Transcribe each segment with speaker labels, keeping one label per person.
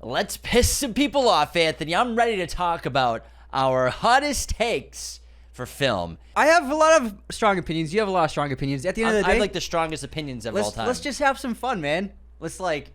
Speaker 1: let's piss some people off, Anthony. I'm ready to talk about our hottest takes for film.
Speaker 2: I have a lot of strong opinions. You have a lot of strong opinions. At the end of the day,
Speaker 1: I have like the strongest opinions of all time.
Speaker 2: Let's just have some fun, man.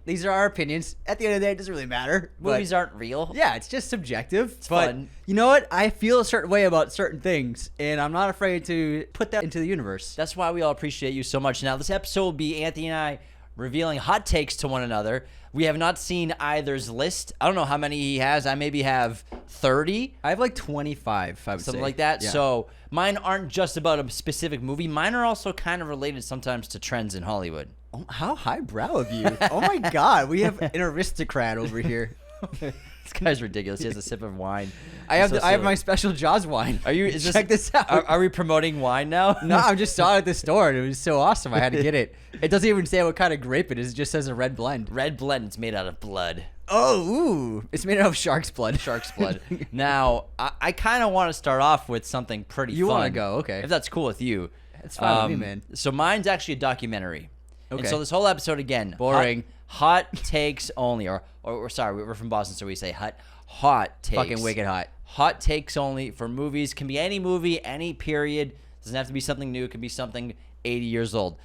Speaker 2: These are our opinions. At the end of the day, it doesn't really matter.
Speaker 1: Movies aren't real.
Speaker 2: Yeah, it's just subjective.
Speaker 1: It's
Speaker 2: but
Speaker 1: fun.
Speaker 2: You know what? I feel a certain way about certain things, and I'm not afraid to put that into the universe.
Speaker 1: That's why we all appreciate you so much. Now, this episode will be Anthony and I revealing hot takes to one another. We have not seen either's list. I don't know how many he has. I maybe have 30.
Speaker 2: I have like 25, I would
Speaker 1: Something
Speaker 2: say.
Speaker 1: like that.
Speaker 2: Yeah.
Speaker 1: So mine aren't just about a specific movie. Mine are also kind of related sometimes to trends in Hollywood.
Speaker 2: Oh, how highbrow of you. Oh my God. We have an aristocrat over here.
Speaker 1: This guy's ridiculous. He has a sip of wine.
Speaker 2: I have my special Jaws wine. Check this out.
Speaker 1: Are we promoting wine now?
Speaker 2: No, I just saw it at the store and it was so awesome. I had to get it. It doesn't even say what kind of grape it is. It just says a red blend.
Speaker 1: Red blend. It's made out of blood.
Speaker 2: Oh, ooh. It's made out of shark's blood.
Speaker 1: Shark's blood. Now, I kind of want to start off with something pretty fun.
Speaker 2: You want to go? Okay.
Speaker 1: If that's cool with you.
Speaker 2: It's fine with me, man.
Speaker 1: So mine's actually a documentary.
Speaker 2: Okay.
Speaker 1: And so this whole episode, again,
Speaker 2: boring.
Speaker 1: Hot takes only. Or sorry, we're from Boston, so we say hot takes.
Speaker 2: Fucking wicked hot.
Speaker 1: Hot takes only for movies. Can be any movie, any period. Doesn't have to be something new. It can be something 80 years old.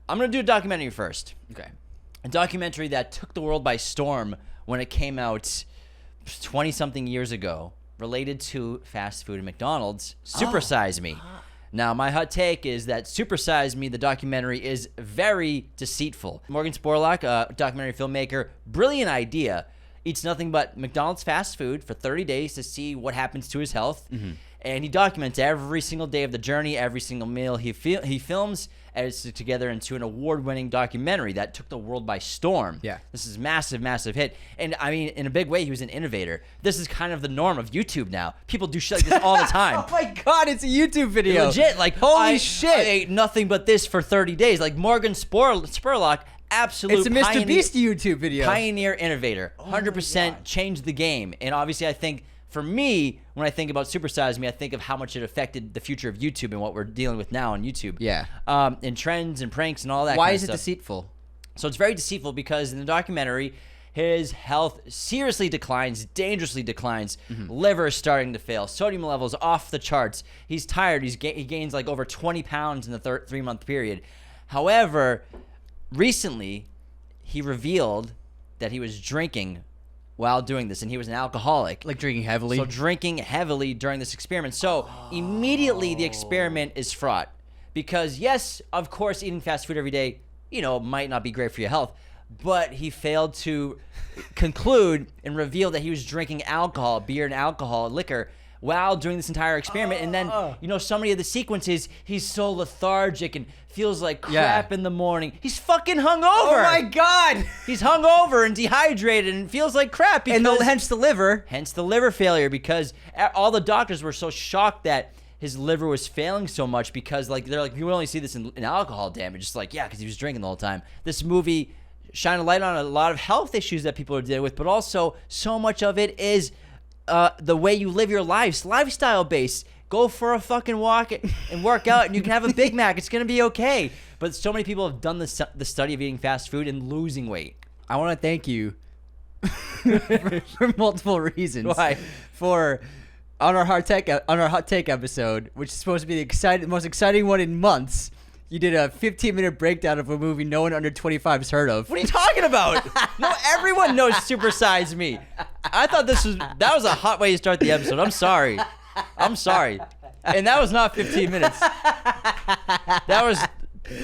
Speaker 1: I'm going to do a documentary first.
Speaker 2: Okay.
Speaker 1: A documentary that took the world by storm when it came out 20-something years ago, related to fast food and McDonald's, Supersize Me. Now, my hot take is that Supersize Me, the documentary, is very deceitful. Morgan Spurlock, a documentary filmmaker, brilliant idea, eats nothing but McDonald's fast food for 30 days to see what happens to his health. Mm-hmm. And he documents every single day of the journey, every single meal he films, edits it together into an award-winning documentary that took the world by storm.
Speaker 2: Yeah.
Speaker 1: This is massive, massive hit. And, I mean, in a big way, he was an innovator. This is kind of the norm of YouTube now. People do shit like this all the time.
Speaker 2: Oh, my God. It's a YouTube video.
Speaker 1: Legit. Like,
Speaker 2: holy shit.
Speaker 1: I ate nothing but this for 30 days. Like, Morgan Spurlock, absolute
Speaker 2: It's a Mr. Beast YouTube video.
Speaker 1: Pioneer innovator. 100% changed the game. And obviously, I think, for me, when I think about Supersize Me, I think of how much it affected the future of YouTube and what we're dealing with now on YouTube.
Speaker 2: Yeah.
Speaker 1: And trends and pranks and all that
Speaker 2: Why
Speaker 1: kind
Speaker 2: is
Speaker 1: of
Speaker 2: it
Speaker 1: stuff.
Speaker 2: deceitful?
Speaker 1: So it's very deceitful because in the documentary, his health seriously declines, dangerously declines. Mm-hmm. Liver is starting to fail. Sodium levels off the charts. He's tired. He gains like over 20 pounds in the 3-month period. However, recently, he revealed that he was drinking while doing this, and he was an alcoholic.
Speaker 2: Like drinking heavily?
Speaker 1: So drinking heavily during this experiment. So immediately the experiment is fraught. Because yes, of course, eating fast food every day, might not be great for your health. But he failed to conclude and reveal that he was drinking alcohol, beer and alcohol, liquor, while doing this entire experiment. And then, so many of the sequences, he's so lethargic and feels like crap in the morning. He's fucking hungover.
Speaker 2: Oh my God.
Speaker 1: He's hungover and dehydrated and feels like crap. Because,
Speaker 2: hence the liver.
Speaker 1: Hence the liver failure, because all the doctors were so shocked that his liver was failing so much because they're like, you would only see this in alcohol damage. It's like, yeah, because he was drinking the whole time. This movie shined a light on a lot of health issues that people are dealing with, but also so much of it is the way you live your lives, lifestyle based. Go for a fucking walk and work out, and you can have a Big Mac. It's going to be okay. But so many people have done the study of eating fast food and losing weight.
Speaker 2: I want to thank you for multiple reasons.
Speaker 1: Why?
Speaker 2: On our hot take episode, which is supposed to be the most exciting one in months. You did a 15-minute breakdown of a movie no one under 25 has heard of.
Speaker 1: What are you talking about? No, everyone knows Supersize Me. I thought that was a hot way to start the episode. I'm sorry. And that was not 15 minutes. That was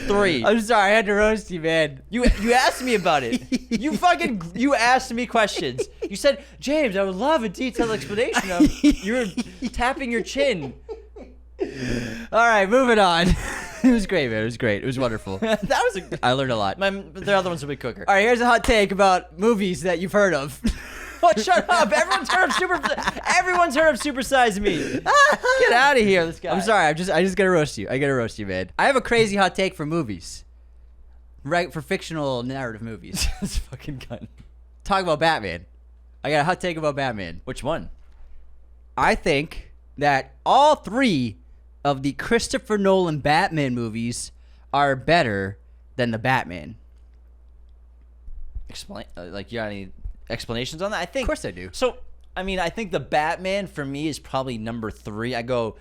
Speaker 1: 3.
Speaker 2: I'm sorry. I had to roast you, man.
Speaker 1: You asked me about it. You asked me questions. You said, James, I would love a detailed explanation of you were tapping your chin.
Speaker 2: All right, moving on. It was great, man. It was great. It was wonderful. I learned a lot.
Speaker 1: The other one's a bit quicker.
Speaker 2: All right, here's a hot take about movies that you've heard of.
Speaker 1: Oh, shut up. Everyone's heard of Supersize Me. Get out of here, this guy.
Speaker 2: I'm sorry. I just gotta roast you. I gotta roast you, man. I have a crazy hot take for movies. Right, for fictional narrative movies.
Speaker 1: This fucking gun.
Speaker 2: Talk about Batman. I got a hot take about Batman.
Speaker 1: Which one?
Speaker 2: I think that all 3 of the Christopher Nolan Batman movies are better than the Batman.
Speaker 1: Explain. You got any explanations on that? I think.
Speaker 2: Of course I do.
Speaker 1: So, I mean, I think the Batman for me is probably number 3. I go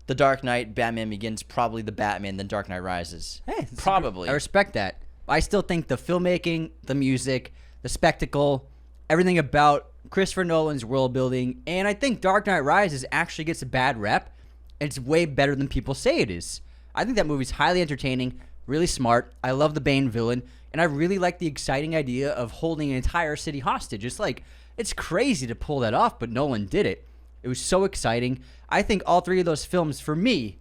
Speaker 1: The Dark Knight, Batman Begins, probably the Batman, then Dark Knight Rises.
Speaker 2: Hey,
Speaker 1: probably.
Speaker 2: I respect that. I still think the filmmaking, the music, the spectacle, everything about Christopher Nolan's world building, and I think Dark Knight Rises actually gets a bad rep, and it's way better than people say it is. I think that movie's highly entertaining, really smart. I love the Bane villain, and I really like the exciting idea of holding an entire city hostage. It's crazy to pull that off, but Nolan did it. It was so exciting. I think all 3 of those films, for me,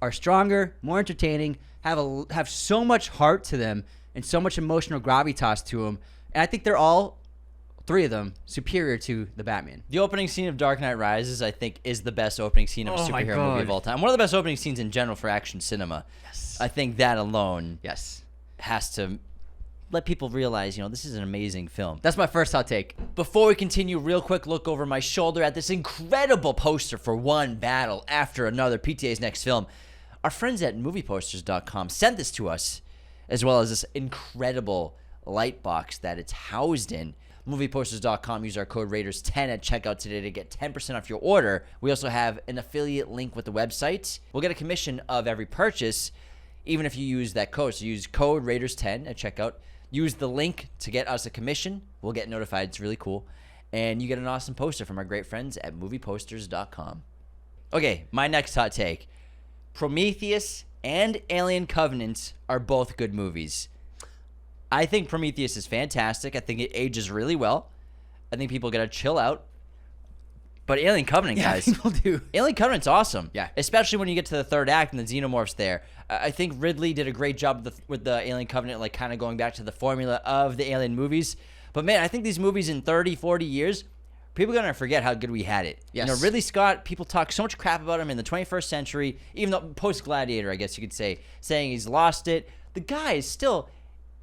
Speaker 2: are stronger, more entertaining, have so much heart to them, and so much emotional gravitas to them. And I think they're all, 3 of them, superior to the Batman.
Speaker 1: The opening scene of Dark Knight Rises, I think, is the best opening scene of a superhero movie of all time. One of the best opening scenes in general for action cinema.
Speaker 2: Yes.
Speaker 1: I think that alone
Speaker 2: Yes.
Speaker 1: has to let people realize, this is an amazing film.
Speaker 2: That's my first hot take.
Speaker 1: Before we continue, real quick look over my shoulder at this incredible poster for One Battle After Another, PTA's next film. Our friends at movieposters.com sent this to us, as well as this incredible light box that it's housed in. Movieposters.com, use our code Raiders10 at checkout today to get 10% off your order. We also have an affiliate link with the website. We'll get a commission of every purchase, even if you use that code. So use code Raiders10 at checkout. Use the link to get us a commission. We'll get notified. It's really cool. And you get an awesome poster from our great friends at movieposters.com. Okay, my next hot take. Prometheus and Alien Covenant are both good movies. I think Prometheus is fantastic. I think it ages really well. I think people got to chill out. But Alien Covenant, guys.
Speaker 2: People do.
Speaker 1: Alien Covenant's awesome.
Speaker 2: Yeah.
Speaker 1: Especially when you get to the third act and the xenomorphs there. I think Ridley did a great job with the Alien Covenant, like kind of going back to the formula of the Alien movies. But man, I think these movies in 30, 40 years, people are going to forget how good we had it.
Speaker 2: Yes.
Speaker 1: Ridley Scott, people talk so much crap about him in the 21st century, even though post-Gladiator, I guess you could say, saying he's lost it. The guy is still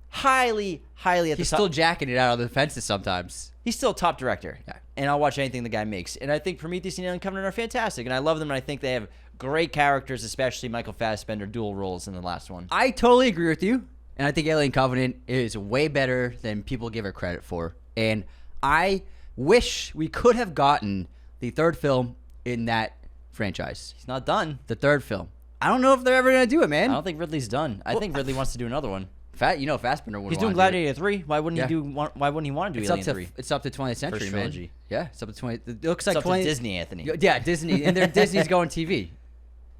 Speaker 1: highly at the top.
Speaker 2: He's still jacking it out of the fences sometimes.
Speaker 1: He's still a top director.
Speaker 2: Yeah.
Speaker 1: And I'll watch anything the guy makes. And I think Prometheus and Alien Covenant are fantastic. And I love them, and I think they have great characters, especially Michael Fassbender, dual roles in the last one.
Speaker 2: I totally agree with you. And I think Alien Covenant is way better than people give it credit for. And I wish we could have gotten the 3rd film in that franchise.
Speaker 1: He's not done.
Speaker 2: The 3rd film. I don't know if they're ever going to do it, man.
Speaker 1: I don't think Ridley's done. I think Ridley wants to do another one.
Speaker 2: Fassbender would.
Speaker 1: He's doing Gladiator 3. Why wouldn't
Speaker 2: Yeah.
Speaker 1: he do? Why wouldn't he want to do Alien 3?
Speaker 2: It's up to 20th century,
Speaker 1: First
Speaker 2: man.
Speaker 1: trilogy.
Speaker 2: Yeah, it's up to 20. It looks like
Speaker 1: It's up
Speaker 2: 20.
Speaker 1: to Disney, Anthony.
Speaker 2: Yeah, Disney, and Disney's going TV.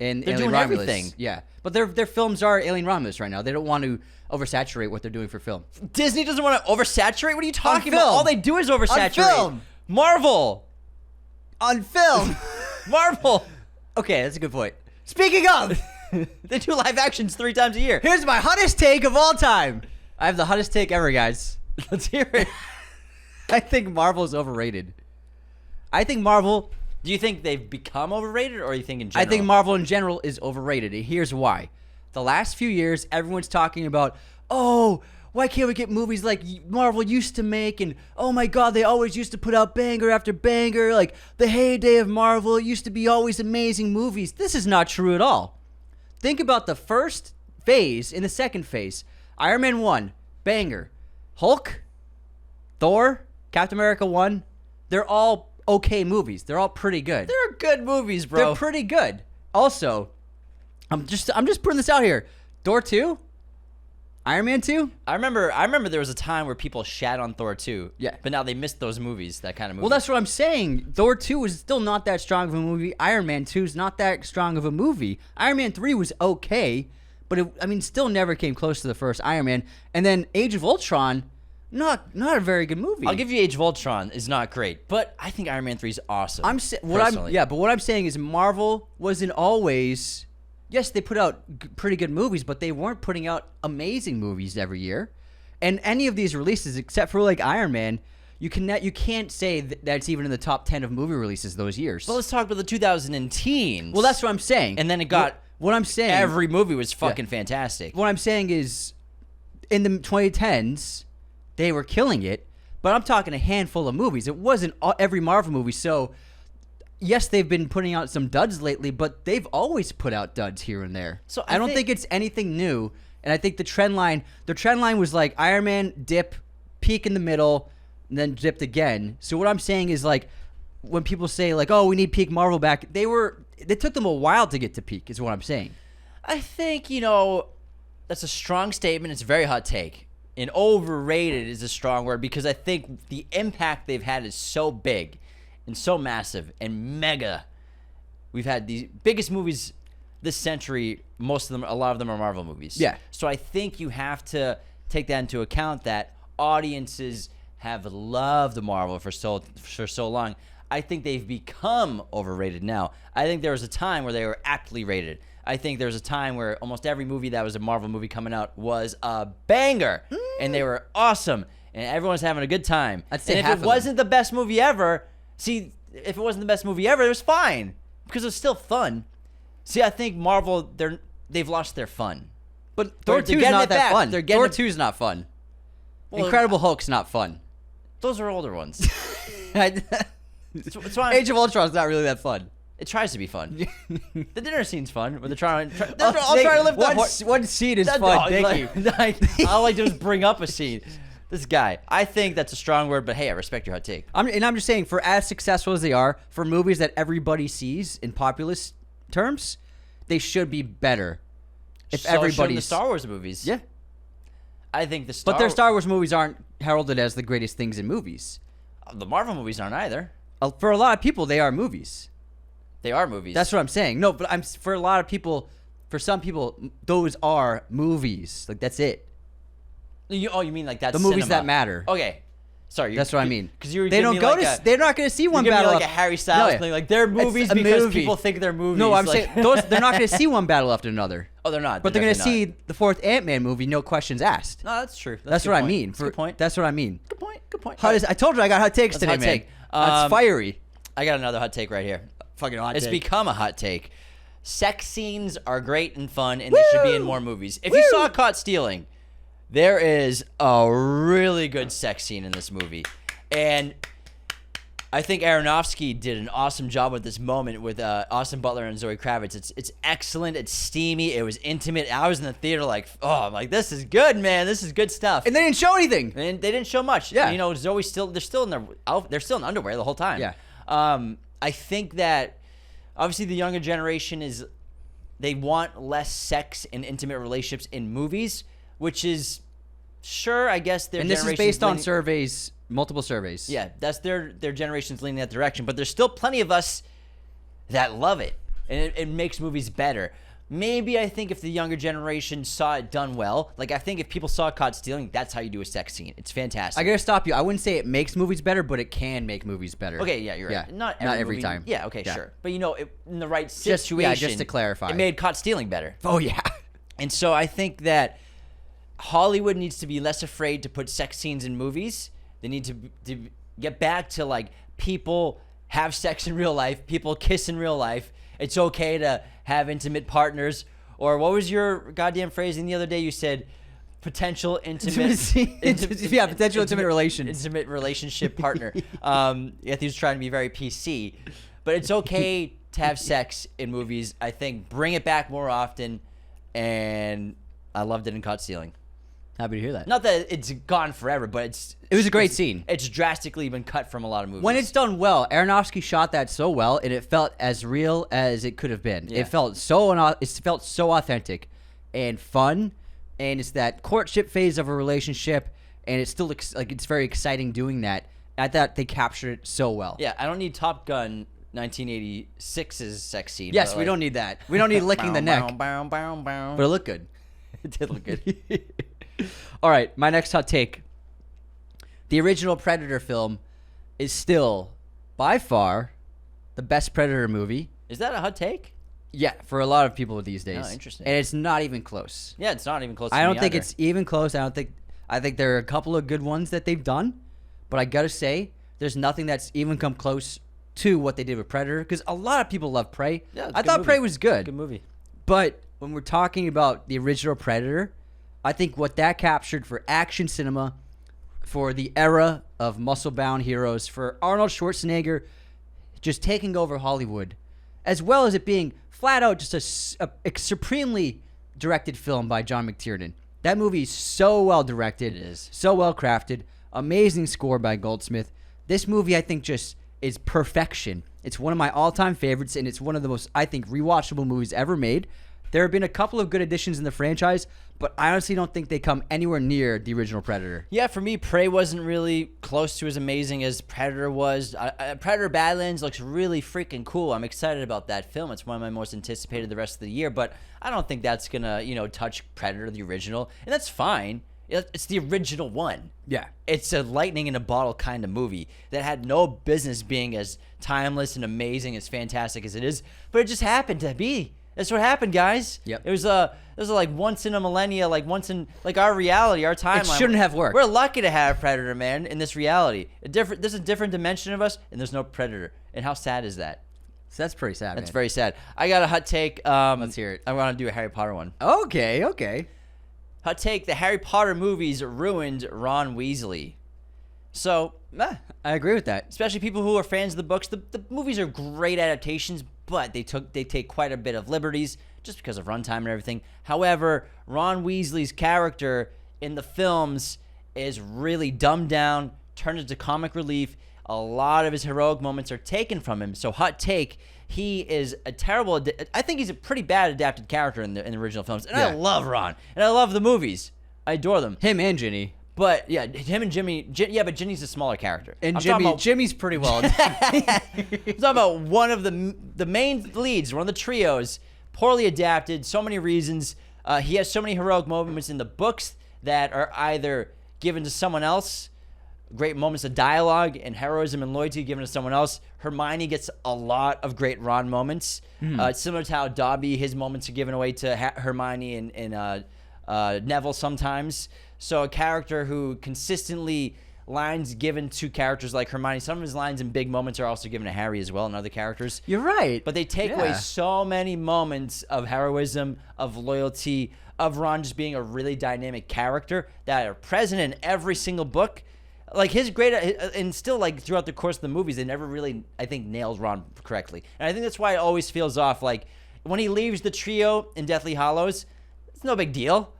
Speaker 2: And
Speaker 1: They're
Speaker 2: Alien
Speaker 1: doing
Speaker 2: Romulus.
Speaker 1: everything.
Speaker 2: Yeah, but their films are Alien Romulus right now. They don't want to oversaturate what they're doing for film.
Speaker 1: Disney doesn't want to oversaturate? What are you talking
Speaker 2: film.
Speaker 1: about? All they do is oversaturate.
Speaker 2: film.
Speaker 1: Marvel.
Speaker 2: On film.
Speaker 1: Marvel.
Speaker 2: Okay, that's a good point. Speaking of,
Speaker 1: They do live actions 3 times a year.
Speaker 2: here's my hottest take of all time. I have the hottest take ever, guys.
Speaker 1: Let's hear it.
Speaker 2: I think Marvel's overrated. I think Marvel.
Speaker 1: Do you think they've become overrated, or you think in general?
Speaker 2: I think Marvel in general is overrated, and here's why. The last few years, everyone's talking about, oh, why can't we get movies like Marvel used to make? And, oh my God, they always used to put out banger after banger. Like, the heyday of Marvel, it used to be always amazing movies. This is not true at all. Think about the first phase and the second phase. Iron Man 1, banger. Hulk, Thor, Captain America 1, they're all okay movies. They're all pretty good.
Speaker 1: They're good movies, bro.
Speaker 2: They're pretty good. Also, I'm just putting this out here. Thor 2, Iron Man 2.
Speaker 1: I remember there was a time where people shat on Thor 2.
Speaker 2: Yeah.
Speaker 1: But now they missed those movies, that kind of movie.
Speaker 2: Well, that's what I'm saying. Thor 2 is still not that strong of a movie. Iron Man 2 is not that strong of a movie. Iron Man 3 was okay, but still never came close to the first Iron Man. And then Age of Ultron, not a very good movie.
Speaker 1: I'll give you Age of Ultron is not great, but I think Iron Man 3 is awesome.
Speaker 2: But what I'm saying is Marvel wasn't always. Yes, they put out pretty good movies, but they weren't putting out amazing movies every year. And any of these releases, except for like Iron Man, you can't say that's even in the top 10 of movie releases those years.
Speaker 1: Well, let's talk about the 2010s.
Speaker 2: Well, that's what I'm saying.
Speaker 1: And then it got
Speaker 2: what I'm saying.
Speaker 1: every movie was fucking fantastic.
Speaker 2: What I'm saying is, in the 2010s, they were killing it. But I'm talking a handful of movies. It wasn't every Marvel movie. So, yes, they've been putting out some duds lately, but they've always put out duds here and there.
Speaker 1: So
Speaker 2: I don't think it's anything new. And I think the trend line was like Iron Man, dip, peak in the middle, and then dipped again. So what I'm saying is like when people say like, "Oh, we need peak Marvel back," it took them a while to get to peak. Is what I'm saying.
Speaker 1: I think that's a strong statement. It's a very hot take. And overrated is a strong word because I think the impact they've had is so big and so massive and mega. We've had the biggest movies this century. A lot of them are Marvel movies.
Speaker 2: Yeah.
Speaker 1: So I think you have to take that into account that audiences have loved Marvel for so long. I think they've become overrated now. I think there was a time where they were aptly rated. I think there was a time where almost every movie that was a Marvel movie coming out was a banger, and they were awesome, and everyone was having a good time.
Speaker 2: I'd say
Speaker 1: and
Speaker 2: half
Speaker 1: if
Speaker 2: of
Speaker 1: it wasn't the best movie ever, it was fine because it was still fun. See, I think Marvel, they've lost their fun.
Speaker 2: But Thor 2 is not that fun. Thor 2 is not fun.
Speaker 1: Well,
Speaker 2: Incredible Hulk's not fun.
Speaker 1: Those are older ones.
Speaker 2: Age of Ultron is not really that fun.
Speaker 1: It tries to be fun. The dinner scene's fun. Where they're trying to live the
Speaker 2: one scene is fun. Thank you.
Speaker 1: All I do is bring up a scene. This guy. I think that's a strong word, but hey, I respect your hot take.
Speaker 2: I'm just saying, for as successful as they are, for movies that everybody sees in populist terms, they should be better. If everybody's
Speaker 1: the Star Wars movies,
Speaker 2: yeah,
Speaker 1: I think
Speaker 2: but their Star Wars movies aren't heralded as the greatest things in movies.
Speaker 1: The Marvel movies aren't either.
Speaker 2: For a lot of people, they are movies.
Speaker 1: They are movies.
Speaker 2: That's what I'm saying. No, but for a lot of people, for some people, those are movies. Like that's it.
Speaker 1: You mean like that's
Speaker 2: the movies
Speaker 1: cinema.
Speaker 2: that matter?
Speaker 1: Okay, sorry.
Speaker 2: That's what I mean.
Speaker 1: Because
Speaker 2: they don't go to. They're not going to see one battle.
Speaker 1: Like a Harry Styles thing. Like they're movies because people think they're movies.
Speaker 2: No, I'm saying they're not going to see one battle after another.
Speaker 1: Oh, they're not.
Speaker 2: But they're going to see the fourth Ant-Man movie. No questions asked.
Speaker 1: No, that's true.
Speaker 2: That's what I mean.
Speaker 1: Good point.
Speaker 2: That's what I mean.
Speaker 1: Good point. Good point.
Speaker 2: I told you I got hot takes today, man. That's fiery.
Speaker 1: I got another hot take right here.
Speaker 2: Fucking hot take.
Speaker 1: It's become a hot take. Sex scenes are great and fun, and they should be in more movies. If you saw Caught Stealing, there is a really good sex scene in this movie. And I think Aronofsky did an awesome job with this moment with Austin Butler and Zoe Kravitz. It's excellent. It's steamy. It was intimate. I was in the theater like, I'm like, this is good, man. This is good stuff.
Speaker 2: And they didn't show anything.
Speaker 1: And they didn't show much.
Speaker 2: Yeah.
Speaker 1: Zoe's they're still in underwear the whole time.
Speaker 2: Yeah.
Speaker 1: I think that obviously the younger generation they want less sex and intimate relationships in movies, which is sure, I guess their
Speaker 2: generation. And this is based on surveys, multiple surveys.
Speaker 1: Yeah, that's their generation's leaning that direction. But there's still plenty of us that love it, and it makes movies better. Maybe I think if the younger generation saw it done well, like I think if people saw Caught Stealing, that's how you do a sex scene. It's fantastic.
Speaker 2: I gotta stop you. I wouldn't say it makes movies better, but it can make movies better.
Speaker 1: Okay, yeah, you're right.
Speaker 2: Yeah.
Speaker 1: Not
Speaker 2: every time.
Speaker 1: Yeah, okay, sure. But in the right situation,
Speaker 2: just to clarify,
Speaker 1: it made Caught Stealing better.
Speaker 2: Oh yeah.
Speaker 1: And so I think that Hollywood needs to be less afraid to put sex scenes in movies. They need to get back to like people have sex in real life, people kiss in real life. It's okay to have intimate partners. Or what was your goddamn phrasing the other day? You said potential potential
Speaker 2: intimate relations.
Speaker 1: Intimate relationship partner. I think he was trying to be very PC. But it's okay to have sex in movies. I think bring it back more often. And I loved it in Caught Stealing.
Speaker 2: Happy to hear that.
Speaker 1: Not that it's gone forever, but
Speaker 2: it was a great scene.
Speaker 1: It's drastically been cut from a lot of movies.
Speaker 2: When it's done well, Aronofsky shot that so well, and it felt as real as it could have been.
Speaker 1: Yeah.
Speaker 2: It felt so authentic and fun, and it's that courtship phase of a relationship, and it's still it's very exciting doing that. I thought they captured it so well.
Speaker 1: Yeah, I don't need Top Gun 1986's sex scene.
Speaker 2: Yes, we don't need that. We don't need licking the neck. But it looked good.
Speaker 1: It did look good.
Speaker 2: All right, my next hot take. The original Predator film is still, by far, the best Predator movie.
Speaker 1: Is that a hot take?
Speaker 2: Yeah, for a lot of people these days.
Speaker 1: Oh, interesting.
Speaker 2: And it's not even close.
Speaker 1: Yeah, it's not even close to
Speaker 2: I don't
Speaker 1: me
Speaker 2: think
Speaker 1: either.
Speaker 2: it's even close. I think there are a couple of good ones that they've done, but I gotta say, there's nothing that's even come close to what they did with Predator, because a lot of people love Prey.
Speaker 1: Yeah,
Speaker 2: I thought Prey was good.
Speaker 1: Good movie.
Speaker 2: But when we're talking about the original Predator, I think what that captured for action cinema, for the era of muscle-bound heroes, for Arnold Schwarzenegger just taking over Hollywood, as well as it being flat out just a supremely directed film by John McTiernan. That movie is so well directed.
Speaker 1: It is.
Speaker 2: So well crafted. Amazing score by Goldsmith. This movie, I think, just is perfection. It's one of my all-time favorites, and it's one of the most, I think, rewatchable movies ever made. There have been a couple of good additions in the franchise, but I honestly don't think they come anywhere near the original Predator.
Speaker 1: Yeah, for me, Prey wasn't really close to as amazing as Predator was. Predator Badlands looks really freaking cool. I'm excited about that film. It's one of my most anticipated the rest of the year, but I don't think that's going to, touch Predator, the original, and that's fine. It's the original one.
Speaker 2: Yeah.
Speaker 1: It's a lightning in a bottle kind of movie that had no business being as timeless and amazing, as fantastic as it is, but it just happened to be. That's what happened, guys.
Speaker 2: Yep.
Speaker 1: It was like once in a millennia, like once in like our reality, our timeline.
Speaker 2: It shouldn't have worked.
Speaker 1: We're lucky to have Predator, man, in this reality. There's a different dimension of us, and there's no Predator. And how sad is that?
Speaker 2: So that's pretty sad.
Speaker 1: That's very sad. I got a hot take.
Speaker 2: Let's hear it.
Speaker 1: I want to do a Harry Potter one.
Speaker 2: Okay.
Speaker 1: Hot take: the Harry Potter movies ruined Ron Weasley. So,
Speaker 2: I agree with that.
Speaker 1: especially people who are fans of the books, the movies are great adaptations, but they take quite a bit of liberties just because of runtime and everything. However, Ron Weasley's character in the films is really dumbed down, turned into comic relief. A lot of his heroic moments are taken from him. So, hot take: he is a terrible. I think he's a pretty bad adapted character in the original films, and
Speaker 2: Yeah.
Speaker 1: I love Ron, and I love the movies. I adore them.
Speaker 2: Him and Ginny.
Speaker 1: But yeah, him and Jimmy. But Ginny's a smaller character.
Speaker 2: And
Speaker 1: I'm talking about-
Speaker 2: Jimmy's pretty well.
Speaker 1: I'm talking about one of the main leads, one of the trios, poorly adapted. So many reasons. He has so many heroic moments in the books that are either given to someone else. Great moments of dialogue and heroism and loyalty given to someone else. Hermione gets a lot of great Ron moments. It's similar to how Dobby, his moments are given away to Hermione and Neville sometimes. So a character who consistently lines given to characters like Hermione. Some of his lines and big moments are also given to Harry as well and other characters.
Speaker 2: You're right.
Speaker 1: But they take away so many moments of heroism, of loyalty, of Ron just being a really dynamic character that are present in every single book. Like his great, and still like throughout the course of the movies, they never really, I think, nailed Ron correctly. And I think that's why it always feels off. Like when he leaves the trio in Deathly Hallows, it's no big deal.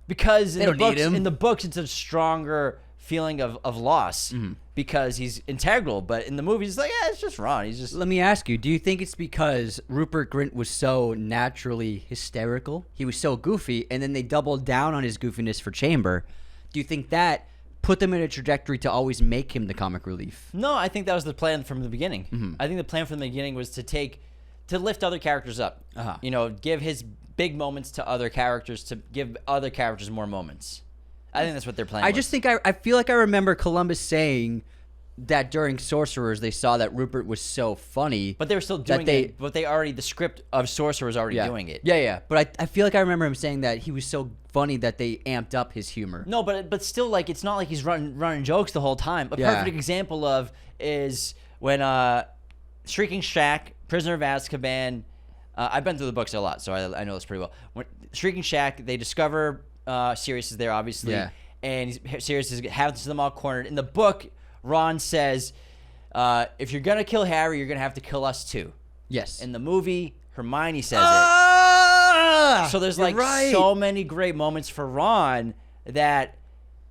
Speaker 1: Because in the books, it's a stronger feeling of loss because he's integral. But in the movies, it's like, yeah, it's just Ron. He's just.
Speaker 2: Let me ask you, do you think it's because Rupert Grint was so naturally hysterical? He was so goofy, and then they doubled down on his goofiness for Chamber. Do you think that put them in a trajectory to always make him the comic relief?
Speaker 1: No, I think that was the plan from the beginning. I think the plan from the beginning was to lift other characters up. Give his big moments to other characters, to give other characters more moments. I think that's what their plan was.
Speaker 2: I just think I feel like I remember Columbus saying that during Sorcerers they saw that Rupert was so funny.
Speaker 1: But they were still doing it. But the script of Sorcerers already doing it.
Speaker 2: Yeah. But I feel like I remember him saying that he was so funny that they amped up his humor.
Speaker 1: No, but still, like, it's not like he's running jokes the whole time. A perfect example of is when Shrieking Shack, Prisoner of Azkaban. I've been through the books a lot, so I know this pretty well. When Shrieking Shack, they discover Sirius is there, obviously, and Sirius has them all cornered. In the book, Ron says, if you're going to kill Harry, you're going to have to kill us too.
Speaker 2: Yes.
Speaker 1: In the movie, Hermione says it. So there's so many great moments for Ron that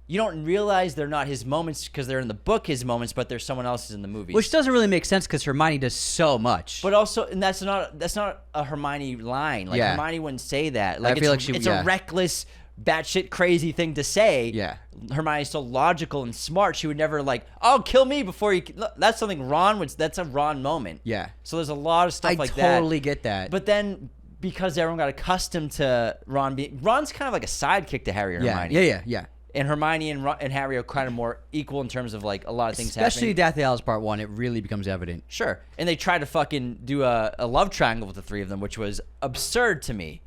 Speaker 1: you don't realize they're not his moments because they're in the book his moments, but they're someone else's in the movies.
Speaker 2: Which doesn't really make sense because Hermione does so much.
Speaker 1: But also, and that's not a Hermione line. Like Hermione wouldn't say that. Like
Speaker 2: I feel like
Speaker 1: it's a reckless, batshit crazy thing to say.
Speaker 2: Yeah.
Speaker 1: Hermione's so logical and smart. She would never like, kill me before you. That's something Ron would. That's a Ron moment.
Speaker 2: Yeah.
Speaker 1: So there's a lot of stuff like that.
Speaker 2: I totally get that.
Speaker 1: But then because everyone got accustomed to Ron's kind of like a sidekick to Harry and Hermione.
Speaker 2: Yeah.
Speaker 1: And Hermione and Harry are kind of more equal in terms of like a lot of things happening.
Speaker 2: Especially Deathly Hallows Part 1, it really becomes evident.
Speaker 1: Sure. And they tried to fucking do a love triangle with the three of them, which was absurd to me.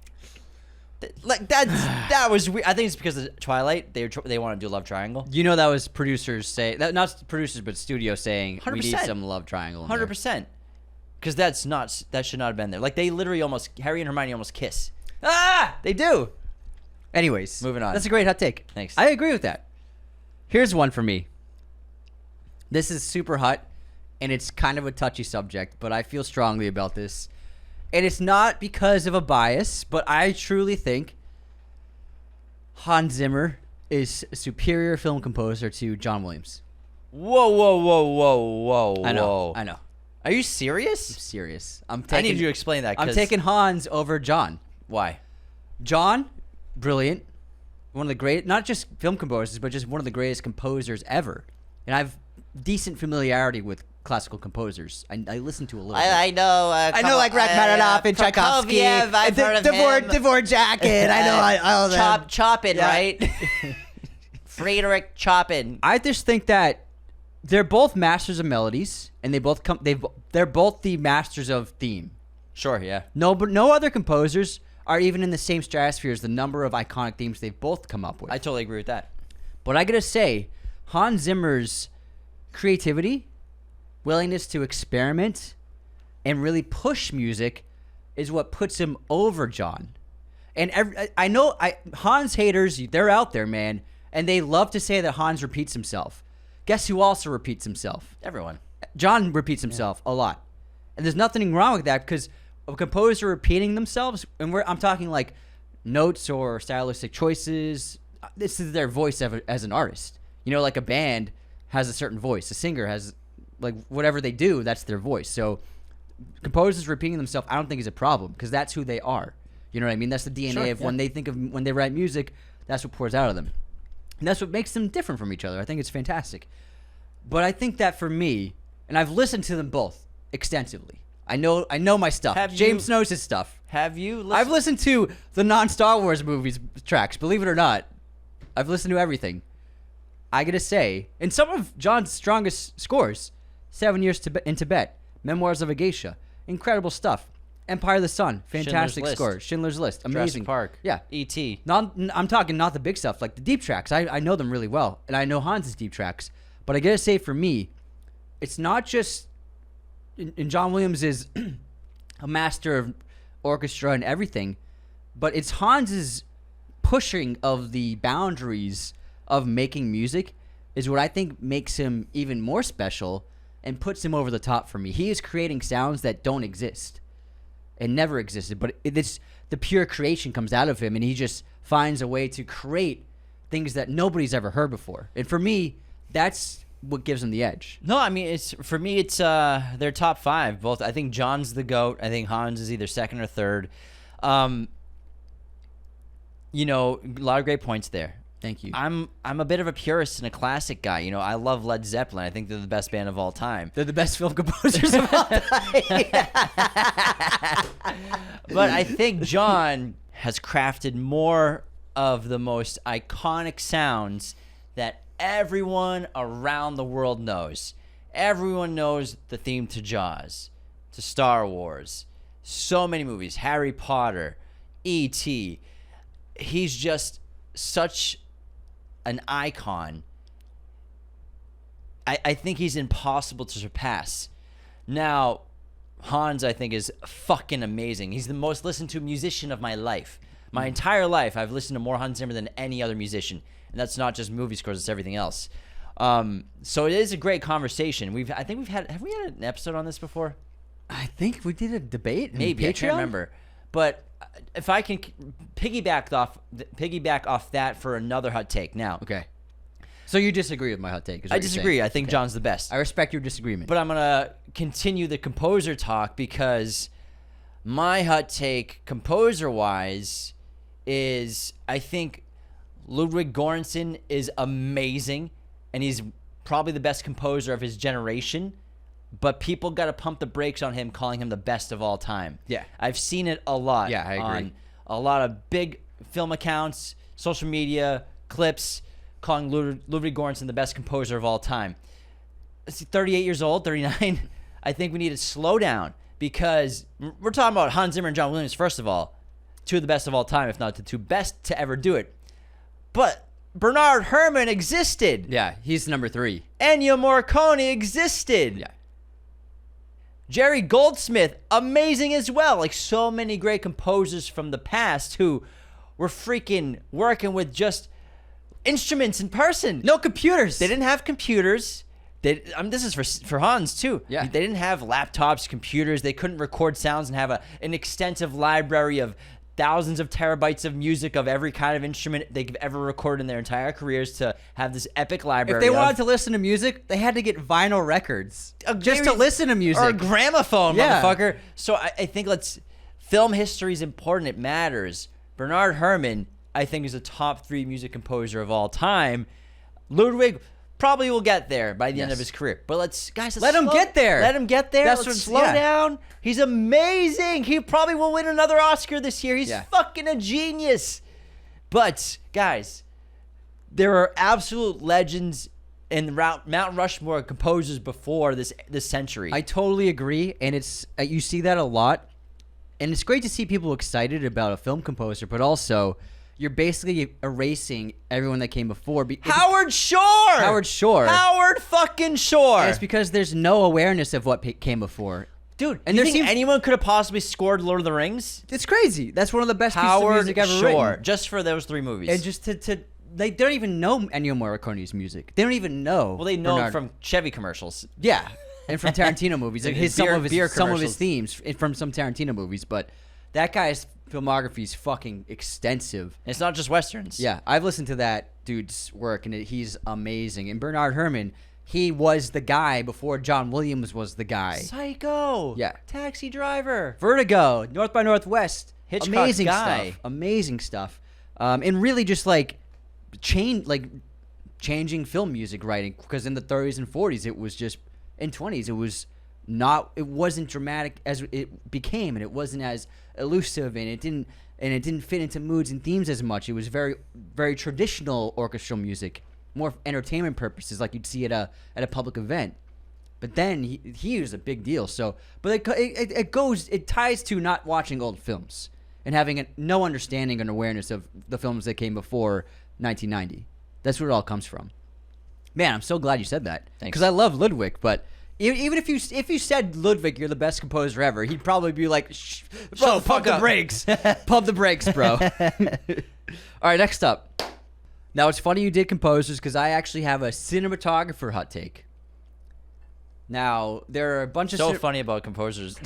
Speaker 1: Like that was weird. I think it's because of Twilight. They want to do a love triangle.
Speaker 2: You know that was producers not producers but studio saying
Speaker 1: 100%.
Speaker 2: We need some love triangle.
Speaker 1: 100%. Because that should not have been there. Like they literally Harry and Hermione almost kiss. They do.
Speaker 2: Anyways,
Speaker 1: moving on.
Speaker 2: That's a great hot take.
Speaker 1: Thanks.
Speaker 2: I agree with that. Here's one for me. This is super hot, and it's kind of a touchy subject, but I feel strongly about this. And it's not because of a bias, but I truly think Hans Zimmer is a superior film composer to John Williams.
Speaker 1: Whoa, whoa, whoa, whoa, whoa,
Speaker 2: I know.
Speaker 1: whoa.
Speaker 2: I know.
Speaker 1: Are you
Speaker 2: I'm
Speaker 1: serious?
Speaker 2: serious.
Speaker 1: I need you to explain that.
Speaker 2: I'm
Speaker 1: 'cause-
Speaker 2: taking Hans over John.
Speaker 1: Why?
Speaker 2: John, brilliant. One of the great, not just film composers, but just one of the greatest composers ever. And I've decent familiarity with classical composers. I listen to a little bit.
Speaker 1: I know.
Speaker 2: I know, like Rachmaninoff and Tchaikovsky.
Speaker 1: Prokofiev, I've heard of him.
Speaker 2: Dvorak, and I know all them.
Speaker 1: Chopin,
Speaker 2: Yeah.
Speaker 1: right? Friedrich Chopin.
Speaker 2: I just think that they're both masters of melodies, and they're both the masters of theme.
Speaker 1: Sure, yeah.
Speaker 2: No other composers are even in the same stratosphere as the number of iconic themes they've both come up with.
Speaker 1: I totally agree with that.
Speaker 2: But I gotta say, Hans Zimmer's creativity, willingness to experiment, and really push music is what puts him over John. And I know Hans haters, they're out there, man, and they love to say that Hans repeats himself. Guess who also repeats himself?
Speaker 1: Everyone.
Speaker 2: John repeats himself a lot. And there's nothing wrong with that, because a composer repeating themselves, and I'm talking like notes or stylistic choices, this is their voice as an artist. You know, like a band has a certain voice. A singer has, like, whatever they do, that's their voice. So composers repeating themselves, I don't think is a problem, because that's who they are. You know what I mean? That's the DNA
Speaker 1: Sure,
Speaker 2: of when they write music, that's what pours out of them. And that's what makes them different from each other. I think it's fantastic. But I think that for me, and I've listened to them both extensively. I know my stuff. James knows his stuff.
Speaker 1: Have you listened?
Speaker 2: I've listened to the non-Star Wars movies tracks, believe it or not. I've listened to everything. I gotta say, and some of John's strongest scores, 7 Years in Tibet, Memoirs of a Geisha, incredible stuff. Empire of the Sun, fantastic
Speaker 1: Schindler's
Speaker 2: score.
Speaker 1: List.
Speaker 2: Schindler's List, amazing.
Speaker 1: Jurassic Park.
Speaker 2: Yeah.
Speaker 1: E.T.
Speaker 2: I'm talking not the big stuff, like the deep tracks. I know them really well, and I know Hans's deep tracks. But I gotta say, for me, it's not just. And John Williams is a master of orchestra and everything, but it's Hans's pushing of the boundaries of making music is what I think makes him even more special and puts him over the top for me. He is creating sounds that don't exist and never existed, but it's the pure creation comes out of him, and he just finds a way to create things that nobody's ever heard before. And for me, that's what gives him the edge.
Speaker 1: No, I mean, it's their top five. Both. I think John's the GOAT. I think Hans is either second or third. You know, a lot of great points there.
Speaker 2: Thank you.
Speaker 1: I'm a bit of a purist and a classic guy. You know, I love Led Zeppelin. I think they're the best band of all time.
Speaker 2: They're the best film composers of all time.
Speaker 1: But I think John has crafted more of the most iconic sounds that everyone around the world knows. Everyone knows the theme to Jaws, to Star Wars, so many movies, Harry Potter, E.T. He's just such an icon. I think he's impossible to surpass. Now, Hans, I think, is fucking amazing. He's the most listened to musician of my life. My entire life, I've listened to more Hans Zimmer than any other musician. And that's not just movie scores, it's everything else. So it is a great conversation. Have we had an episode on this before?
Speaker 2: I think we did a debate.
Speaker 1: Maybe,
Speaker 2: Patreon?
Speaker 1: I can't remember. But if I can piggyback off that for another hot take now.
Speaker 2: Okay. So you disagree with my hot take? Is what
Speaker 1: I
Speaker 2: you're
Speaker 1: disagree.
Speaker 2: saying.
Speaker 1: I think John's the best.
Speaker 2: I respect your disagreement.
Speaker 1: But I'm going to continue the composer talk, because my hot take, composer-wise, is I think Ludwig Göransson is amazing, and he's probably the best composer of his generation, but people got to pump the brakes on him, calling him the best of all time.
Speaker 2: Yeah.
Speaker 1: I've seen it a lot.
Speaker 2: Yeah, I agree.
Speaker 1: On a lot of big film accounts, social media, clips, calling Ludwig Göransson the best composer of all time. Is he 38 years old, 39? I think we need to slow down, because we're talking about Hans Zimmer and John Williams, first of all, two of the best of all time, if not the two best to ever do it. But Bernard Herrmann existed.
Speaker 2: yeah, he's number 3.
Speaker 1: Ennio Morricone existed.
Speaker 2: Yeah.
Speaker 1: Jerry Goldsmith, amazing as well. Like, so many great composers from the past who were freaking working with just instruments in person.
Speaker 2: No computers.
Speaker 1: They didn't have computers. This is for Hans too.
Speaker 2: Yeah.
Speaker 1: They didn't have laptops, computers. They couldn't record sounds and have an extensive library of thousands of terabytes of music of every kind of instrument they've ever recorded in their entire careers to have this epic library.
Speaker 2: If they wanted to listen to music, they had to get vinyl records just to
Speaker 1: maybe-
Speaker 2: listen to music.
Speaker 1: or a gramophone,
Speaker 2: Yeah.
Speaker 1: motherfucker. So I think film history is important. It matters. Bernard Herrmann, I think, is a top 3 music composer of all time. Ludwig probably will get there by the end of his career. But let's
Speaker 2: Let him get there.
Speaker 1: Let him get there.
Speaker 2: That's
Speaker 1: Let's
Speaker 2: what-
Speaker 1: slow
Speaker 2: yeah.
Speaker 1: down. He's amazing. He probably will win another Oscar this year. He's
Speaker 2: Yeah.
Speaker 1: fucking a genius. But guys, there are absolute legends in Mount Rushmore of composers before this century.
Speaker 2: I totally agree, and it's you see that a lot, and it's great to see people excited about a film composer, but also you're basically erasing everyone that came before.
Speaker 1: Howard Shore. Howard fucking Shore.
Speaker 2: And it's because there's no awareness of what came before.
Speaker 1: Dude,
Speaker 2: and
Speaker 1: you
Speaker 2: there
Speaker 1: think
Speaker 2: seems-
Speaker 1: anyone could have possibly scored Lord of the Rings?
Speaker 2: It's crazy. That's one of the best pieces of
Speaker 1: Howard
Speaker 2: music ever
Speaker 1: Shore,
Speaker 2: written.
Speaker 1: just for those 3 movies.
Speaker 2: And just to they don't even know Ennio Morricone's music. They don't even know.
Speaker 1: Well, they know
Speaker 2: Bernard.
Speaker 1: it from Chevy commercials.
Speaker 2: Yeah, and from Tarantino movies, like
Speaker 1: And
Speaker 2: some
Speaker 1: beer
Speaker 2: of his
Speaker 1: commercials.
Speaker 2: themes from some Tarantino movies. But that guy's filmography is fucking extensive.
Speaker 1: It's not just westerns.
Speaker 2: Yeah, I've listened to that dude's work, and he's amazing. And Bernard Herrmann, he was the guy before John Williams was the guy.
Speaker 1: Psycho.
Speaker 2: Yeah.
Speaker 1: Taxi Driver.
Speaker 2: Vertigo, North by Northwest,
Speaker 1: Hitchcock's
Speaker 2: amazing
Speaker 1: guy.
Speaker 2: stuff. Amazing stuff. And really just changing film music writing, because in the 30s and 40s it was just, in 20s it wasn't dramatic as it became, and it wasn't as elusive, and it didn't fit into moods and themes as much. It was very, very traditional orchestral music, more for entertainment purposes, like you'd see at a public event. But then he was a big deal. So, but it ties to not watching old films and having no understanding and awareness of the films that came before 1990. That's where it all comes from. Man, I'm so glad you said that.
Speaker 1: Thanks.
Speaker 2: Because I love Ludwig, but even if you said Ludwig, you're the best composer ever, he'd probably be like, bro, pump the brakes. Pump the brakes, bro. All right, next up. Now, it's funny you did composers, because I actually have a cinematographer hot take. Now, there are a bunch of...
Speaker 1: So funny about composers.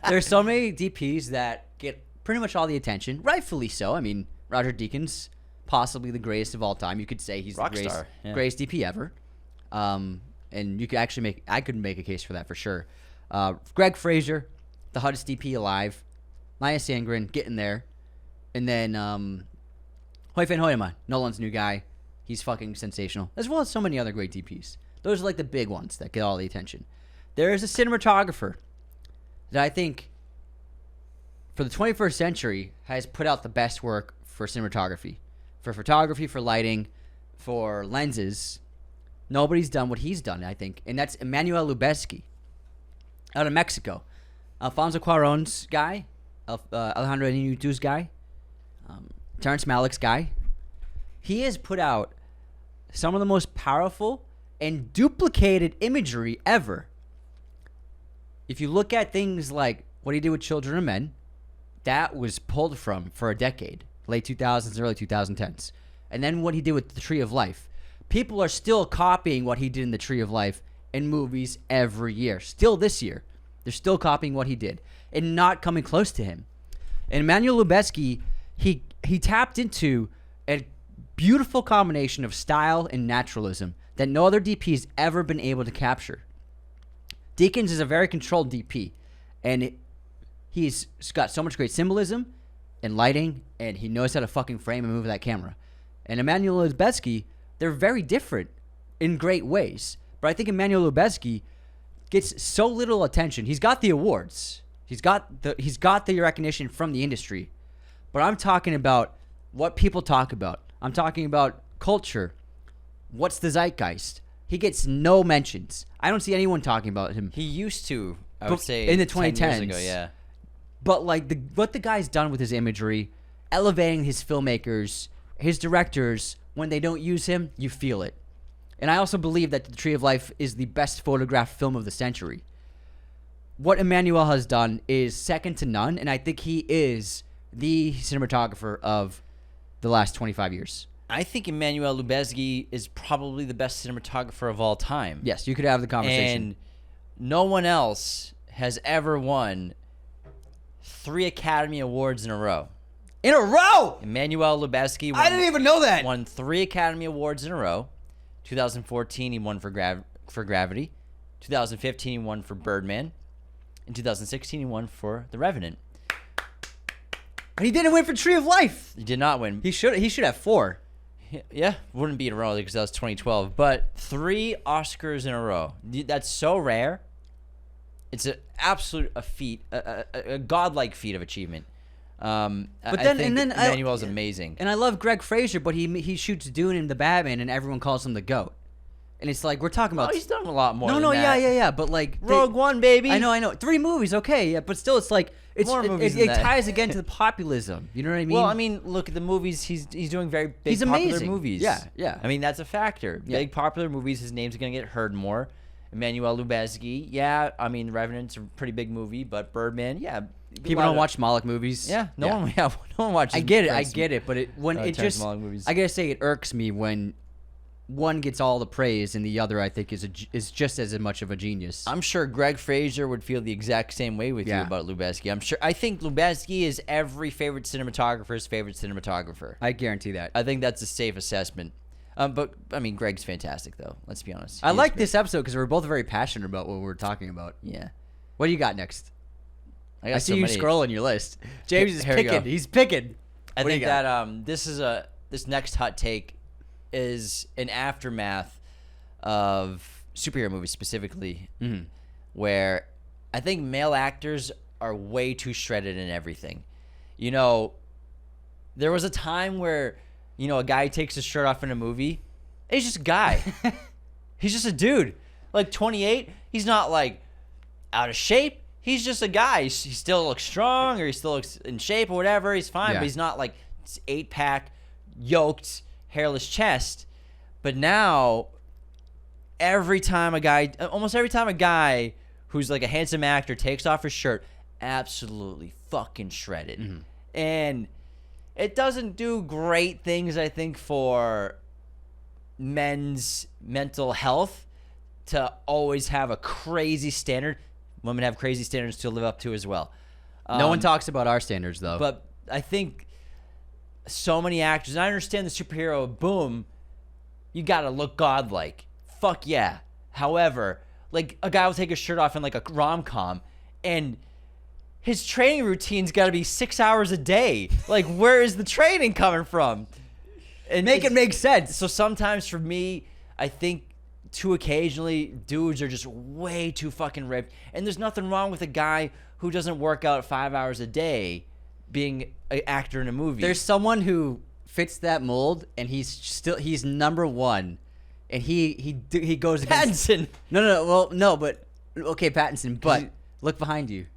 Speaker 2: There's so many DPs that get pretty much all the attention, rightfully so. I mean, Roger Deakins, possibly the greatest of all time. You could say he's the
Speaker 1: Rockstar,
Speaker 2: greatest DP ever. And you could actually I could make a case for that for sure. Greg Fraser, the hottest DP alive. Maya Sandgren, getting there. And then Hoi Van Hoyema, Nolan's new guy. He's fucking sensational. As well as so many other great DPs. Those are like the big ones that get all the attention. There is a cinematographer that I think for the 21st century has put out the best work for cinematography. For photography, for lighting, for lenses. Nobody's done what he's done, I think. And that's Emmanuel Lubezki out of Mexico. Alfonso Cuarón's guy. Alejandro Iñárritu's guy. Terrence Malick's guy. He has put out some of the most powerful and duplicated imagery ever. If you look at things like what he did with Children of Men, that was pulled from for a decade. Late 2000s, early 2010s. And then what he did with The Tree of Life. People are still copying what he did in The Tree of Life in movies every year. Still this year. They're still copying what he did and not coming close to him. And Emmanuel Lubezki, he tapped into a beautiful combination of style and naturalism that no other DP has ever been able to capture. Deakins is a very controlled DP, and he's got so much great symbolism and lighting, and he knows how to fucking frame and move that camera. And Emmanuel Lubezki, they're very different in great ways. But I think Emmanuel Lubezki gets so little attention. He's got the awards. He's got the recognition from the industry. But I'm talking about what people talk about. I'm talking about culture. What's the zeitgeist? He gets no mentions. I don't see anyone talking about him.
Speaker 1: He used to, I would say,
Speaker 2: in the
Speaker 1: 10 years
Speaker 2: 2010s.
Speaker 1: ago, yeah.
Speaker 2: But like what the guy's done with his imagery, elevating his filmmakers, his directors, when they don't use him, you feel it. And I also believe that The Tree of Life is the best photographed film of the century. What Emmanuel has done is second to none, and I think he is the cinematographer of the last 25 years.
Speaker 1: I think Emmanuel Lubezki is probably the best cinematographer of all time.
Speaker 2: Yes, you could have the conversation.
Speaker 1: And no one else has ever won 3 Academy Awards in a row.
Speaker 2: In a row.
Speaker 1: Emmanuel Lubezki
Speaker 2: I didn't even know that.
Speaker 1: won 3 Academy Awards in a row. 2014, he won for Gravity. 2015, he won for Birdman. In 2016, he won for The Revenant.
Speaker 2: And he didn't win for Tree of Life.
Speaker 1: He did not win.
Speaker 2: He should have 4.
Speaker 1: Yeah, wouldn't be in a row because that was 2012. But 3 Oscars in a row. That's so rare. It's an absolute feat, a godlike feat of achievement. But then Emmanuel's amazing.
Speaker 2: And I love Greg Fraser, but he shoots Dune and the Batman, and everyone calls him the GOAT. And it's like we're talking about.
Speaker 1: Oh, he's done a lot more.
Speaker 2: No,
Speaker 1: than that.
Speaker 2: yeah. But like
Speaker 1: Rogue One, baby.
Speaker 2: I know. 3 movies, okay, yeah. But still, it's like it ties again to the populism. You know what I mean?
Speaker 1: Well, I mean, look at the movies. He's doing very big,
Speaker 2: He's
Speaker 1: popular
Speaker 2: amazing.
Speaker 1: movies.
Speaker 2: Yeah.
Speaker 1: I mean, that's a factor.
Speaker 2: Yeah.
Speaker 1: Big popular movies. His name's gonna get heard more. Emmanuel Lubezki. Yeah, I mean, Revenant's a pretty big movie, but Birdman. Yeah.
Speaker 2: People don't watch Malick movies.
Speaker 1: Yeah, no one watches.
Speaker 2: I get it, but it just
Speaker 1: Malick movies.
Speaker 2: I gotta say it irks me when one gets all the praise and the other I think is just as much of a genius.
Speaker 1: I'm sure Greg Fraser would feel the exact same way with you about Lubezki. I think Lubezki is every favorite cinematographer's favorite cinematographer.
Speaker 2: I guarantee that.
Speaker 1: I think that's a safe assessment. But I mean, Greg's fantastic though. Let's be honest.
Speaker 2: I like this episode because we're both very passionate about what we're talking about.
Speaker 1: Yeah.
Speaker 2: What do you got next? I see you
Speaker 1: many.
Speaker 2: scrolling your list. James is
Speaker 1: Here we
Speaker 2: picking.
Speaker 1: go.
Speaker 2: He's picking.
Speaker 1: I think that this next hot take is an aftermath of superhero movies specifically, where I think male actors are way too shredded in everything. You know, there was a time where, you know, a guy takes his shirt off in a movie. He's just a guy. He's just a dude. Like 28, he's not like out of shape. He's just a guy. He still looks strong, or he still looks in shape, or whatever. He's fine, but he's not like 8-pack, yoked, hairless chest. But now, almost every time a guy who's like a handsome actor takes off his shirt, absolutely fucking shredded. And it doesn't do great things, I think, for men's mental health to always have a crazy standard. Women have crazy standards to live up to as well.
Speaker 2: No one talks about our standards, though.
Speaker 1: But I think so many actors, and I understand the superhero boom, you gotta look godlike. Fuck yeah. However, like a guy will take his shirt off in like a rom-com, and his training routine's gotta be 6 hours a day. Like, where is the training coming from? And
Speaker 2: make it make sense.
Speaker 1: So sometimes for me, I think too occasionally dudes are just way too fucking ripped, and there's nothing wrong with a guy who doesn't work out 5 hours a day being an actor in a movie.
Speaker 2: There's someone who fits that mold, and he's number one, and he goes against
Speaker 1: Pattinson.
Speaker 2: No, but okay, Pattinson, but look behind you,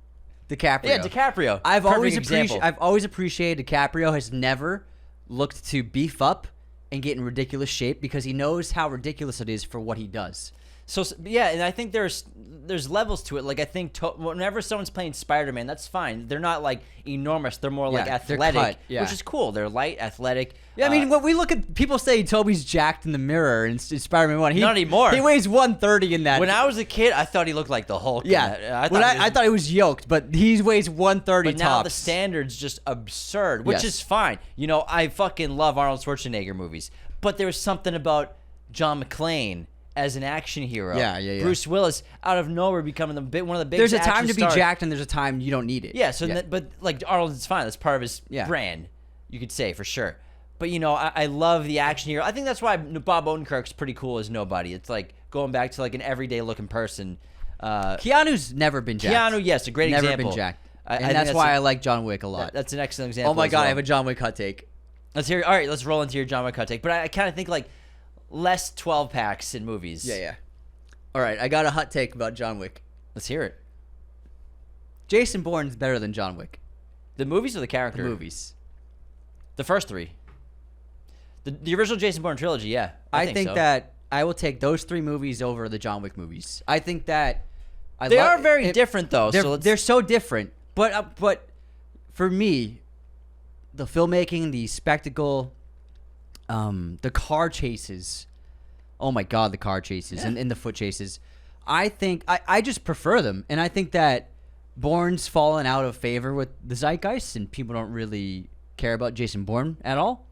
Speaker 2: DiCaprio.
Speaker 1: Yeah, DiCaprio.
Speaker 2: I've
Speaker 1: Perfect
Speaker 2: always appreciated DiCaprio has never looked to beef up and get in ridiculous shape because he knows how ridiculous it is for what he does.
Speaker 1: So yeah, and I think there's levels to it. Like I think whenever someone's playing Spider-Man, that's fine. They're not like enormous. They're more like athletic, which is cool. They're light, athletic.
Speaker 2: Yeah, I mean, when we look at people say Toby's jacked in the mirror in Spider-Man 1.
Speaker 1: Not anymore.
Speaker 2: He weighs 130 in that.
Speaker 1: When I was a kid, I thought he looked like the Hulk.
Speaker 2: Yeah, I thought he was yoked, but he weighs 130
Speaker 1: But now the standard's just absurd, which is fine. You know, I fucking love Arnold Schwarzenegger movies, but there was something about John McClane as an action hero.
Speaker 2: Yeah.
Speaker 1: Bruce Willis out of nowhere becoming one of the biggest.
Speaker 2: There's a time
Speaker 1: action
Speaker 2: to be
Speaker 1: stars.
Speaker 2: jacked, and there's a time you don't need it.
Speaker 1: Yeah. But like Arnold is fine. That's part of his brand. You could say for sure. But you know, I love the action hero. I think that's why Bob Odenkirk's pretty cool as nobody. It's like going back to like an everyday looking person.
Speaker 2: Keanu's never been jacked.
Speaker 1: Keanu, yes, a great
Speaker 2: never
Speaker 1: example.
Speaker 2: Been jacked.
Speaker 1: I
Speaker 2: And that's why I like John Wick a lot.
Speaker 1: That's an excellent example.
Speaker 2: Oh my god,
Speaker 1: well.
Speaker 2: I have a John Wick hot take.
Speaker 1: Let's hear. All right, let's roll into your John Wick hot take. But I kind of think like less 12 packs in movies.
Speaker 2: Yeah. All right, I got a hot take about John Wick.
Speaker 1: Let's hear it.
Speaker 2: Jason Bourne's better than John Wick.
Speaker 1: The movies or the character?
Speaker 2: The movies.
Speaker 1: The first three. The original Jason Bourne trilogy, yeah.
Speaker 2: I think
Speaker 1: so.
Speaker 2: that I will take those 3 movies over the John Wick movies. I think that
Speaker 1: they are very different, though.
Speaker 2: They're so different. But for me, the filmmaking, the spectacle, the car chases. Oh my god, the car chases and the foot chases. I think I just prefer them, and I think that Bourne's fallen out of favor with the zeitgeist, and people don't really care about Jason Bourne at all.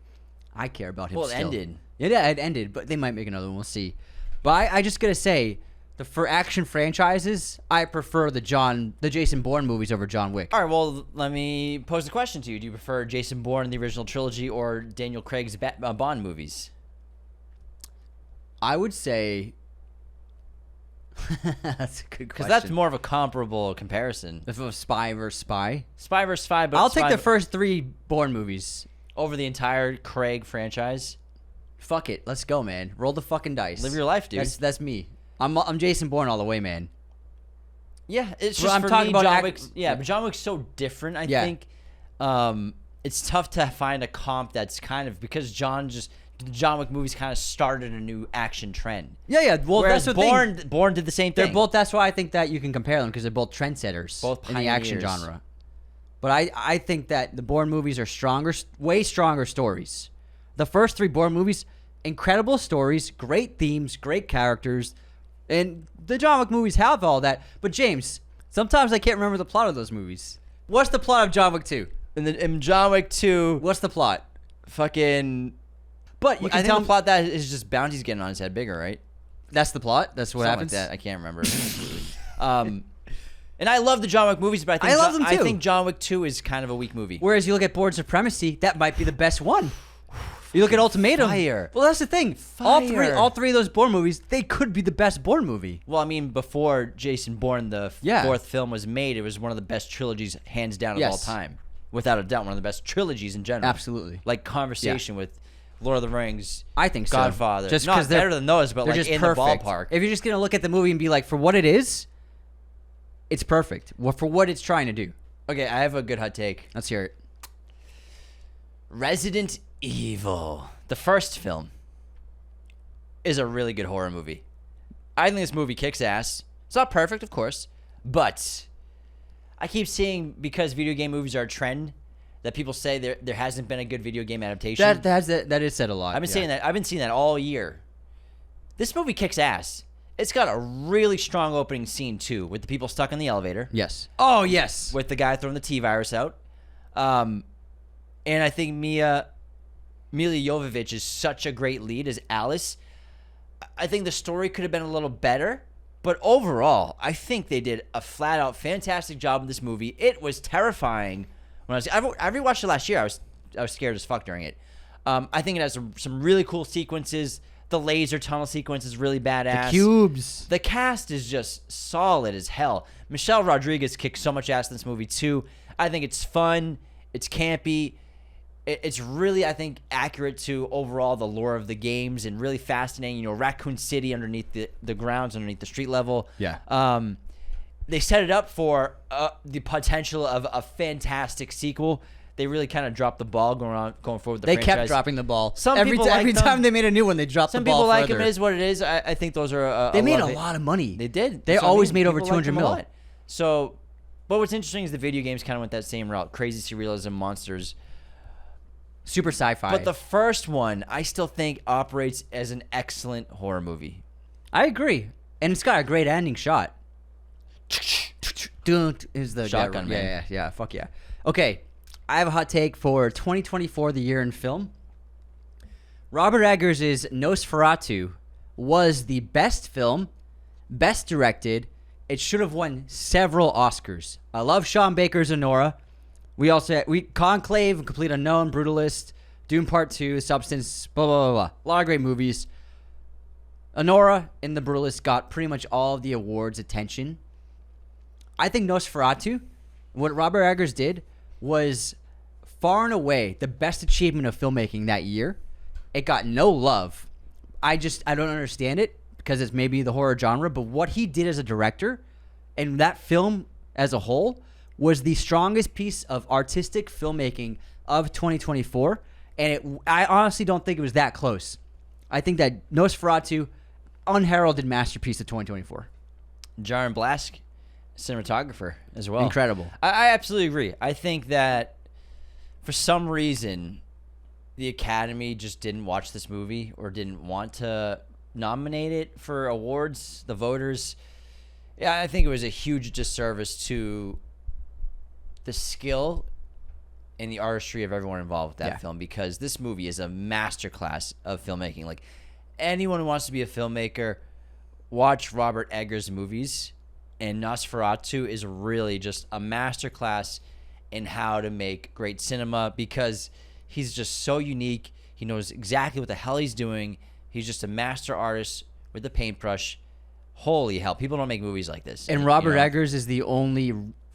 Speaker 2: I care about him.
Speaker 1: Well, it
Speaker 2: still.
Speaker 1: ended.
Speaker 2: Yeah, it ended, but they might make another one. We'll see. But I just gotta say, for action franchises, I prefer the Jason Bourne movies over John Wick.
Speaker 1: All right, well, let me pose the question to you. Do you prefer Jason Bourne in the original trilogy or Daniel Craig's Bond movies?
Speaker 2: I would say that's a good question.
Speaker 1: Because that's more of a comparable comparison.
Speaker 2: If it was spy versus spy.
Speaker 1: Spy versus spy, but
Speaker 2: I'll take the first 3 Bourne movies.
Speaker 1: over the entire Craig franchise.
Speaker 2: Fuck it. Let's go, man. Roll the fucking dice.
Speaker 1: Live your life, dude.
Speaker 2: That's me. I'm Jason Bourne all the way, man.
Speaker 1: Yeah, it's
Speaker 2: Well,
Speaker 1: just
Speaker 2: I'm
Speaker 1: for
Speaker 2: talking
Speaker 1: me,
Speaker 2: about
Speaker 1: John
Speaker 2: act-
Speaker 1: Wick's. Yeah, but John Wick's so different. I
Speaker 2: Yeah.
Speaker 1: think it's tough to find a comp that's kind of because John Wick movies kind of started a new action trend.
Speaker 2: Yeah. Well,
Speaker 1: Whereas
Speaker 2: that's the thing.
Speaker 1: Bourne did the same thing.
Speaker 2: They're both. That's why I think that you can compare them because they're both trendsetters
Speaker 1: Both
Speaker 2: in the action
Speaker 1: pioneers.
Speaker 2: genre. But I think that the Bourne movies are stronger, way stronger stories. The first 3 Bourne movies, incredible stories, great themes, great characters, and the John Wick movies have all that. But James, sometimes I can't remember the plot of those movies. What's the plot of John Wick 2?
Speaker 1: in John Wick 2,
Speaker 2: What's the plot?
Speaker 1: fucking.
Speaker 2: But you
Speaker 1: I
Speaker 2: can
Speaker 1: think
Speaker 2: tell
Speaker 1: the plot that is just bounties getting on his head bigger, right?
Speaker 2: that's the plot. That's what
Speaker 1: Something
Speaker 2: happens.
Speaker 1: like that. I can't remember. And I love the John Wick movies, but
Speaker 2: I love them
Speaker 1: I
Speaker 2: too.
Speaker 1: think John Wick 2 is kind of a weak movie.
Speaker 2: Whereas you look at Bourne Supremacy, that might be the best one. You look at Ultimatum.
Speaker 1: Fire.
Speaker 2: Well, that's the thing. All
Speaker 1: Fire.
Speaker 2: three of those Bourne movies, they could be the best Bourne movie.
Speaker 1: Well, I mean, before Jason Bourne, the
Speaker 2: Yeah.
Speaker 1: 4th film was made, it was one of the best trilogies, hands down, of
Speaker 2: Yes.
Speaker 1: all time. Without a doubt, one of the best trilogies in general.
Speaker 2: Absolutely.
Speaker 1: Like conversation with Lord of the Rings,
Speaker 2: I think so.
Speaker 1: Godfather.
Speaker 2: Just
Speaker 1: Not
Speaker 2: 'cause they're
Speaker 1: better than those, but
Speaker 2: they're
Speaker 1: like
Speaker 2: just
Speaker 1: in
Speaker 2: perfect.
Speaker 1: the ballpark.
Speaker 2: If you're just gonna look at the movie and be like, for what it is, it's perfect. Well, for what it's trying to do.
Speaker 1: Okay, I have a good hot take.
Speaker 2: Let's hear it.
Speaker 1: Resident Evil, the first film, is a really good horror movie. I think this movie kicks ass. It's not perfect, of course, but I keep seeing, because video game movies are a trend, that people say there hasn't been a good video game adaptation.
Speaker 2: That is said a lot.
Speaker 1: I've been saying that. I've been seeing that all year. This movie kicks ass. It's got a really strong opening scene too, with the people stuck in the elevator,
Speaker 2: Yes. Oh yes.
Speaker 1: with the guy throwing the T virus out. And I think Mila Jovovich is such a great lead as Alice. I think the story could have been a little better, but overall, I think they did a flat out fantastic job in this movie. It was terrifying when I rewatched it last year. I was scared as fuck during it. I think it has some really cool sequences. The laser tunnel sequence is really badass.
Speaker 2: Cubes.
Speaker 1: The cast is just solid as hell. Michelle Rodriguez kicks so much ass in this movie too. I think it's fun. It's campy. It's really, I think, accurate to overall the lore of the games and really fascinating. You know, Raccoon City underneath the grounds, underneath the street level.
Speaker 2: Yeah.
Speaker 1: They set it up for the potential of a fantastic sequel. They really kind of dropped the ball going forward with the
Speaker 2: They
Speaker 1: franchise.
Speaker 2: kept dropping the ball.
Speaker 1: Some
Speaker 2: every
Speaker 1: people like them.
Speaker 2: time they made a new one, they dropped
Speaker 1: Some
Speaker 2: the ball.
Speaker 1: people like
Speaker 2: further.
Speaker 1: them. It is what it is. I think those are.
Speaker 2: They made a lot of money.
Speaker 1: They did.
Speaker 2: They
Speaker 1: That's what I
Speaker 2: always
Speaker 1: mean.
Speaker 2: made over
Speaker 1: People liked
Speaker 2: 200
Speaker 1: them a
Speaker 2: mil.
Speaker 1: lot. So, but what's interesting is the video games kind of went that same route. Crazy surrealism, monsters.
Speaker 2: Super sci-fi.
Speaker 1: But the first one, I still think operates as an excellent horror movie.
Speaker 2: I agree, and it's got a great ending shot. Is the
Speaker 1: Shotgun,
Speaker 2: yeah,
Speaker 1: man.
Speaker 2: yeah, fuck yeah. Okay, I have a hot take for 2024, the year in film. Robert Eggers' Nosferatu was the best film, best directed. It should have won several Oscars. I love Sean Baker's Anora. We also Conclave, Complete Unknown, Brutalist, Dune Part 2, Substance, blah, blah, blah, blah. A lot of great movies. Anora and The Brutalist got pretty much all of the awards attention. I think Nosferatu, what Robert Eggers did, was far and away the best achievement of filmmaking that year. It got no love. I don't understand it because it's maybe the horror genre, but what he did as a director and that film as a whole was the strongest piece of artistic filmmaking of 2024, and I honestly don't think it was that close. I think that Nosferatu, unheralded masterpiece of 2024.
Speaker 1: Jaron Blask, cinematographer as well.
Speaker 2: Incredible.
Speaker 1: I absolutely agree. I think that for some reason, the Academy just didn't watch this movie or didn't want to nominate it for awards. The voters, yeah, I think it was a huge disservice to the skill and the artistry of everyone involved with that film, because this movie is a masterclass of filmmaking. Like, anyone who wants to be a filmmaker, watch Robert Eggers' movies, and Nosferatu is really just a masterclass in how to make great cinema, because he's just so unique. He knows exactly what the hell he's doing. He's just a master artist with a paintbrush. Holy hell, people don't make movies like this.
Speaker 2: And Robert Eggers is the only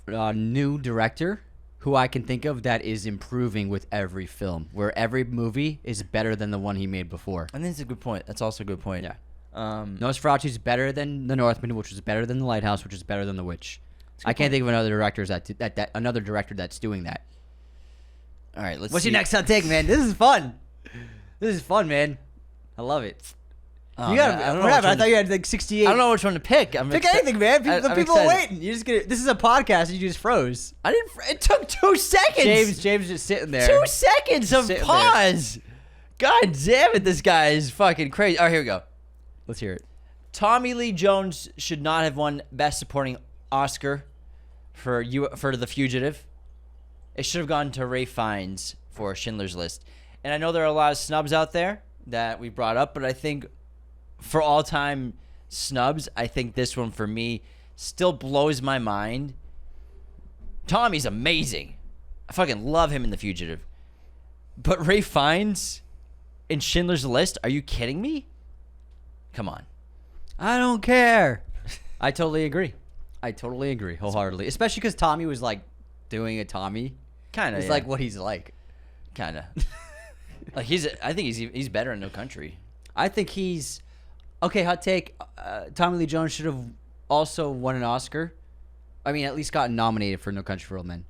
Speaker 2: new director who I can think of that is improving with every film, where every movie is better than the one he made before.
Speaker 1: I think that's a good point. That's also a good point.
Speaker 2: Yeah. Nosferatu is better than The Northman, which is better than The Lighthouse, which is better than The Witch. I can't think of another director another director that's doing that.
Speaker 1: All right, let's
Speaker 2: What's
Speaker 1: see.
Speaker 2: your next hot take, man? This is fun. This is fun, man. I love it.
Speaker 1: Oh,
Speaker 2: You got
Speaker 1: man, I don't know
Speaker 2: what
Speaker 1: which
Speaker 2: happened? I
Speaker 1: one
Speaker 2: thought
Speaker 1: to-
Speaker 2: you had like 68.
Speaker 1: I don't know which one to pick.
Speaker 2: Pick anything, man.
Speaker 1: I'm
Speaker 2: The people are
Speaker 1: excited.
Speaker 2: waiting. You just get. This is a podcast, and you just froze.
Speaker 1: I didn't. It took 2 seconds.
Speaker 2: James just sitting there.
Speaker 1: 2 seconds of
Speaker 2: Sitting there.
Speaker 1: pause. God damn it, this guy is fucking crazy. All right, here we go.
Speaker 2: Let's hear it.
Speaker 1: Tommy Lee Jones should not have won Best Supporting Oscar for The Fugitive. It should have gone to Ralph Fiennes for Schindler's List. And I know there are a lot of snubs out there that we brought up, but I think for all-time snubs, I think this one for me still blows my mind. Tommy's amazing. I fucking love him in The Fugitive. But Ralph Fiennes in Schindler's List? Are you kidding me? Come on.
Speaker 2: I don't care. I totally agree. Wholeheartedly. Especially because Tommy was like doing a Tommy.
Speaker 1: Kind of.
Speaker 2: It's like what he's like.
Speaker 1: Kind of. Like I think he's better in No Country.
Speaker 2: I think he's okay. Hot take. Tommy Lee Jones should have also won an Oscar. I mean, at least gotten nominated for No Country for Old Men.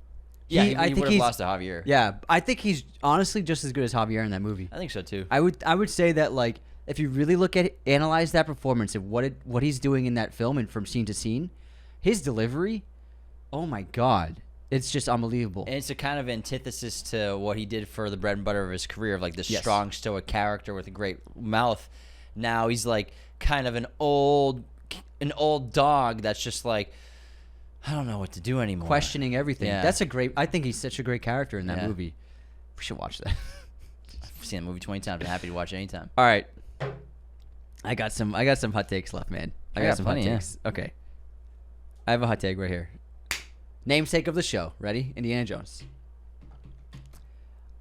Speaker 1: Yeah,
Speaker 2: I
Speaker 1: he
Speaker 2: think
Speaker 1: would have lost to Javier.
Speaker 2: Yeah, I think he's honestly just as good as Javier in that movie.
Speaker 1: I think so too.
Speaker 2: I would say that, like, if you really analyze that performance and what he's doing in that film and from scene to scene, his delivery, oh my god, it's just unbelievable.
Speaker 1: And it's a kind of antithesis to what he did for the bread and butter of his career, of like this strong stoic character with a great mouth. Now he's like kind of an old dog that's just like, I don't know what to do anymore.
Speaker 2: Questioning everything.
Speaker 1: Yeah.
Speaker 2: I think he's such a great character in that movie. We should watch that.
Speaker 1: I've seen that movie 20 times. I'm happy to watch it anytime.
Speaker 2: All right. I got some hot takes left, man. I got some
Speaker 1: plenty,
Speaker 2: hot takes. Okay. I have a hot take right here. Namesake of the show. Ready? Indiana Jones.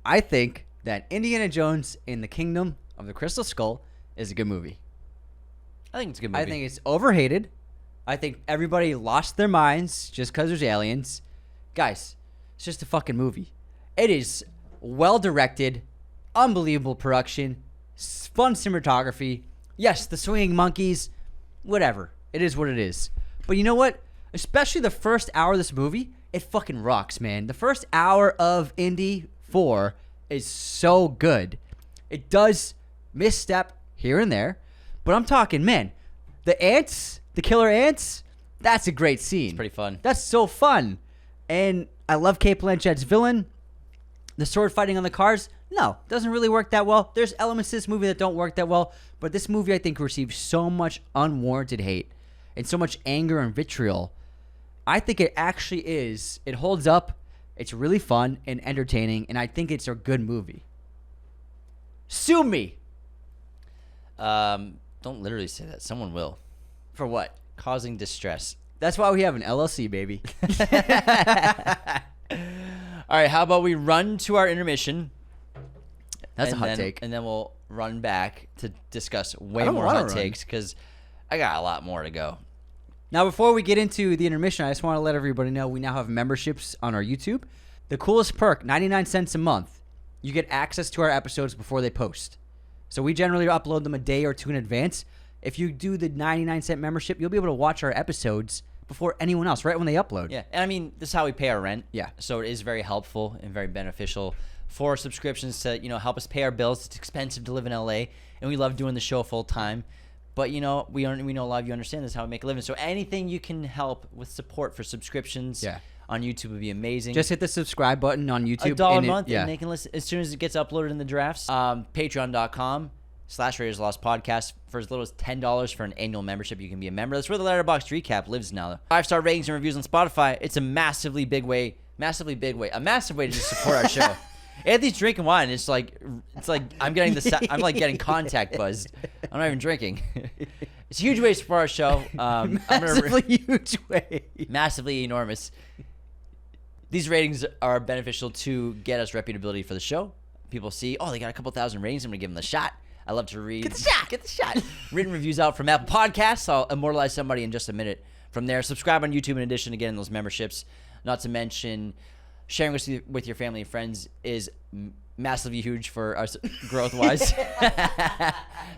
Speaker 2: I think that Indiana Jones in the Kingdom of the Crystal Skull is a good movie.
Speaker 1: I think it's a good movie.
Speaker 2: I think it's overhated. I think everybody lost their minds just because there's aliens. Guys, it's just a fucking movie. It is well directed, unbelievable production, fun cinematography. Yes, the swinging monkeys, whatever. It is what it is. But you know what? Especially the first hour of this movie, it fucking rocks, man. The first hour of Indy 4 is so good. It does misstep here and there, but I'm talking, man, the ants, the killer ants, that's a great scene.
Speaker 1: It's pretty fun.
Speaker 2: That's so fun. And I love Cate Blanchett's villain. The sword fighting on the cars, no, doesn't really work that well. There's elements to this movie that don't work that well, but this movie, I think, received so much unwarranted hate and so much anger and vitriol. I think it actually is. It holds up. It's really fun and entertaining, and I think it's a good movie. Sue me.
Speaker 1: Don't literally say that. Someone will.
Speaker 2: For what?
Speaker 1: Causing distress.
Speaker 2: That's why we have an LLC, baby.
Speaker 1: All right, how about we run to our intermission?
Speaker 2: That's a hot take.
Speaker 1: And then we'll run back to discuss way
Speaker 2: I don't
Speaker 1: more
Speaker 2: wanna
Speaker 1: hot
Speaker 2: run.
Speaker 1: takes, because I got a lot more to go.
Speaker 2: Now, before we get into the intermission, I just want to let everybody know we now have memberships on our YouTube. The coolest perk, 99 cents a month. You get access to our episodes before they post. So we generally upload them a day or two in advance. If you do the 99-cent membership, you'll be able to watch our episodes before anyone else, right when they upload.
Speaker 1: Yeah, and I mean, this is how we pay our rent.
Speaker 2: Yeah.
Speaker 1: So it is very helpful and very beneficial for subscriptions to, help us pay our bills. It's expensive to live in LA, and we love doing the show full time. But, we know a lot of you understand this is how we make a living. So anything you can help with support for subscriptions on YouTube would be amazing.
Speaker 2: Just hit the subscribe button on YouTube.
Speaker 1: $1 a
Speaker 2: and
Speaker 1: month, and they can listen as soon as it gets uploaded in the drafts. Patreon.com/Raiders Lost Podcast. For as little as $10 for an annual membership, you can be a member. That's where the Letterboxd Recap lives now. 5-star ratings and reviews on Spotify. It's a massively big way massively big way, a massive way to just support our show. Anthony's drinking wine. It's like I'm getting I'm like getting contact buzzed. I'm not even drinking. It's a huge way to support our show.
Speaker 2: Massively huge way.
Speaker 1: Massively enormous. These ratings are beneficial to get us reputability for the show. People see, oh, they got a couple thousand ratings. I'm gonna give them the shot. I love to read.
Speaker 2: Get the shot.
Speaker 1: Get the shot. Written reviews out from Apple Podcasts. I'll immortalize somebody in just a minute from there. Subscribe on YouTube in addition to getting those memberships. Not to mention, sharing with your family and friends is massively huge for us growth-wise.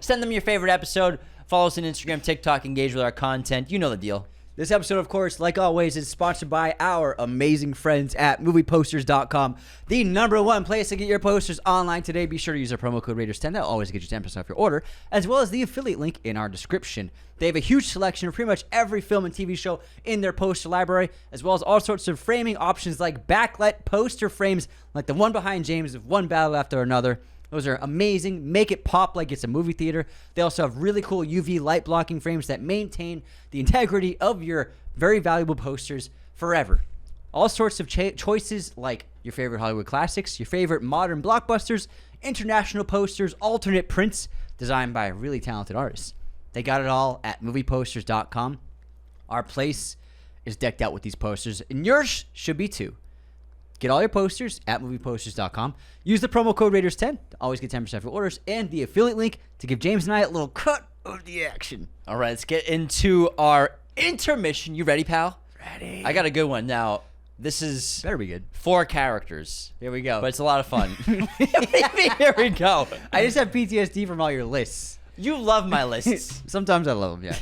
Speaker 1: Send them your favorite episode. Follow us on Instagram, TikTok. Engage with our content. You know the deal.
Speaker 2: This episode, of course, like always, is sponsored by our amazing friends at movieposters.com, the #1 place to get your posters online today. Be sure to use our promo code Raiders10. That'll always get you 10% off your order, as well as the affiliate link in our description. They have a huge selection of pretty much every film and TV show in their poster library, as well as all sorts of framing options like backlit poster frames like the one behind James of one battle after another. Those are amazing. Make it pop like it's a movie theater. They also have really cool UV light blocking frames that maintain the integrity of your very valuable posters forever. All sorts of choices like your favorite Hollywood classics, your favorite modern blockbusters, international posters, alternate prints designed by really talented artists. They got it all at movieposters.com. Our place is decked out with these posters, and yours should be too. Get all your posters at movieposters.com. Use the promo code Raiders10 to always get 10% off your orders, and the affiliate link to give James and I a little cut of the action.
Speaker 1: All right, let's get into our intermission. You ready, pal?
Speaker 2: Ready.
Speaker 1: I got a good one. Now, this is
Speaker 2: Better be good.
Speaker 1: 4 characters.
Speaker 2: Here we go.
Speaker 1: But it's a lot of fun. Here we go.
Speaker 2: I just have PTSD from all your lists.
Speaker 1: You love my lists.
Speaker 2: Sometimes I love them, yeah.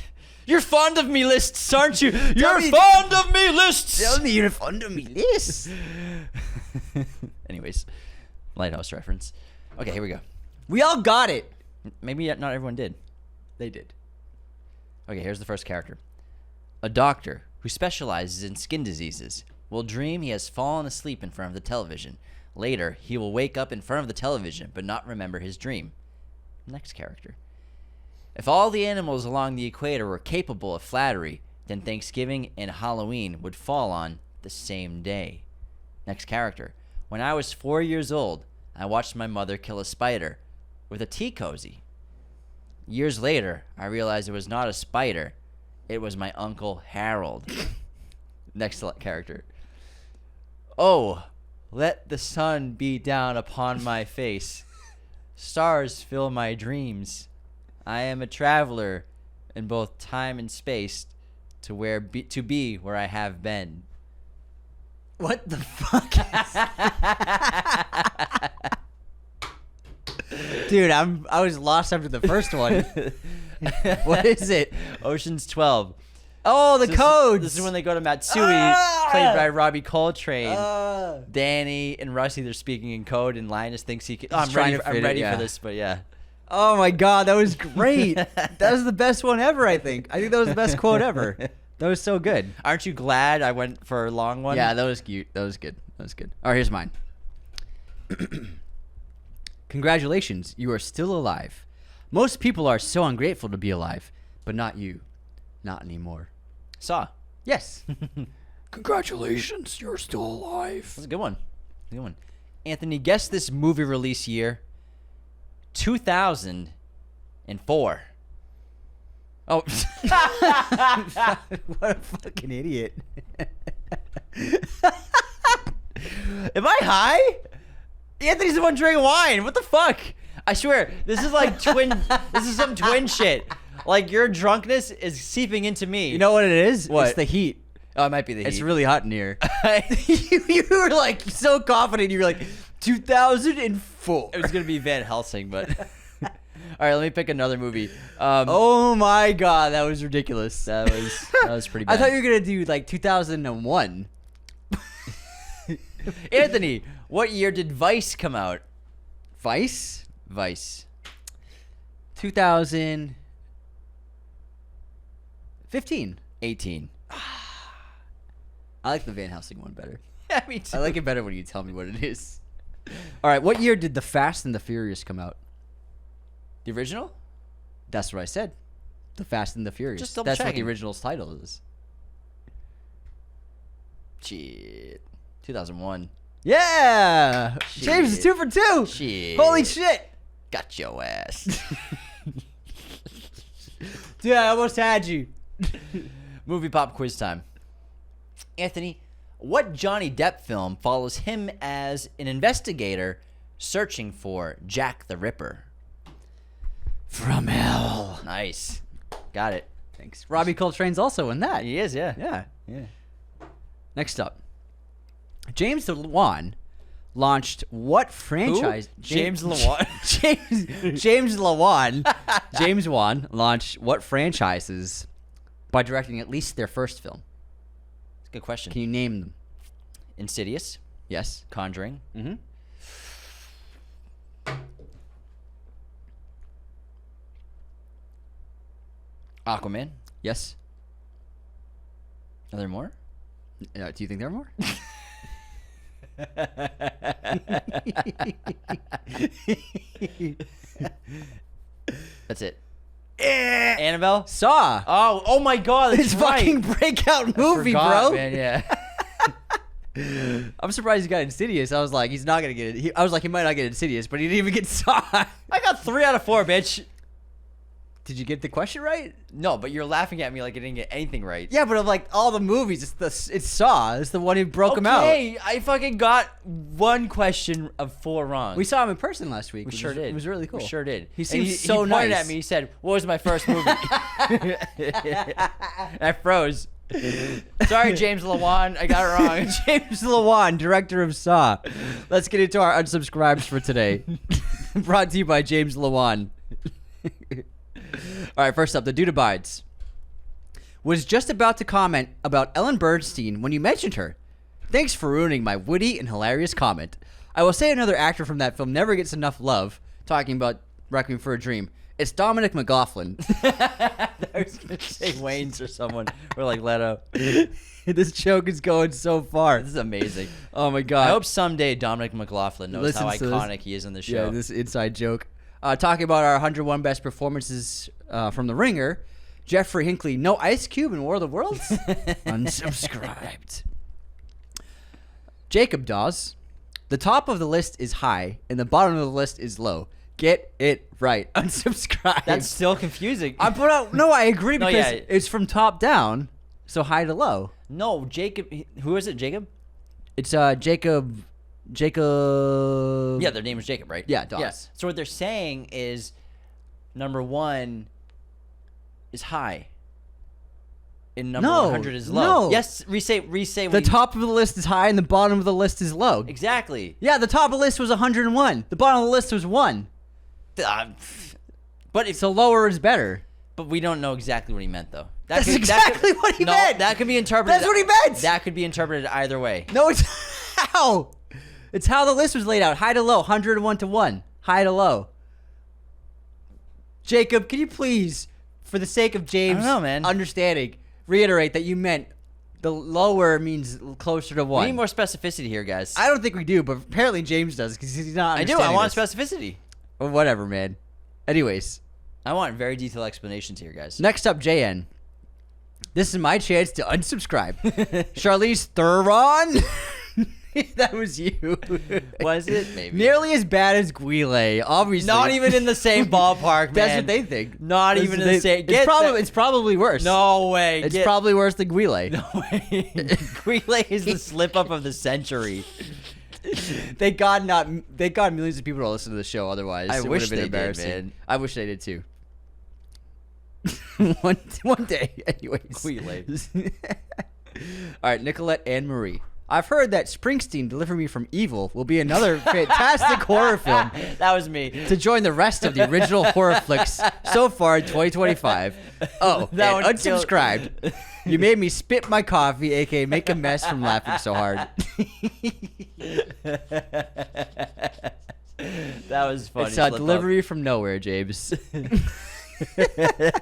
Speaker 1: You're fond of me lists, aren't you? You're fond of me lists.
Speaker 2: Tell me you're fond of me lists.
Speaker 1: Anyways, Lighthouse reference. Okay, here we go.
Speaker 2: We all got it.
Speaker 1: Maybe not everyone did.
Speaker 2: They did.
Speaker 1: Okay, here's the first character. A doctor who specializes in skin diseases will dream he has fallen asleep in front of the television. Later, he will wake up in front of the television but not remember his dream. Next character. If all the animals along the equator were capable of flattery, then Thanksgiving and Halloween would fall on the same day. Next character. When I was 4 years old, I watched my mother kill a spider with a tea cozy. Years later, I realized it was not a spider. It was my Uncle Harold. Next character. Oh, let the sun be down upon my face. Stars fill my dreams. I am a traveler in both time and space to be where I have been.
Speaker 2: What the fuck is Dude, I was lost after the first one. What is it?
Speaker 1: Ocean's 12.
Speaker 2: Oh, the codes.
Speaker 1: This is when they go to Matsui, played by Robbie Coltrane. Danny and Rusty, they're speaking in code, and Linus thinks he can. Oh, I'm ready for this, but yeah.
Speaker 2: Oh my god, that was great. That was the best one ever, I think. I think that was the best quote ever. That was so good.
Speaker 1: Aren't you glad I went for a long one?
Speaker 2: Yeah, that was cute. That was good. That was good. All right, here's mine. Congratulations, you are still alive. Most people are so ungrateful to be alive, but not you. Not anymore.
Speaker 1: Saw.
Speaker 2: Yes. Congratulations, you're still alive.
Speaker 1: That's a good one. Good one. Anthony, guess this movie release year. 2004. Oh.
Speaker 2: What a fucking idiot.
Speaker 1: Am I high? Anthony's the one drinking wine. What the fuck? I swear, this is like this is some twin shit. Like, your drunkenness is seeping into me.
Speaker 2: You know what it is?
Speaker 1: What?
Speaker 2: It's the heat.
Speaker 1: Oh, it might be the heat.
Speaker 2: It's really hot in here. You were like so confident. You were like, 2004.
Speaker 1: It was going to be Van Helsing, but... All right, let me pick another movie.
Speaker 2: Oh my god, that was ridiculous.
Speaker 1: That was pretty bad.
Speaker 2: I thought you were going to do like 2001.
Speaker 1: Anthony, what year did Vice come out?
Speaker 2: Vice?
Speaker 1: Vice.
Speaker 2: 2015.
Speaker 1: 18.
Speaker 2: I like the Van Helsing one better.
Speaker 1: Yeah, me too.
Speaker 2: I like it better when you tell me what it is. All right, what year did The Fast and the Furious come out?
Speaker 1: The original?
Speaker 2: That's what I said. The Fast and the Furious.
Speaker 1: Just double
Speaker 2: That's what the
Speaker 1: checking.
Speaker 2: original's title is.
Speaker 1: Shit. 2001.
Speaker 2: Yeah.
Speaker 1: Shit.
Speaker 2: James is 2 for 2.
Speaker 1: Shit.
Speaker 2: Holy shit.
Speaker 1: Got your ass.
Speaker 2: Dude, I almost had you.
Speaker 1: Movie pop quiz time. Anthony, what Johnny Depp film follows him as an investigator searching for Jack the Ripper?
Speaker 2: From Hell.
Speaker 1: Nice. Got it.
Speaker 2: Thanks. Robbie Coltrane's also in that.
Speaker 1: He is, yeah.
Speaker 2: Yeah.
Speaker 1: Yeah.
Speaker 2: Next up. James Lewan launched what franchise?
Speaker 1: James Lewan.
Speaker 2: James Lewan. James Wan launched what franchises by directing at least their first film?
Speaker 1: That's a good question.
Speaker 2: Can you name them?
Speaker 1: Insidious,
Speaker 2: Yes.
Speaker 1: Conjuring,
Speaker 2: Mm-hmm.
Speaker 1: Aquaman.
Speaker 2: Yes.
Speaker 1: Are there more?
Speaker 2: Do you think there are more?
Speaker 1: That's it. Annabelle?
Speaker 2: Saw.
Speaker 1: Oh my God, that's
Speaker 2: His
Speaker 1: right.
Speaker 2: fucking breakout movie,
Speaker 1: Forgot,
Speaker 2: bro.
Speaker 1: man, yeah.
Speaker 2: I'm surprised he got Insidious. I was like, he's not gonna get it. I was like, he might not get Insidious, but he didn't even get Saw.
Speaker 1: I got 3 out of 4, bitch.
Speaker 2: Did you get the question right?
Speaker 1: No, but you're laughing at me like I didn't get anything right.
Speaker 2: Yeah, but of like all the movies, it's Saw. It's the one who broke him out.
Speaker 1: Okay, I fucking got 1 question of 4 wrong.
Speaker 2: We saw him in person last week.
Speaker 1: We sure did.
Speaker 2: It was really cool.
Speaker 1: We sure did.
Speaker 2: He seems
Speaker 1: And
Speaker 2: so
Speaker 1: he pointed
Speaker 2: nice.
Speaker 1: at me. He said, "What was my first movie?" I froze. Sorry, James Lewan. I got it wrong.
Speaker 2: James Lewan, director of Saw. Let's get into our unsubscribes for today. Brought to you by James Lewan. All right, first up, the Dude Abides. Was just about to comment about Ellen Bernstein when you mentioned her. Thanks for ruining my witty and hilarious comment. I will say another actor from that film never gets enough love, talking about Requiem for a Dream. It's Dominic McLaughlin.
Speaker 1: I was gonna say Wayne's or someone, or like Leto.
Speaker 2: This joke is going so far.
Speaker 1: This is amazing.
Speaker 2: Oh my God.
Speaker 1: I hope someday Dominic McLaughlin knows how
Speaker 2: Listens to this.
Speaker 1: iconic he is in the show.
Speaker 2: Yeah, this inside joke. Talking about our 101 best performances from The Ringer. Jeffrey Hinckley, no Ice Cube in War of the Worlds? Unsubscribed. Jacob Dawes. The top of the list is high, and the bottom of the list is low. Get it right. Unsubscribe.
Speaker 1: That's still confusing.
Speaker 2: No, I agree
Speaker 1: No,
Speaker 2: because
Speaker 1: yeah.
Speaker 2: it's from top down, so high to low.
Speaker 1: No, Jacob. Who is it? Jacob?
Speaker 2: It's Jacob.
Speaker 1: Yeah, their name is Jacob, right?
Speaker 2: Yeah, Dawes.
Speaker 1: So what they're saying is, number 1 is high, and number 100 is low.
Speaker 2: no.
Speaker 1: Yes, resay.
Speaker 2: The top of the list is high, and the bottom of the list is low.
Speaker 1: Exactly.
Speaker 2: Yeah, the top of the list was 101. The bottom of the list was 1.
Speaker 1: But
Speaker 2: So lower is better.
Speaker 1: But we don't know exactly what he meant, though.
Speaker 2: That's exactly what he meant.
Speaker 1: That could be interpreted.
Speaker 2: That's what he meant.
Speaker 1: That could be interpreted either way.
Speaker 2: No, it's how. It's how the list was laid out. High to low, 101 to 1. High to low. Jacob, can you please, for the sake of James'
Speaker 1: I don't know, man.
Speaker 2: understanding, reiterate that you meant the lower means closer to 1?
Speaker 1: We need more specificity here, guys.
Speaker 2: I don't think we do, but apparently James does because he's not
Speaker 1: I do.
Speaker 2: understanding
Speaker 1: I want
Speaker 2: this.
Speaker 1: specificity.
Speaker 2: Well, whatever, man. Anyways,
Speaker 1: I want very detailed explanations here, guys.
Speaker 2: next up, JN. This is my chance to unsubscribe. Charlize Theron. That was you.
Speaker 1: Was it? Maybe.
Speaker 2: Nearly as bad as Guile, obviously.
Speaker 1: Not even in the same ballpark, man.
Speaker 2: That's what they think.
Speaker 1: Not
Speaker 2: That's
Speaker 1: even
Speaker 2: what
Speaker 1: in the same.
Speaker 2: It's probably worse.
Speaker 1: No way.
Speaker 2: It's probably worse than Guile.
Speaker 1: No way. Guile is the slip up of the century.
Speaker 2: Thank God millions of people to listen to the show. Otherwise,
Speaker 1: I
Speaker 2: it would
Speaker 1: wish
Speaker 2: have been
Speaker 1: they did,
Speaker 2: embarrassing.
Speaker 1: man.
Speaker 2: I wish they did too. one day, anyways.
Speaker 1: Guile.
Speaker 2: All right, Nicolette Anne Marie. I've heard that Springsteen, Deliver Me from Evil, will be another fantastic horror film
Speaker 1: That was me.
Speaker 2: to join the rest of the original horror flicks so far in 2025. Oh,
Speaker 1: That
Speaker 2: and
Speaker 1: one killed-
Speaker 2: unsubscribed. You made me spit my coffee, aka make a mess from laughing so hard.
Speaker 1: That was funny.
Speaker 2: It's
Speaker 1: Slip up.
Speaker 2: Delivery from Nowhere, James.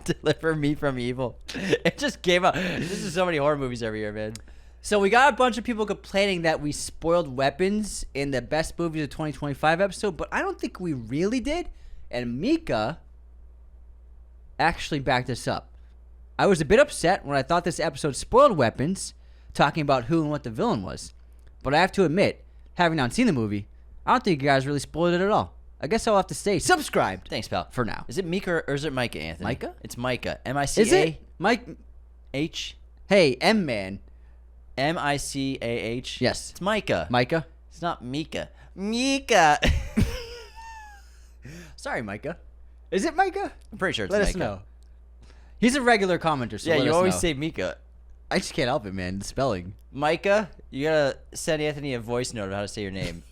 Speaker 1: Deliver Me from Evil. It just came out. This is so many horror movies every year, man.
Speaker 2: So we got a bunch of people complaining that we spoiled weapons in the best movies of 2025 episode, but I don't think we really did. And Mika actually backed us up. I was a bit upset when I thought this episode spoiled weapons, talking about who and what the villain was. But I have to admit, having not seen the movie, I don't think you guys really spoiled it at all. I guess I'll have to stay subscribed.
Speaker 1: Thanks, pal.
Speaker 2: For now.
Speaker 1: Is it Mika or is it Micah, Anthony?
Speaker 2: Micah?
Speaker 1: It's Micah. M-I-C-A?
Speaker 2: Is it? Mike?
Speaker 1: H?
Speaker 2: Hey, M-Man.
Speaker 1: M-I-C-A-H?
Speaker 2: Yes.
Speaker 1: It's Micah.
Speaker 2: Micah?
Speaker 1: It's not Mika. Mika.
Speaker 2: Sorry, Micah. Is it Micah?
Speaker 1: I'm pretty sure it's
Speaker 2: Let
Speaker 1: Micah.
Speaker 2: us know. He's a regular commenter, so
Speaker 1: Yeah,
Speaker 2: let
Speaker 1: you
Speaker 2: us
Speaker 1: always
Speaker 2: know.
Speaker 1: say Mika.
Speaker 2: I just can't help it, man. The spelling.
Speaker 1: Micah, you gotta send Anthony a voice note of how to say your name.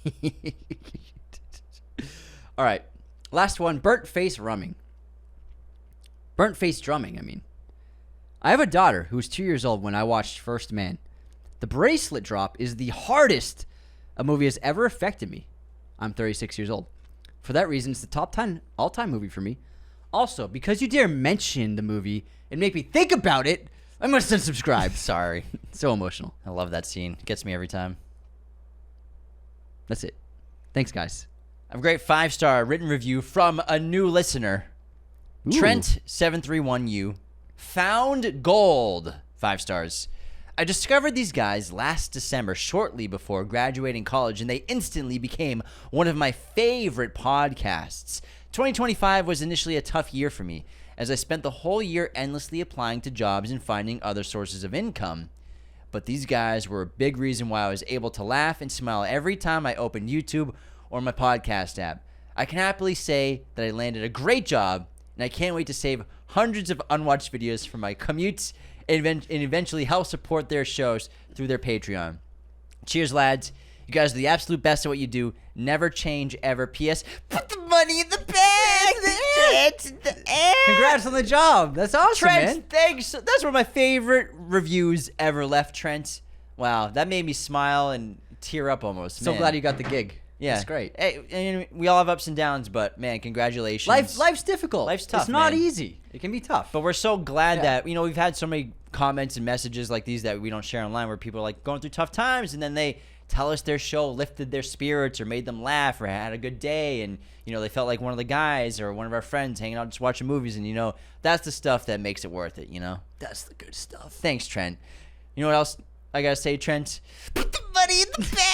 Speaker 2: All right. Last one. Burnt face drumming. Burnt face drumming, I mean. I have a daughter who was 2 years old when I watched First Man. The bracelet drop is the hardest a movie has ever affected me. I'm 36 years old. For that reason, it's the top 10 all-time movie for me. Also, because you dare mention the movie and make me think about it, I must unsubscribe.
Speaker 1: Sorry.
Speaker 2: So emotional.
Speaker 1: I love that scene. It gets me every time.
Speaker 2: That's it. Thanks, guys.
Speaker 1: I have a great 5-star written review from a new listener.
Speaker 2: Ooh.
Speaker 1: Trent731U. Found gold. 5 stars. I discovered these guys last December, shortly before graduating college, and they instantly became one of my favorite podcasts. 2025 was initially a tough year for me, as I spent the whole year endlessly applying to jobs and finding other sources of income. But these guys were a big reason why I was able to laugh and smile every time I opened YouTube or my podcast app. I can happily say that I landed a great job, and I can't wait to save hundreds of unwatched videos for my commutes and eventually help support their shows through their Patreon. Cheers, lads. You guys are the absolute best at what you do. Never change ever. P.S. Put the money in the bag.
Speaker 2: Congrats on the job. That's awesome,
Speaker 1: Trent,
Speaker 2: man.
Speaker 1: thanks. That's one of my favorite reviews ever left, Trent. Wow, that made me smile and tear up almost.
Speaker 2: So
Speaker 1: Man.
Speaker 2: glad you got the gig.
Speaker 1: Yeah,
Speaker 2: That's great.
Speaker 1: Hey, and we all have ups and downs, but man, congratulations.
Speaker 2: Life's difficult.
Speaker 1: Life's tough,
Speaker 2: It's not
Speaker 1: man.
Speaker 2: easy. It can be tough.
Speaker 1: But we're so glad
Speaker 2: Yeah.
Speaker 1: that, we've had so many comments and messages like these that we don't share online where people are like going through tough times and then they tell us their show lifted their spirits or made them laugh or had a good day and, they felt like one of the guys or one of our friends hanging out just watching movies and, that's the stuff that makes it worth it,
Speaker 2: That's the good stuff.
Speaker 1: Thanks, Trent. You know what else I gotta say, Trent? Put the money in the bag!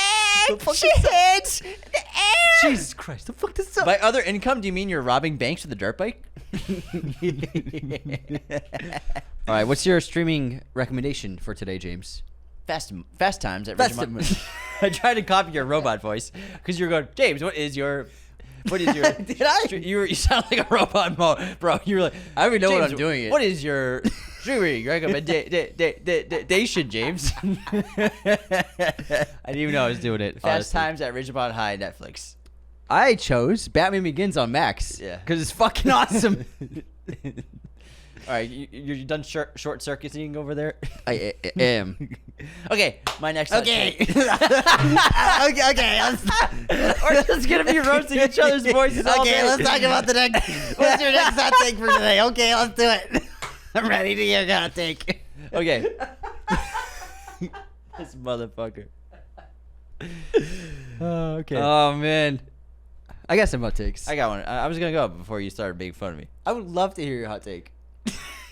Speaker 2: Jesus Christ, the fuck this up.
Speaker 1: By other income, do you mean you're robbing banks with a dirt bike?
Speaker 2: All right, what's your streaming recommendation for today, James?
Speaker 1: Fast Times at
Speaker 2: Fast
Speaker 1: Ridgemont.
Speaker 2: Times.
Speaker 1: I tried to copy your robot voice because you were going, James, what is your
Speaker 2: Did I?
Speaker 1: You sound like a robot, bro. You were like,
Speaker 2: I don't even know what
Speaker 1: James,
Speaker 2: I'm doing it.
Speaker 1: What is your streaming recommendation, James? I didn't even know I was doing it. Fast
Speaker 2: Honestly.
Speaker 1: Times at Ridgemont High, Netflix.
Speaker 2: I chose Batman Begins on Max.
Speaker 1: Yeah.
Speaker 2: Because it's fucking awesome.
Speaker 1: All right, you're done short circuiting over there?
Speaker 2: I am.
Speaker 1: Okay, my next
Speaker 2: Okay.
Speaker 1: take.
Speaker 2: okay.
Speaker 1: We're just going to be roasting each other's voices all day.
Speaker 2: Okay, let's talk about the next. What's your next hot take for today? Okay, let's do it. I'm ready to hear your hot take.
Speaker 1: Okay. This motherfucker. Oh, okay.
Speaker 2: Oh man, I got some hot takes.
Speaker 1: I got one. I was gonna go before you started making fun of me.
Speaker 2: I would love to hear your hot take.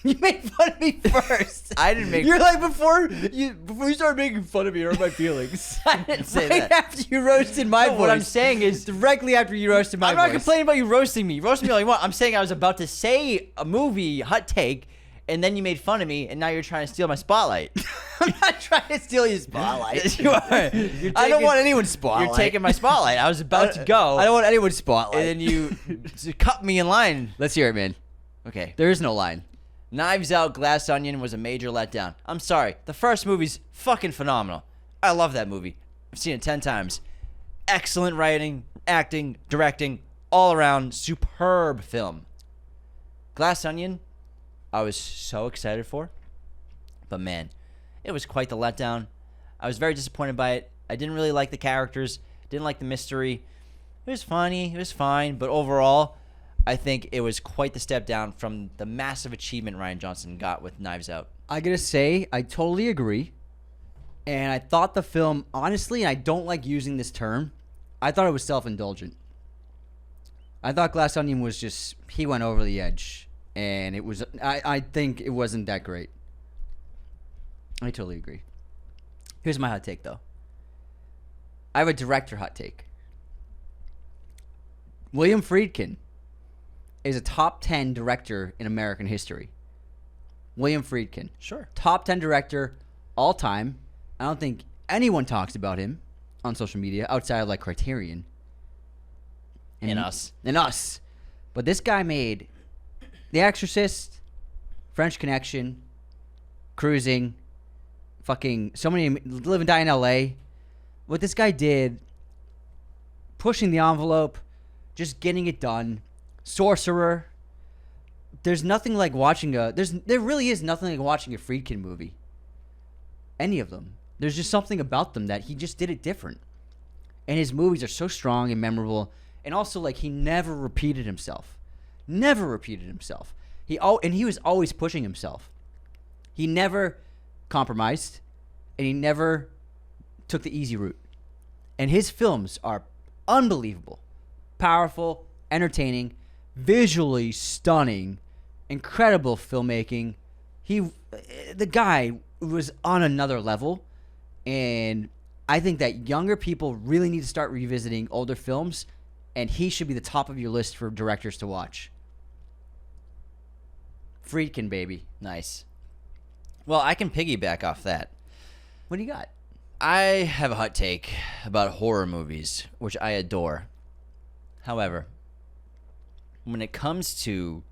Speaker 2: You made fun of me first.
Speaker 1: I didn't make.
Speaker 2: You're like before you started making fun of me, hurt my feelings.
Speaker 1: I didn't say
Speaker 2: right
Speaker 1: that.
Speaker 2: after you roasted my
Speaker 1: No,
Speaker 2: voice.
Speaker 1: what I'm saying is,
Speaker 2: directly after you roasted my
Speaker 1: I'm not
Speaker 2: voice.
Speaker 1: complaining about you roasting me. Roast me all you want. I'm saying I was about to say a movie hot take, and then you made fun of me, and now you're trying to steal my spotlight.
Speaker 2: I'm not trying to steal your spotlight.
Speaker 1: Yes, you are.
Speaker 2: I don't want anyone's spotlight.
Speaker 1: You're taking my spotlight. I was about to go.
Speaker 2: I don't want anyone's spotlight.
Speaker 1: And then you cut me in line.
Speaker 2: Let's hear it, man.
Speaker 1: Okay.
Speaker 2: There is no line.
Speaker 1: Knives Out, Glass Onion was a major letdown. I'm sorry. The first movie's fucking phenomenal. I love that movie. I've seen it 10 times. Excellent writing, acting, directing, all around superb film. Glass Onion, I was so excited for. But man, it was quite the letdown. I was very disappointed by it. I didn't really like the characters. Didn't like the mystery. It was funny. It was fine. But overall, I think it was quite the step down from the massive achievement Rian Johnson got with Knives Out.
Speaker 2: I gotta say, I totally agree. And I thought the film, honestly, and I don't like using this term, I thought it was self-indulgent. I thought Glass Onion was just, he went over the edge. And it was, I think it wasn't that great. I totally agree. Here's my hot take, though. I have a director hot take. William Friedkin is a top 10 director in American history. William Friedkin.
Speaker 1: Sure.
Speaker 2: Top 10 director all time. I don't think anyone talks about him on social media outside of like Criterion.
Speaker 1: And us.
Speaker 2: And us. But this guy made The Exorcist, French Connection, Cruising, fucking so many, Live and Die in LA. What this guy did, pushing the envelope, just getting it done. Sorcerer. There's nothing like watching there really is nothing like watching a Friedkin movie. Any of them. There's just something about them that he just did it different. And his movies are so strong and memorable. And also, like, he never repeated himself. Never repeated himself. And he was always pushing himself. He never compromised. And he never took the easy route. And his films are unbelievable. Powerful, entertaining, visually stunning, incredible filmmaking. The guy was on another level. And I think that younger people really need to start revisiting older films. And he should be the top of your list for directors to watch. Friedkin, baby.
Speaker 1: Nice. Well, I can piggyback off that.
Speaker 2: What do you got?
Speaker 1: I have a hot take about horror movies, which I adore. However, when it comes to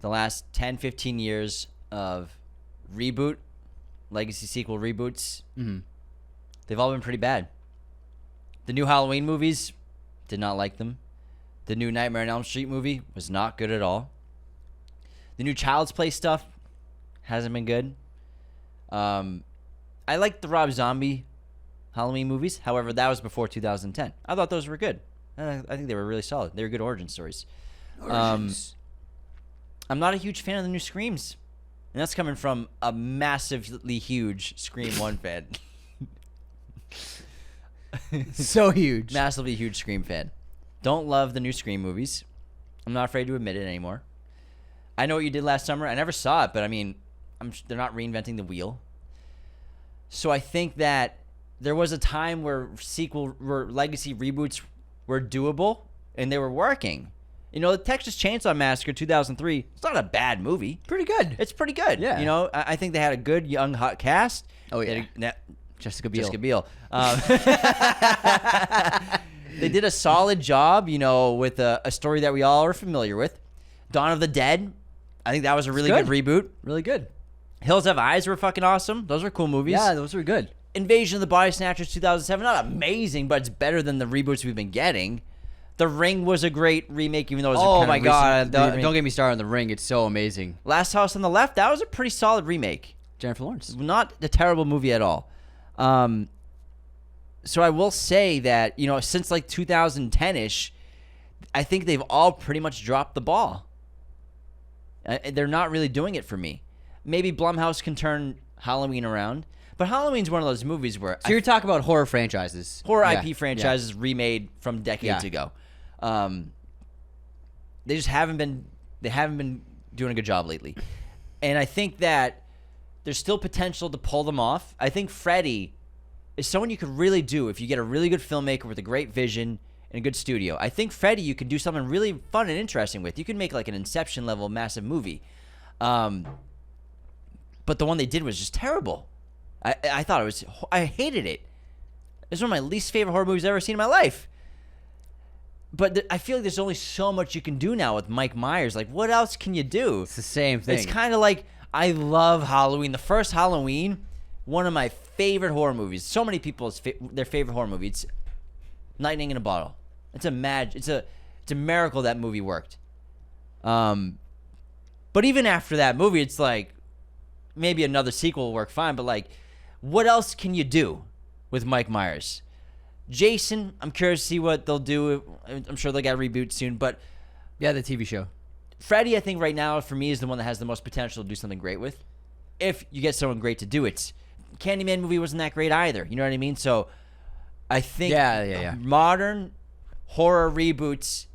Speaker 1: the last 10, 15 years of reboot, legacy sequel reboots, they've all been pretty bad. The new Halloween movies, did not like them. The new Nightmare on Elm Street movie was not good at all. The new Child's Play stuff hasn't been good. I liked the Rob Zombie Halloween movies. However, that was before 2010. I thought those were good. I think they were really solid. They were good origin stories. I'm not a huge fan of the new Screams. And that's coming from a massively huge Scream 1 fan.
Speaker 2: So huge.
Speaker 1: Massively huge Scream fan. Don't love the new Scream movies. I'm not afraid to admit it anymore. I Know What You Did Last Summer. I never saw it, but I mean, they're not reinventing the wheel. So I think that there was a time where legacy reboots were doable and they were working. You know, the Texas Chainsaw Massacre 2003, it's not a bad movie.
Speaker 2: Pretty good.
Speaker 1: It's pretty good.
Speaker 2: Yeah.
Speaker 1: You know, I think they had a good, young, hot cast.
Speaker 2: Oh, yeah. Jessica Biel.
Speaker 1: Jessica Biel. They did a solid job, you know, with a story that we all are familiar with. Dawn of the Dead. I think that was a really good reboot.
Speaker 2: Really good.
Speaker 1: Hills Have Eyes were fucking awesome. Those were cool movies.
Speaker 2: Yeah, those were good.
Speaker 1: Invasion of the Body Snatchers 2007. Not amazing, but it's better than the reboots we've been getting. The Ring was a great remake, even though it was
Speaker 2: Oh
Speaker 1: a
Speaker 2: my
Speaker 1: kind of
Speaker 2: god!
Speaker 1: remake.
Speaker 2: Don't get me started on The Ring. It's so amazing.
Speaker 1: Last House on the Left. That was a pretty solid remake.
Speaker 2: Jennifer Lawrence.
Speaker 1: Not a terrible movie at all. So I will say that, you know, since like 2010-ish, I think they've all pretty much dropped the ball. They're not really doing it for me. Maybe Blumhouse can turn Halloween around, but Halloween's one of those movies where
Speaker 2: So you're talking about horror franchises.
Speaker 1: IP franchises remade from decades ago. They just haven't been doing a good job lately. And I think that there's still potential to pull them off. I think Freddy is someone you could really do if you get a really good filmmaker with a great vision and a good studio. I think Freddy you could do something really fun and interesting with. You could make like an Inception level massive movie. But the one they did was just terrible. I thought I hated it. It's one of my least favorite horror movies I've ever seen in my life. But I feel like there's only so much you can do now with Mike Myers. Like, what else can you do?
Speaker 2: It's the same thing.
Speaker 1: It's kind of like, I love Halloween. The first Halloween, one of my favorite horror movies. So many people's their favorite horror movie. It's Lightning in a Bottle. It's a miracle that movie worked. But even after that movie, it's like, maybe another sequel will work fine. But like, what else can you do with Mike Myers? Jason, I'm curious to see what they'll do. I'm sure they'll get a reboot soon. But
Speaker 2: yeah, the TV show.
Speaker 1: Freddy, I think right now for me is the one that has the most potential to do something great with. If you get someone great to do it. Candyman movie wasn't that great either. You know what I mean? So I think modern horror reboots,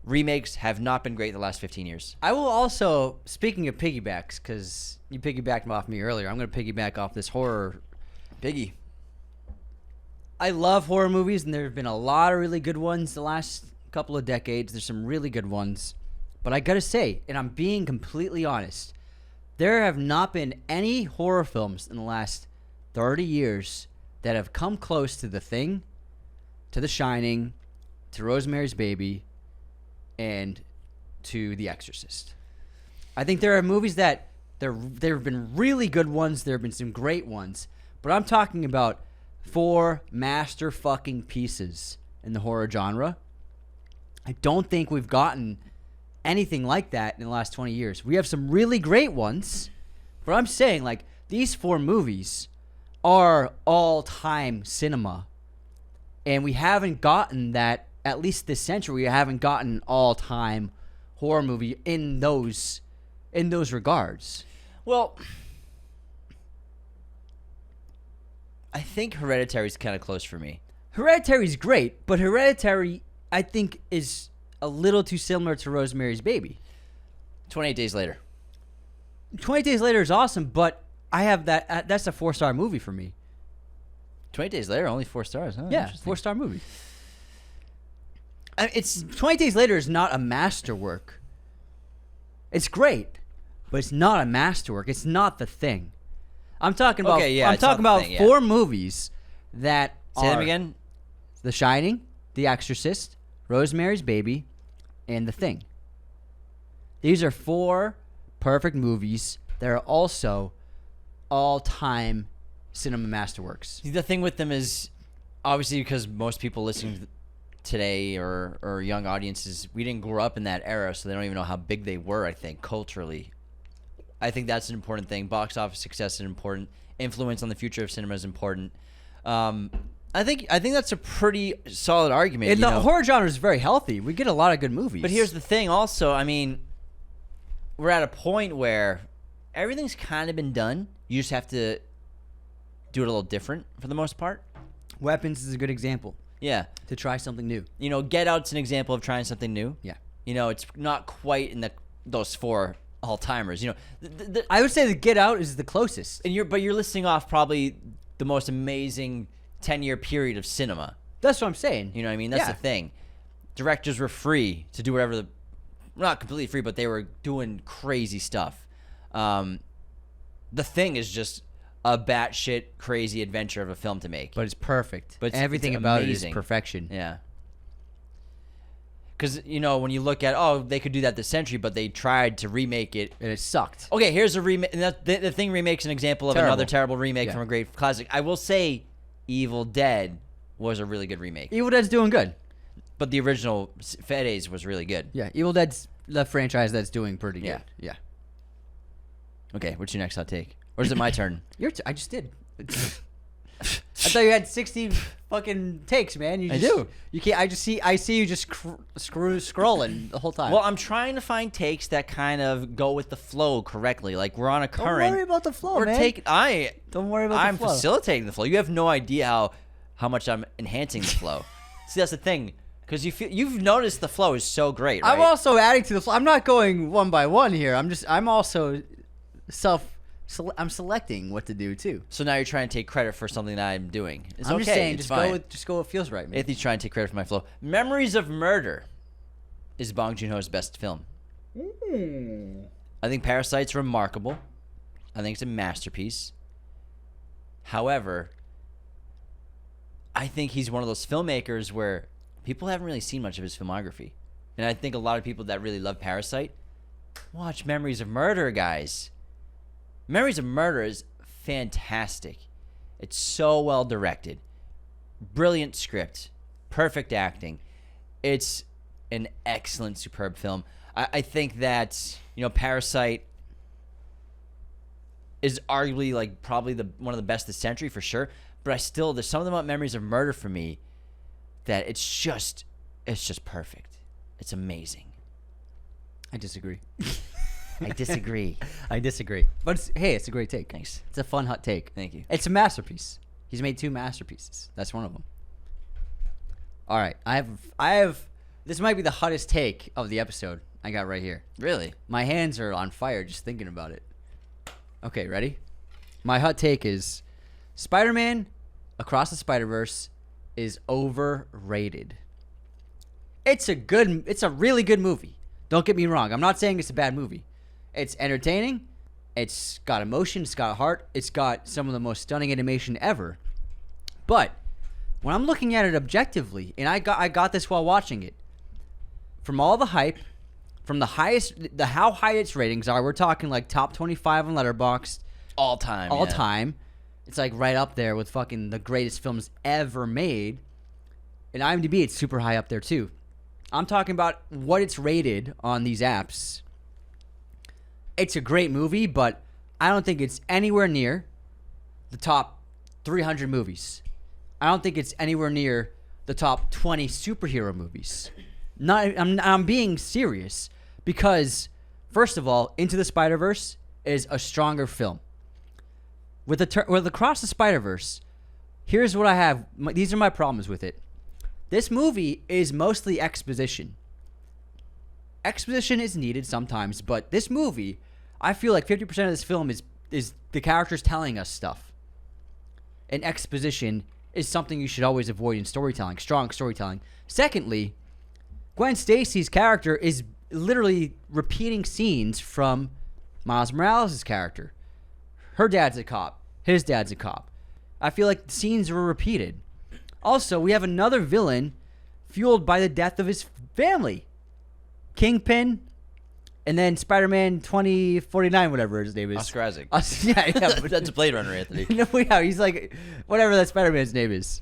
Speaker 1: remakes have not been great the last 15 years.
Speaker 2: I will also, speaking of piggybacks, because you piggybacked off me earlier, I'm going to piggyback off this horror.
Speaker 1: Piggy.
Speaker 2: I love horror movies, and there have been a lot of really good ones the last couple of decades. There's some really good ones. But I gotta say, and I'm being completely honest, there have not been any horror films in the last 30 years that have come close to The Thing, to The Shining, to Rosemary's Baby, and to The Exorcist. I think there are movies that there have been really good ones. There have been some great ones. But I'm talking about 4 master fucking pieces in the horror genre. I don't think we've gotten anything like that in the last 20 years. We have some really great ones, but I'm saying, like, these 4 movies are all-time cinema, and we haven't gotten that, at least this century, we haven't gotten all-time horror movie in those regards.
Speaker 1: Well, I think Hereditary is kind of close for me.
Speaker 2: Hereditary's great, but Hereditary, I think, is a little too similar to Rosemary's Baby.
Speaker 1: 28 Days Later.
Speaker 2: 28 Days Later is awesome, but I have that. That's a 4-star movie for me.
Speaker 1: 28 Days Later, only 4 stars, huh?
Speaker 2: Yeah, 4-star movie.
Speaker 1: It's
Speaker 2: 28 Days Later is not a masterwork. It's great, but it's not a masterwork. It's not The Thing. I'm talking about.
Speaker 1: Okay, yeah,
Speaker 2: I'm
Speaker 1: it's not
Speaker 2: talking
Speaker 1: The
Speaker 2: about
Speaker 1: Thing, yeah.
Speaker 2: 4 movies that
Speaker 1: Say
Speaker 2: are
Speaker 1: them again.
Speaker 2: The Shining, The Exorcist, Rosemary's Baby, and The Thing. These are 4 perfect movies that are also all-time cinema masterworks.
Speaker 1: The thing with them is, obviously, because most people listening today or young audiences, we didn't grow up in that era, so they don't even know how big they were, I think, culturally. I think that's an important thing. Box office success is important. Influence on the future of cinema is important. I think that's a pretty solid argument.
Speaker 2: And the horror genre is very healthy. We get a lot of good movies.
Speaker 1: But here's the thing also, I mean, we're at a point where everything's kind of been done. You just have to do it a little different for the most part.
Speaker 2: Weapons is a good example.
Speaker 1: Yeah.
Speaker 2: To try something new.
Speaker 1: Get Out's an example of trying something new.
Speaker 2: Yeah.
Speaker 1: It's not quite in those 4 all-timers.
Speaker 2: I would say the Get Out is the closest.
Speaker 1: But you're listing off probably the most amazing 10-year period of cinema.
Speaker 2: That's what I'm saying.
Speaker 1: You know what I mean? That's the thing. Directors were free to do whatever not completely free, but they were doing crazy stuff. The Thing is just a batshit crazy adventure of a film to make.
Speaker 2: But it's perfect.
Speaker 1: But
Speaker 2: everything
Speaker 1: it's
Speaker 2: about
Speaker 1: amazing.
Speaker 2: it is perfection.
Speaker 1: Yeah. Because, when you look at, they could do that this century, but they tried to remake it.
Speaker 2: And it sucked.
Speaker 1: Okay, here's a remake. The Thing remake's an example of another terrible remake from a great classic. I will say Evil Dead was a really good remake.
Speaker 2: Evil Dead's doing good.
Speaker 1: But the original Fedes was really good.
Speaker 2: Yeah, Evil Dead's the franchise that's doing pretty good. Yeah.
Speaker 1: Okay, what's your next hot take? Or is it my turn?
Speaker 2: I just did. I thought you had 60 fucking takes, man.
Speaker 1: I do.
Speaker 2: You can't. I see you just scrolling the whole time.
Speaker 1: Well, I'm trying to find takes that kind of go with the flow correctly. Like we're on a current.
Speaker 2: Don't worry about the flow, man. Don't worry about
Speaker 1: I'm
Speaker 2: the flow.
Speaker 1: facilitating the flow. You have no idea how much I'm enhancing the flow. See, that's the thing. Because you've noticed the flow is so great, right?
Speaker 2: I'm also adding to the flow. I'm not going one by one here. I'm also I'm selecting what to do too.
Speaker 1: So now you're trying to take credit for something that I'm doing. It's
Speaker 2: I'm
Speaker 1: okay.
Speaker 2: just saying,
Speaker 1: it's
Speaker 2: just go what feels right, man.
Speaker 1: Anthony's trying to take credit for my flow. Memories of Murder is Bong Joon-ho's best film. I think Parasite's remarkable. I think it's a masterpiece. However, I think he's one of those filmmakers where people haven't really seen much of his filmography. And I think a lot of people that really love Parasite, watch Memories of Murder, guys. Memories of Murder is fantastic. It's so well directed. Brilliant script. Perfect acting. It's an excellent, superb film. I think that, Parasite is arguably probably one of the best this century for sure. But there's something about Memories of Murder for me that it's just perfect. It's amazing.
Speaker 2: I disagree.
Speaker 1: I disagree.
Speaker 2: I disagree. But it's a great take.
Speaker 1: Thanks.
Speaker 2: It's a fun hot take.
Speaker 1: Thank you.
Speaker 2: It's a masterpiece. He's made 2 masterpieces. That's one of them. All right. I have this might be the hottest take of the episode I got right here.
Speaker 1: Really?
Speaker 2: My hands are on fire just thinking about it. Okay, ready? My hot take is Spider-Man Across the Spider-Verse is overrated. It's a really good movie. Don't get me wrong. I'm not saying it's a bad movie. It's entertaining. It's got emotion. It's got heart. It's got some of the most stunning animation ever. But when I'm looking at it objectively, and I got this while watching it, from all the hype, from how high its ratings are, we're talking like top 25 on Letterboxd.
Speaker 1: All time.
Speaker 2: It's like right up there with fucking the greatest films ever made. And IMDb, it's super high up there too. I'm talking about what it's rated on these apps. It's a great movie, but I don't think it's anywhere near the top 300 movies. I don't think it's anywhere near the top 20 superhero movies. I'm being serious because, first of all, Into the Spider-Verse is a stronger film. With Across the Spider-Verse, here's what I have. These are my problems with it. This movie is mostly exposition. Exposition is needed sometimes, but this movie, I feel like 50% of this film is the characters telling us stuff. And exposition is something you should always avoid in storytelling, strong storytelling. Secondly, Gwen Stacy's character is literally repeating scenes from Miles Morales' character. Her dad's a cop. His dad's a cop. I feel like the scenes were repeated. Also, we have another villain fueled by the death of his family. Kingpin, and then Spider-Man 2049, whatever his name is.
Speaker 1: Oscar Isaac.
Speaker 2: Yeah.
Speaker 1: That's a Blade Runner, Anthony.
Speaker 2: No, yeah, he's like, whatever that Spider-Man's name is.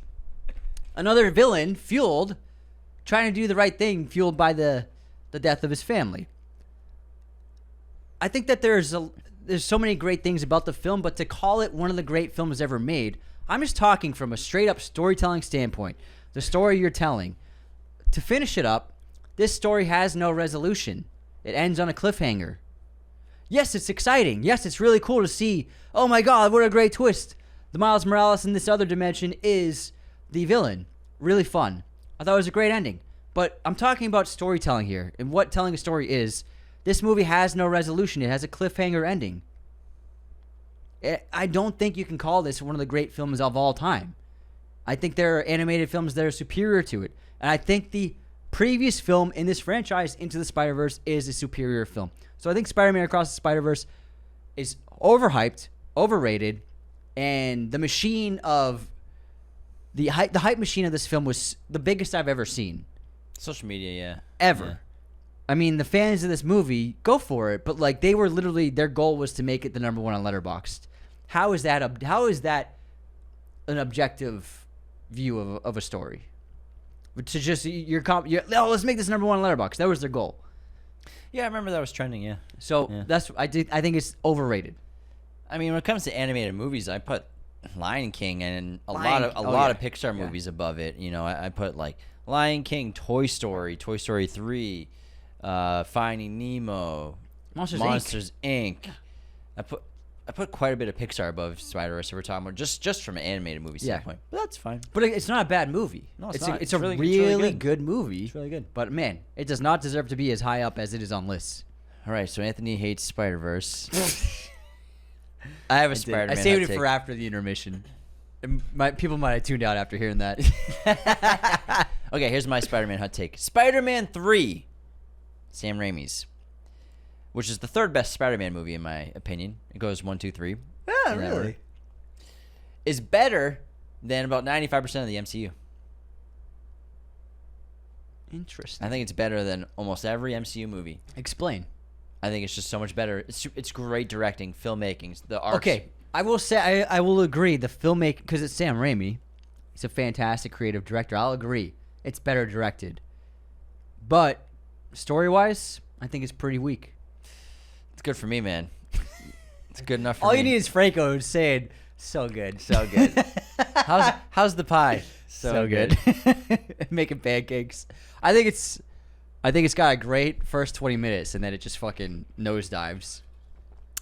Speaker 2: Another villain fueled, trying to do the right thing, fueled by the death of his family. I think that there's so many great things about the film, but to call it one of the great films ever made, I'm just talking from a straight-up storytelling standpoint. The story you're telling. To finish it up, this story has no resolution. It ends on a cliffhanger. Yes, it's exciting. Yes, it's really cool to see. Oh my God, what a great twist. The Miles Morales in this other dimension is the villain. Really fun. I thought it was a great ending. But I'm talking about storytelling here. And what telling a story is, this movie has no resolution. It has a cliffhanger ending. I don't think you can call this one of the great films of all time. I think there are animated films that are superior to it. And I think the previous film in this franchise, Into the Spider-Verse, is a superior film. So I think Spider-Man Across the Spider-Verse is overhyped, overrated, and the machine of the hype machine of this film was the biggest I've ever seen.
Speaker 1: Social media, yeah.
Speaker 2: Ever.
Speaker 1: Yeah.
Speaker 2: I mean, the fans of this movie, go for it, but like they were literally, their goal was to make it the number one on Letterboxd. How is that an objective view of a story? To just let's make this number one on Letterboxd. That was their goal.
Speaker 1: Yeah, I remember that was trending. Yeah.
Speaker 2: So
Speaker 1: yeah.
Speaker 2: I think it's overrated.
Speaker 1: I mean, when it comes to animated movies, I put Lion King and a lot of Pixar movies above it. You know, I put like Lion King, Toy Story 3, Finding Nemo, Monsters Inc. I put quite a bit of Pixar above Spider-Verse. So we're talking about just from an animated movie standpoint. But that's fine.
Speaker 2: But it's not a bad movie.
Speaker 1: No, it's not.
Speaker 2: It's a really good movie.
Speaker 1: It's really good.
Speaker 2: But man, it does not deserve to be as high up as it is on lists.
Speaker 1: All right, so Anthony hates Spider-Verse. I have a Spider-Man.
Speaker 2: I saved it for after the intermission. People might have tuned out after hearing that.
Speaker 1: Okay, here's my Spider-Man hot take. Spider-Man 3, Sam Raimi's, which is the third best Spider-Man movie in my opinion. It goes 1, 2, 3.
Speaker 2: Yeah, really?
Speaker 1: Is better than about 95% of the MCU.
Speaker 2: Interesting.
Speaker 1: I think it's better than almost every MCU movie.
Speaker 2: Explain.
Speaker 1: I think it's just so much better. It's great directing, filmmaking, the art.
Speaker 2: Okay, I will say I will agree. The filmmaking, because it's Sam Raimi, he's a fantastic creative director. I'll agree. It's better directed. But story-wise, I think it's pretty weak.
Speaker 1: It's good for me, man. It's good enough for
Speaker 2: All
Speaker 1: me.
Speaker 2: you need is Franco saying, so good.
Speaker 1: So good. How's the pie?
Speaker 2: So good. Making pancakes. I think it's got a great first 20 minutes, and then it just fucking nosedives.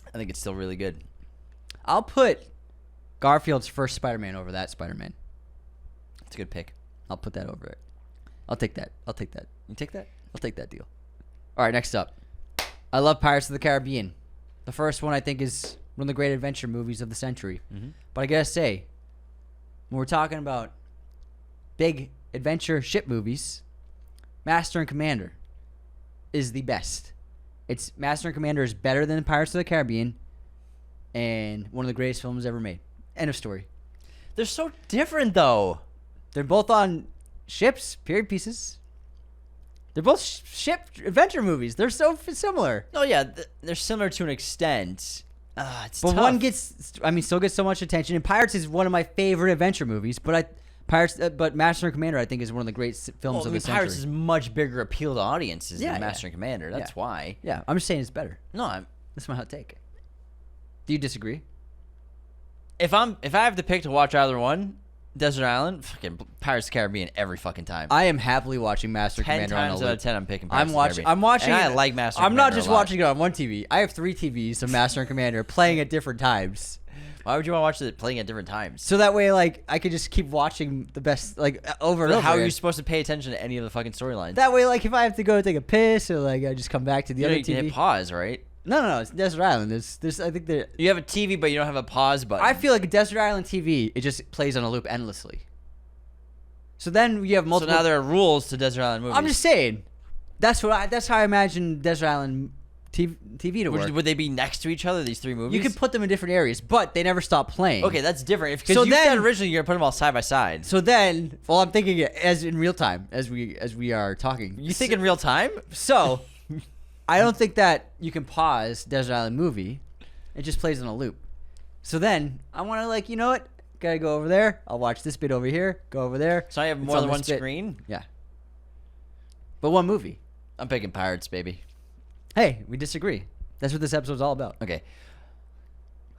Speaker 1: I think it's still really good.
Speaker 2: I'll put Garfield's first Spider-Man over that Spider-Man.
Speaker 1: It's a good pick.
Speaker 2: I'll put that over it. I'll take that.
Speaker 1: You take that?
Speaker 2: I'll take that deal. All right, next up. I love Pirates of the Caribbean. The first one I think is one of the great adventure movies of the century. Mm-hmm. But I gotta say, when we're talking about big adventure ship movies, Master and Commander is the best. It's Master and Commander is better than Pirates of the Caribbean, and one of the greatest films ever made. End of story.
Speaker 1: They're so different, though.
Speaker 2: They're both on ships, period pieces. They're both ship adventure movies. They're so similar.
Speaker 1: Oh, yeah. They're similar to an extent. It's
Speaker 2: But
Speaker 1: tough.
Speaker 2: one still gets so much attention. And Pirates is one of my favorite adventure movies. But Master and Commander, I think, is one of the great films of the century.
Speaker 1: Pirates is much bigger appeal to audiences
Speaker 2: Yeah,
Speaker 1: than Master and Commander. That's why.
Speaker 2: Yeah, I'm just saying it's better.
Speaker 1: No,
Speaker 2: That's my hot take. Do you disagree?
Speaker 1: if I have to pick to watch either one, Desert Island, fucking Pirates of the Caribbean every fucking time.
Speaker 2: I am happily watching Master
Speaker 1: 10
Speaker 2: Commander on a
Speaker 1: times
Speaker 2: loop.
Speaker 1: out of 10, I'm picking Pirates
Speaker 2: I'm
Speaker 1: of the Caribbean.
Speaker 2: watching.
Speaker 1: And I like Master.
Speaker 2: I'm not
Speaker 1: Commander
Speaker 2: just
Speaker 1: a lot.
Speaker 2: watching it on one TV. I have 3 TVs of Master and Commander playing at different times.
Speaker 1: Why would you want to watch it playing at different times?
Speaker 2: So that way, like, I could just keep watching the best, like, over and over.
Speaker 1: How are you
Speaker 2: again.
Speaker 1: supposed to pay attention to any of the fucking storylines?
Speaker 2: That way, like, if I have to go take a piss or like I just come back to the
Speaker 1: You
Speaker 2: other
Speaker 1: can
Speaker 2: TV.
Speaker 1: hit pause, right?
Speaker 2: No, it's Desert Island. There's I think there.
Speaker 1: You have a TV, but you don't have a pause button.
Speaker 2: I feel like a Desert Island TV, it just plays on a loop endlessly. So then you have
Speaker 1: so
Speaker 2: multiple.
Speaker 1: now there are rules to Desert Island movies.
Speaker 2: I'm just saying. That's how I imagine Desert Island TV to work.
Speaker 1: Would they be next to each other? These 3 movies.
Speaker 2: You can put them in different areas, but they never stop playing.
Speaker 1: Okay, that's different. Because
Speaker 2: So
Speaker 1: you said
Speaker 2: then-
Speaker 1: originally you're gonna put them all side by side.
Speaker 2: So then, well, I'm thinking it as in real time as we are talking.
Speaker 1: You think in real time?
Speaker 2: So, I don't think that you can pause Desert Island movie. It just plays on a loop. So then, I want to, like, you know what? Gotta go over there. I'll watch this bit over here. Go over there.
Speaker 1: So I have
Speaker 2: It's
Speaker 1: more
Speaker 2: on
Speaker 1: than
Speaker 2: this
Speaker 1: one
Speaker 2: bit.
Speaker 1: screen.
Speaker 2: Yeah. But one movie.
Speaker 1: I'm picking Pirates, baby.
Speaker 2: Hey, we disagree. That's what this episode's all about.
Speaker 1: Okay.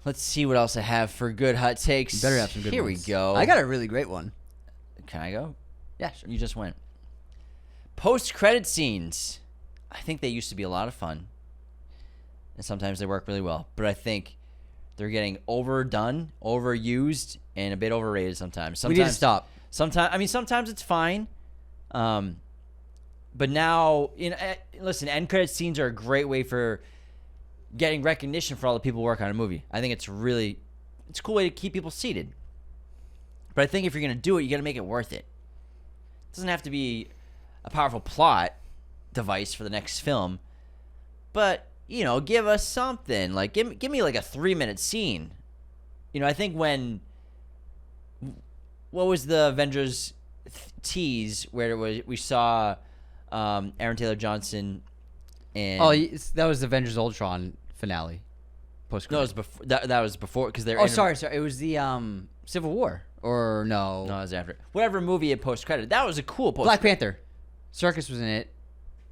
Speaker 1: Let's see what else I have for good hot takes.
Speaker 2: You better have some good
Speaker 1: Here
Speaker 2: ones.
Speaker 1: we go.
Speaker 2: I got a really great one.
Speaker 1: Can I go?
Speaker 2: Yeah, sure.
Speaker 1: You just went. Post-credit scenes. I think they used to be a lot of fun. And sometimes they work really well. But I think they're getting overdone, overused, and a bit overrated sometimes.
Speaker 2: We need to stop.
Speaker 1: Sometimes it's fine. But now, listen, end credit scenes are a great way for getting recognition for all the people who work on a movie. I think it's a cool way to keep people seated. But I think if you're going to do it, you got to make it worth it. It doesn't have to be a powerful plot device for the next film. But, give us something. Like, give me like a 3-minute scene. I think what was the Avengers tease where we saw Aaron Taylor Johnson and
Speaker 2: that was the Avengers Ultron finale. Post.
Speaker 1: No, it was before. That was before because they're.
Speaker 2: Oh, sorry. It was the Civil War or no?
Speaker 1: No, it was after. Whatever movie had post credit. That was a cool post.
Speaker 2: Black Panther. Circus was in it.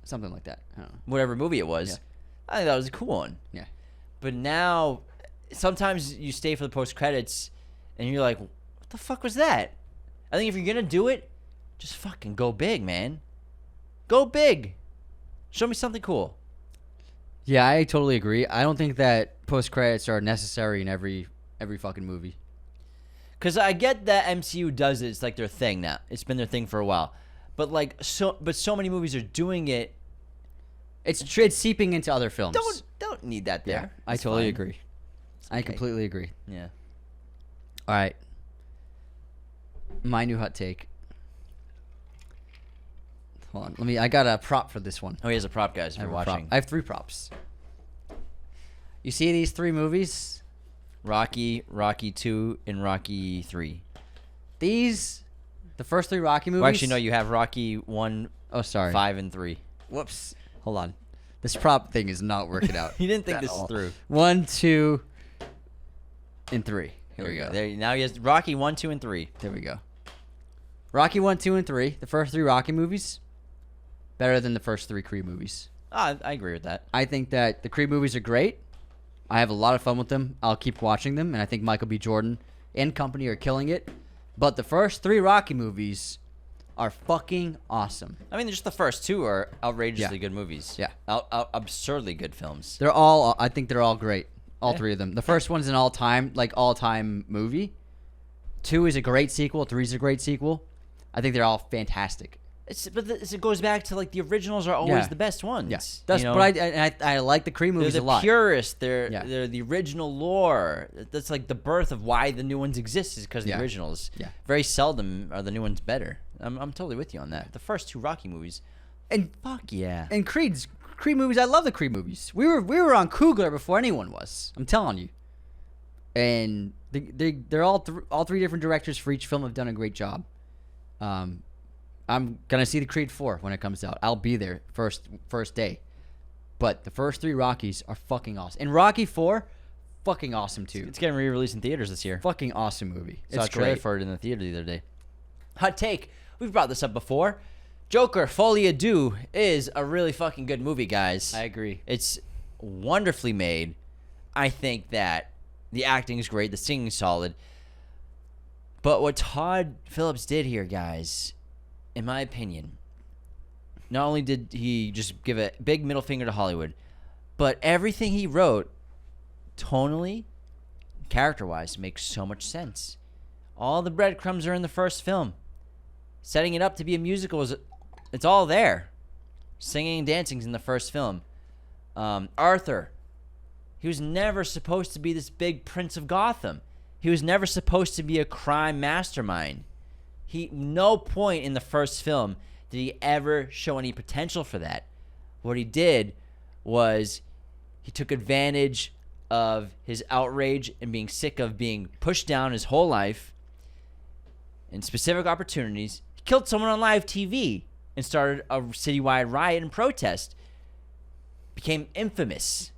Speaker 2: Something like that. I don't know.
Speaker 1: Whatever movie it was.
Speaker 2: Yeah.
Speaker 1: I think that was a cool one.
Speaker 2: Yeah.
Speaker 1: But now, sometimes you stay for the post credits, and you're like, "What the fuck was that?" I think if you're gonna do it, just fucking go big, man. Go big. Show me something cool.
Speaker 2: Yeah, I totally agree. I don't think that post credits are necessary in every fucking movie.
Speaker 1: Because I get that MCU does it. It's like their thing now. It's been their thing for a while. But so many movies are doing it.
Speaker 2: It's seeping into other films.
Speaker 1: Don't need that there.
Speaker 2: Yeah, I
Speaker 1: It's
Speaker 2: totally
Speaker 1: fine.
Speaker 2: agree.
Speaker 1: It's
Speaker 2: I
Speaker 1: okay.
Speaker 2: completely agree.
Speaker 1: Yeah.
Speaker 2: All right. My new hot take. Hold on. I got a prop for this one.
Speaker 1: Oh, he has a prop, guys. If
Speaker 2: I
Speaker 1: you're
Speaker 2: have a prop.
Speaker 1: watching,
Speaker 2: I have 3 props. You see these 3 movies?
Speaker 1: Rocky 2, and Rocky 3.
Speaker 2: The first 3 Rocky movies.
Speaker 1: Well, actually, no. You have Rocky 1,
Speaker 2: Oh, sorry.
Speaker 1: 5, and 3.
Speaker 2: Whoops. Hold on. This prop thing is not working out.
Speaker 1: He didn't think
Speaker 2: at
Speaker 1: this
Speaker 2: all.
Speaker 1: through.
Speaker 2: 1, 2, and 3. Here we go.
Speaker 1: Now he has Rocky 1, 2, and 3.
Speaker 2: There we go. Rocky 1, 2, and 3. The first 3 Rocky movies. Better than the first 3 Creed movies.
Speaker 1: I agree with that.
Speaker 2: I think that the Creed movies are great. I have a lot of fun with them. I'll keep watching them, and I think Michael B. Jordan and company are killing it. But the first 3 Rocky movies are fucking awesome.
Speaker 1: I mean, just the first 2 are outrageously
Speaker 2: Yeah.
Speaker 1: good movies.
Speaker 2: Yeah.
Speaker 1: Absurdly good films.
Speaker 2: I think they're all great. All
Speaker 1: Yeah.
Speaker 2: 3 of them. The first one's an all-time movie. 2 is a great sequel. 3 is a great sequel. I think they're all fantastic.
Speaker 1: It goes back to like the originals are always
Speaker 2: Yeah.
Speaker 1: the best ones.
Speaker 2: Yes,
Speaker 1: you know?
Speaker 2: but I like the Creed
Speaker 1: They're
Speaker 2: movies
Speaker 1: the
Speaker 2: a lot.
Speaker 1: purest.
Speaker 2: Yeah.
Speaker 1: They're the original lore. That's like the birth of why the new ones exist is because of
Speaker 2: Yeah.
Speaker 1: the originals.
Speaker 2: Yeah.
Speaker 1: Very seldom are the new ones better. I'm totally with you on that. The first 2 Rocky movies,
Speaker 2: And
Speaker 1: fuck yeah.
Speaker 2: and Creed movies. I love the Creed movies. We were on Coogler before anyone was. I'm telling you. And they're all 3 different directors for each film have done a great job. I'm gonna see the Creed 4 when it comes out. I'll be there first day. But the first 3 Rockies are fucking awesome. And Rocky 4, fucking awesome too.
Speaker 1: It's getting re-released in theaters this year.
Speaker 2: Fucking awesome movie.
Speaker 1: Saw
Speaker 2: It's
Speaker 1: a trailer
Speaker 2: great.
Speaker 1: for it in the theater the other day. Hot take. We've brought this up before. Joker Folie à Deux is a really fucking good movie, guys.
Speaker 2: I agree.
Speaker 1: It's wonderfully made. I think that the acting is great. The singing is solid. But what Todd Phillips did here, guys, in my opinion, not only did he just give a big middle finger to Hollywood, but everything he wrote, tonally, character-wise, makes so much sense. All the breadcrumbs are in the first film. Setting it up to be a musical it's all there. Singing and dancing's in the first film. Arthur, he was never supposed to be this big Prince of Gotham. He was never supposed to be a crime mastermind. No point in the first film did he ever show any potential for that. What he did was he took advantage of his outrage and being sick of being pushed down his whole life in specific opportunities. He killed someone on live TV and started a citywide riot and protest. Became infamous.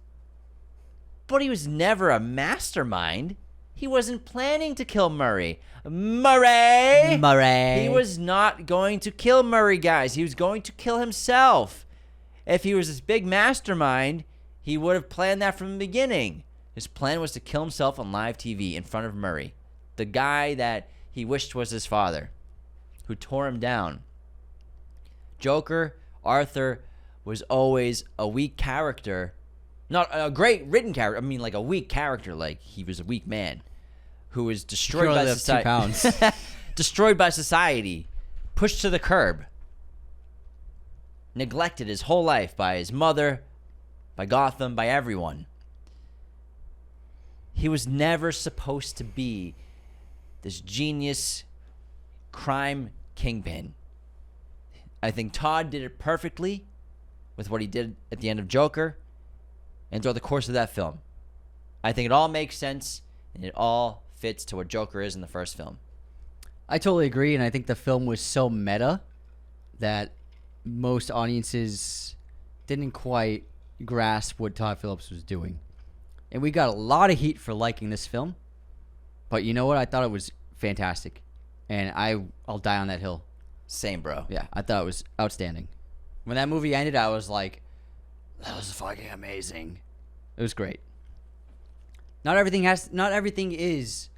Speaker 1: But he was never a mastermind. He wasn't planning to kill Murray. Murray! He was not going to kill Murray, guys. He was going to kill himself. If he was this big mastermind, he would have planned that from the beginning. His plan was to kill himself on live TV in front of Murray, the guy that he wished was his father, who tore him down. Joker, Arthur, was always a weak character. Not a great written character. I mean, like a weak character. Like, he was a weak man who was destroyed by society.
Speaker 2: 2 pounds.
Speaker 1: Destroyed by society. Pushed to the curb. Neglected his whole life by his mother, by Gotham, by everyone. He was never supposed to be this genius crime kingpin. I think Todd did it perfectly with what he did at the end of Joker and throughout the course of that film. I think it all makes sense and it all fits to what Joker is in the first film.
Speaker 2: I totally agree, and I think the film was so meta that most audiences didn't quite grasp what Todd Phillips was doing. And we got a lot of heat for liking this film. But you know what? I thought it was fantastic. And I'll die on that hill.
Speaker 1: Same, bro.
Speaker 2: Yeah, I thought it was outstanding. When that movie ended, I was like, that was fucking amazing. It was great. Not everything is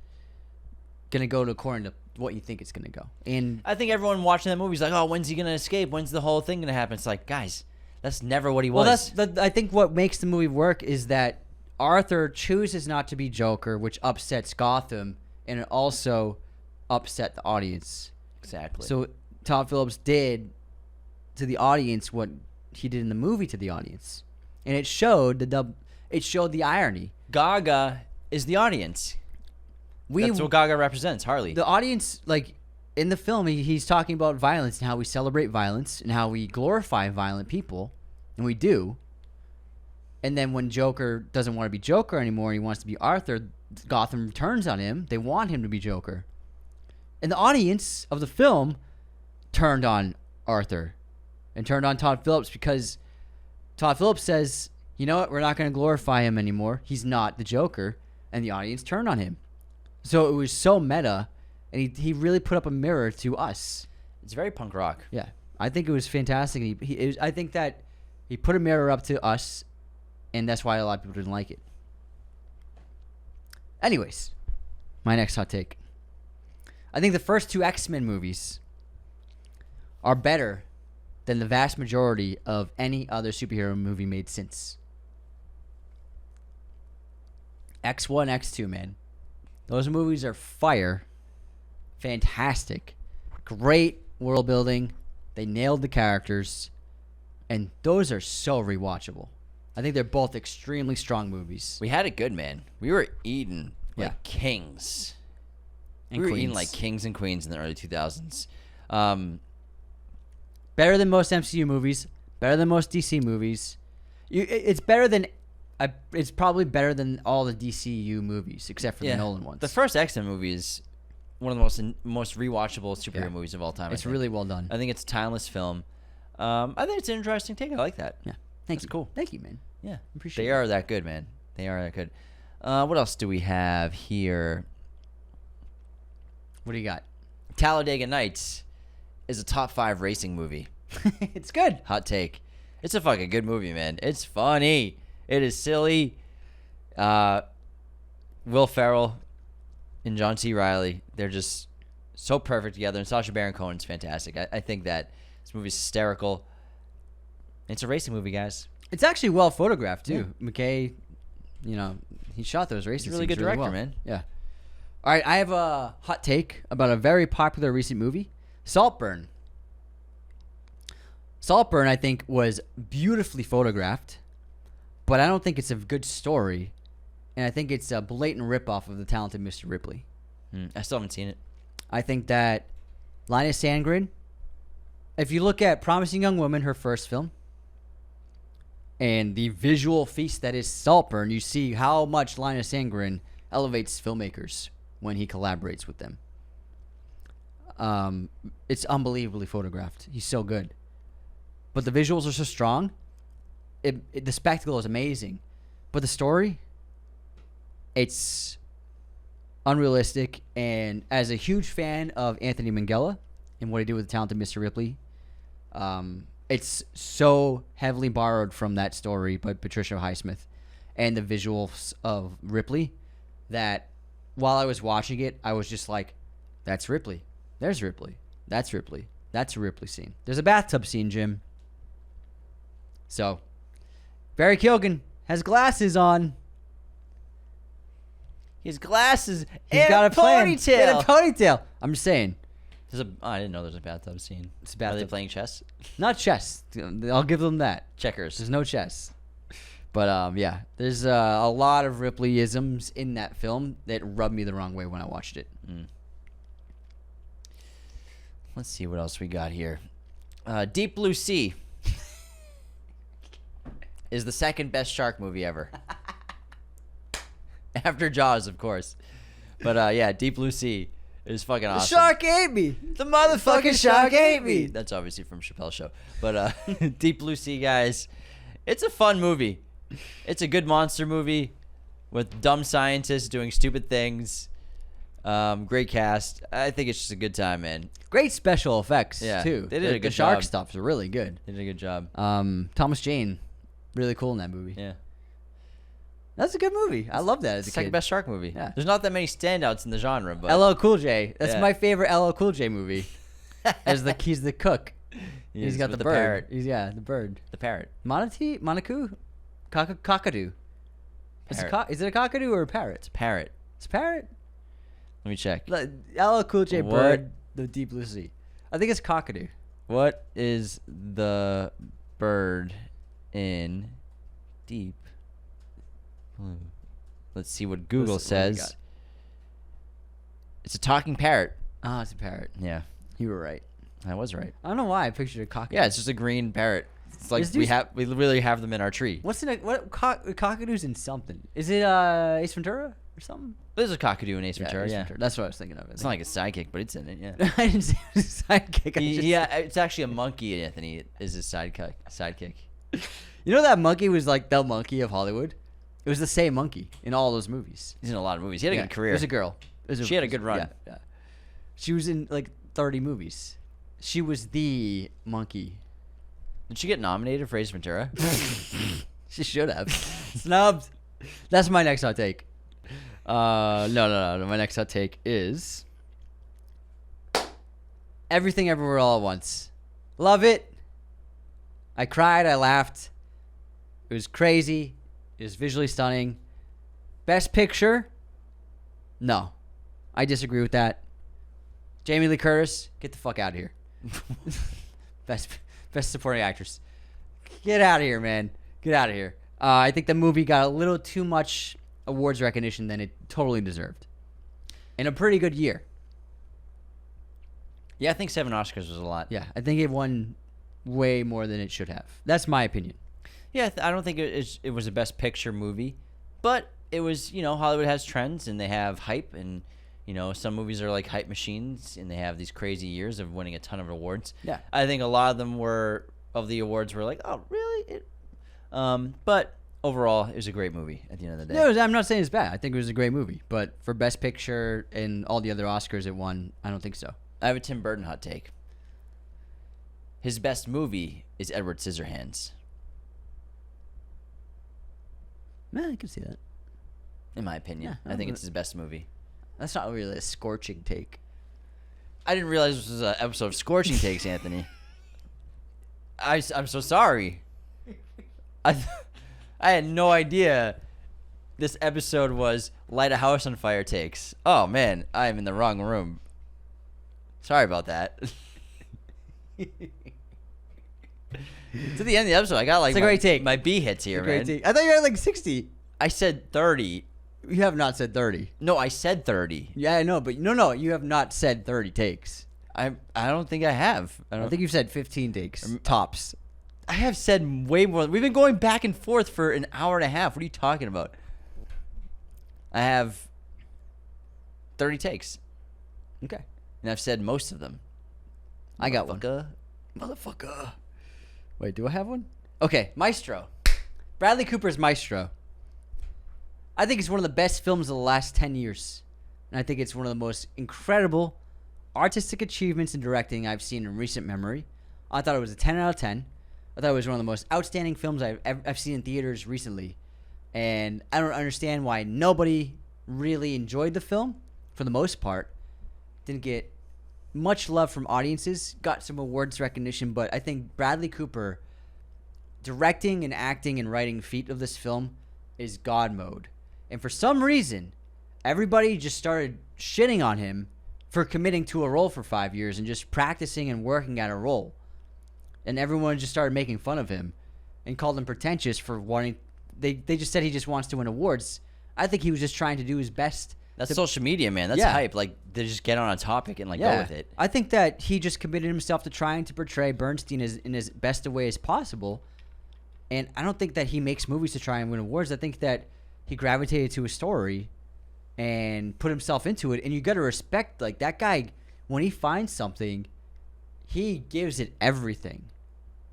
Speaker 2: gonna go according to what you think it's gonna go. And
Speaker 1: I think everyone watching that movie is like, oh, when's he gonna escape? When's the whole thing gonna happen? It's like, guys, that's never what he was.
Speaker 2: I think what makes the movie work is that Arthur chooses not to be Joker, which upsets Gotham, and it also upset the audience.
Speaker 1: Exactly.
Speaker 2: So Todd Phillips did to the audience what he did in the movie to the audience, and it showed the irony.
Speaker 1: Gaga is the audience. That's what Gaga represents, Harley.
Speaker 2: The audience, like in the film, he's talking about violence and how we celebrate violence and how we glorify violent people, and we do. And then when Joker doesn't want to be Joker anymore and he wants to be Arthur, Gotham turns on him. They want him to be Joker. And the audience of the film turned on Arthur and turned on Todd Phillips because Todd Phillips says, you know what, we're not going to glorify him anymore. He's not the Joker. And the audience turned on him. So it was so meta, and he really put up a mirror to us.
Speaker 1: It's very punk rock.
Speaker 2: Yeah. I think it was fantastic. I think that he put a mirror up to us, and that's why a lot of people didn't like it. Anyways, my next hot take. I think the first 2 X-Men movies are better than the vast majority of any other superhero movie made since. X1, X2, man. Those movies are fire. Fantastic. Great world building. They nailed the characters. And those are so rewatchable. I think they're both extremely strong movies.
Speaker 1: We had it good, man. We were eating like
Speaker 2: Yeah.
Speaker 1: kings.
Speaker 2: And
Speaker 1: we were
Speaker 2: queens.
Speaker 1: eating like kings and queens in the early 2000s.
Speaker 2: Better than most MCU movies. Better than most DC movies. It's better than. It's probably better than all the DCU movies except for the Nolan ones.
Speaker 1: The first X-Men movie is one of the most rewatchable superhero movies of all time.
Speaker 2: It's really well done.
Speaker 1: I think it's a timeless film. I think it's an interesting take. I like that.
Speaker 2: Yeah,
Speaker 1: That's cool.
Speaker 2: Thank you, man.
Speaker 1: Yeah,
Speaker 2: Appreciate
Speaker 1: they
Speaker 2: it.
Speaker 1: are that good, man. They are that good. What else do we have here?
Speaker 2: What do you got?
Speaker 1: Talladega Nights is a top 5 racing movie.
Speaker 2: It's good.
Speaker 1: Hot take. It's a fucking good movie, man. It's funny. It is silly. Will Ferrell and John C. Reilly, they're just so perfect together. And Sacha Baron Cohen's fantastic. I think that this movie's hysterical. It's a racing movie, guys.
Speaker 2: It's actually well photographed too. McKay, he shot those races.
Speaker 1: He's a really good director, man.
Speaker 2: Yeah. All right, I have a hot take about a very popular recent movie, Saltburn. Saltburn, I think, was beautifully photographed, but I don't think it's a good story, and I think it's a blatant ripoff of The Talented Mr. Ripley.
Speaker 1: I still haven't seen it.
Speaker 2: I think that Linus Sandgren, if you look at Promising Young Woman, her first film, and the visual feast that is Saltburn, you see how much Linus Sandgren elevates filmmakers when he collaborates with them. It's unbelievably photographed. He's so good. But the visuals are so strong. The spectacle is amazing. But the story, it's unrealistic. And as a huge fan of Anthony Minghella and what he did with The Talented Mr. Ripley, it's so heavily borrowed from that story by Patricia Highsmith and the visuals of Ripley that while I was watching it, I was just like, that's Ripley. There's Ripley. That's Ripley. That's a Ripley scene. There's a bathtub scene, Jim. So, Barry Keoghan has glasses on.
Speaker 1: His glasses.
Speaker 2: He's got a ponytail. And a ponytail. I'm just saying.
Speaker 1: I didn't know there's a bathtub scene.
Speaker 2: It's a
Speaker 1: Are
Speaker 2: bathtub.
Speaker 1: they playing chess?
Speaker 2: Not chess. I'll give them that.
Speaker 1: Checkers.
Speaker 2: There's no chess. But, yeah. There's a lot of Ripley-isms in that film that rubbed me the wrong way when I watched it.
Speaker 1: Let's see what else we got here. Deep Blue Sea is the second best shark movie ever. After Jaws, of course. But, yeah, Deep Blue Sea is fucking awesome.
Speaker 2: The shark ate me.
Speaker 1: The motherfucking shark ate me. That's obviously from Chappelle's Show. But Deep Blue Sea, guys, it's a fun movie. It's a good monster movie with dumb scientists doing stupid things. Great cast. I think it's just a good time, man.
Speaker 2: Great special effects,
Speaker 1: Yeah,
Speaker 2: too.
Speaker 1: they did a good
Speaker 2: The shark
Speaker 1: job.
Speaker 2: stuff is really good.
Speaker 1: They did a good job.
Speaker 2: Thomas Jane, really cool in that movie.
Speaker 1: Yeah.
Speaker 2: That's a good movie. I love that as a
Speaker 1: Second
Speaker 2: kid.
Speaker 1: best shark movie.
Speaker 2: Yeah.
Speaker 1: There's not that many standouts in the genre, but
Speaker 2: LL Cool J. That's
Speaker 1: Yeah.
Speaker 2: my favorite LL Cool J movie. He's the cook. He's got
Speaker 1: with
Speaker 2: the
Speaker 1: the
Speaker 2: bird.
Speaker 1: parrot.
Speaker 2: The bird.
Speaker 1: The parrot.
Speaker 2: Monaco? Cockadoo. Is it a cockadoo or a parrot?
Speaker 1: Parrot.
Speaker 2: It's a parrot.
Speaker 1: Let me check.
Speaker 2: LL Cool J
Speaker 1: What?
Speaker 2: bird, the Deep Blue Sea. I think it's cockadoo.
Speaker 1: What is the bird in Deep Blue? Let's see what Google
Speaker 2: What do we
Speaker 1: says.
Speaker 2: got?
Speaker 1: It's a talking parrot.
Speaker 2: Ah, it's a parrot.
Speaker 1: Yeah,
Speaker 2: You were right.
Speaker 1: I was right.
Speaker 2: I don't know why I pictured a cockadoo.
Speaker 1: Yeah, it's just a green parrot. It's like
Speaker 2: This
Speaker 1: we
Speaker 2: dude's-
Speaker 1: we literally have them in our tree.
Speaker 2: Cockadoo's in something? Is it Ace Ventura or something?
Speaker 1: There's a cockadoo in Ace Ventura.
Speaker 2: Ace
Speaker 1: Yeah,
Speaker 2: Ventura. That's what I was thinking of.
Speaker 1: it's not like a sidekick, but it's in it. Yeah.
Speaker 2: I didn't say it was a sidekick.
Speaker 1: Yeah, it's actually a monkey. Anthony is his sidekick.
Speaker 2: You know that monkey was like the monkey of Hollywood? It was the same monkey in all those movies.
Speaker 1: He's in a lot of movies. He had a good career.
Speaker 2: It was a girl.
Speaker 1: She had a good run.
Speaker 2: Yeah. She was in like 30 movies. She was the monkey.
Speaker 1: Did she get nominated for Ace Ventura?
Speaker 2: She should have. Snubbed. That's my next hot take. No. My next hot take is Everything Everywhere All at Once. Love it. I cried. I laughed. It was crazy. It was visually stunning. Best picture? No. I disagree with that. Jamie Lee Curtis, get the fuck out of here. Best supporting actress. Get out of here, man. Get out of here. I think the movie got a little too much awards recognition than it totally deserved. In a pretty good year.
Speaker 1: Yeah, I think 7 Oscars was a lot.
Speaker 2: Yeah, I think it won way more than it should have. That's my opinion.
Speaker 1: Yeah, I don't think it was a Best Picture movie, but it was, Hollywood has trends and they have hype, and, some movies are like hype machines and they have these crazy years of winning a ton of awards.
Speaker 2: Yeah.
Speaker 1: I think a lot of them of the awards were like, oh, really? But overall, it was a great movie at the end of the day.
Speaker 2: No, I'm not saying it's bad. I think it was a great movie. But for Best Picture and all the other Oscars it won, I don't think so.
Speaker 1: I have a Tim Burton hot take. His best movie is Edward Scissorhands.
Speaker 2: Man, I can see that.
Speaker 1: In my opinion.
Speaker 2: Yeah,
Speaker 1: I think it's his best movie.
Speaker 2: That's not really a scorching take.
Speaker 1: I didn't realize this was an episode of Scorching Takes, Anthony. I'm so sorry. I had no idea this episode was Light a House on Fire Takes. Oh, man. I am in the wrong room. Sorry about that. To the end of the episode, I got like
Speaker 2: It's a great take.
Speaker 1: my B hits here, man.
Speaker 2: I thought you had like 60.
Speaker 1: I said 30.
Speaker 2: You have not said 30.
Speaker 1: No, I said 30.
Speaker 2: Yeah, I know, but no, you have not said 30 takes.
Speaker 1: I don't think I have.
Speaker 2: I think you've said 15 takes. Tops.
Speaker 1: I have said way more. We've been going back and forth for an hour and a half. What are you talking about? I have 30 takes,
Speaker 2: Okay.
Speaker 1: and I've said most of them.
Speaker 2: I got one.
Speaker 1: Motherfucker.
Speaker 2: Wait, do I have one? Okay, Maestro. Bradley Cooper's Maestro. I think it's one of the best films of the last 10 years. And I think it's one of the most incredible artistic achievements in directing I've seen in recent memory. I thought it was a 10 out of 10. I thought it was one of the most outstanding films I've seen in theaters recently. And I don't understand why nobody really enjoyed the film, for the most part. Didn't get much love from audiences. Got some awards recognition, but I think Bradley Cooper, directing and acting and writing feat of this film, is God mode. And for some reason, everybody just started shitting on him for committing to a role for 5 years and just practicing and working at a role. And everyone just started making fun of him and called him pretentious for wanting. They just said he just wants to win awards. I think he was just trying to do his best.
Speaker 1: That's social media, man. That's hype. Like, they just get on a topic and go with it.
Speaker 2: I think that he just committed himself to trying to portray Bernstein in as best a way as possible. And I don't think that he makes movies to try and win awards. I think that he gravitated to a story and put himself into it. And you got to respect, like, that guy, when he finds something, he gives it everything.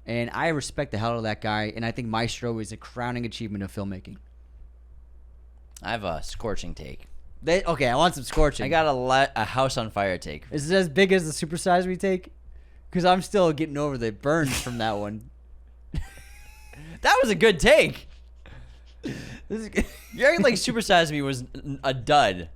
Speaker 2: And I respect the hell out of that guy. And I think Maestro is a crowning achievement of filmmaking.
Speaker 1: I have a scorching take.
Speaker 2: Okay, I want some scorching.
Speaker 1: I got a House on Fire take.
Speaker 2: Is it as big as the Supersize Me take? Because I'm still getting over the burns from that one.
Speaker 1: That was a good take. You're acting like Supersize Me was a dud,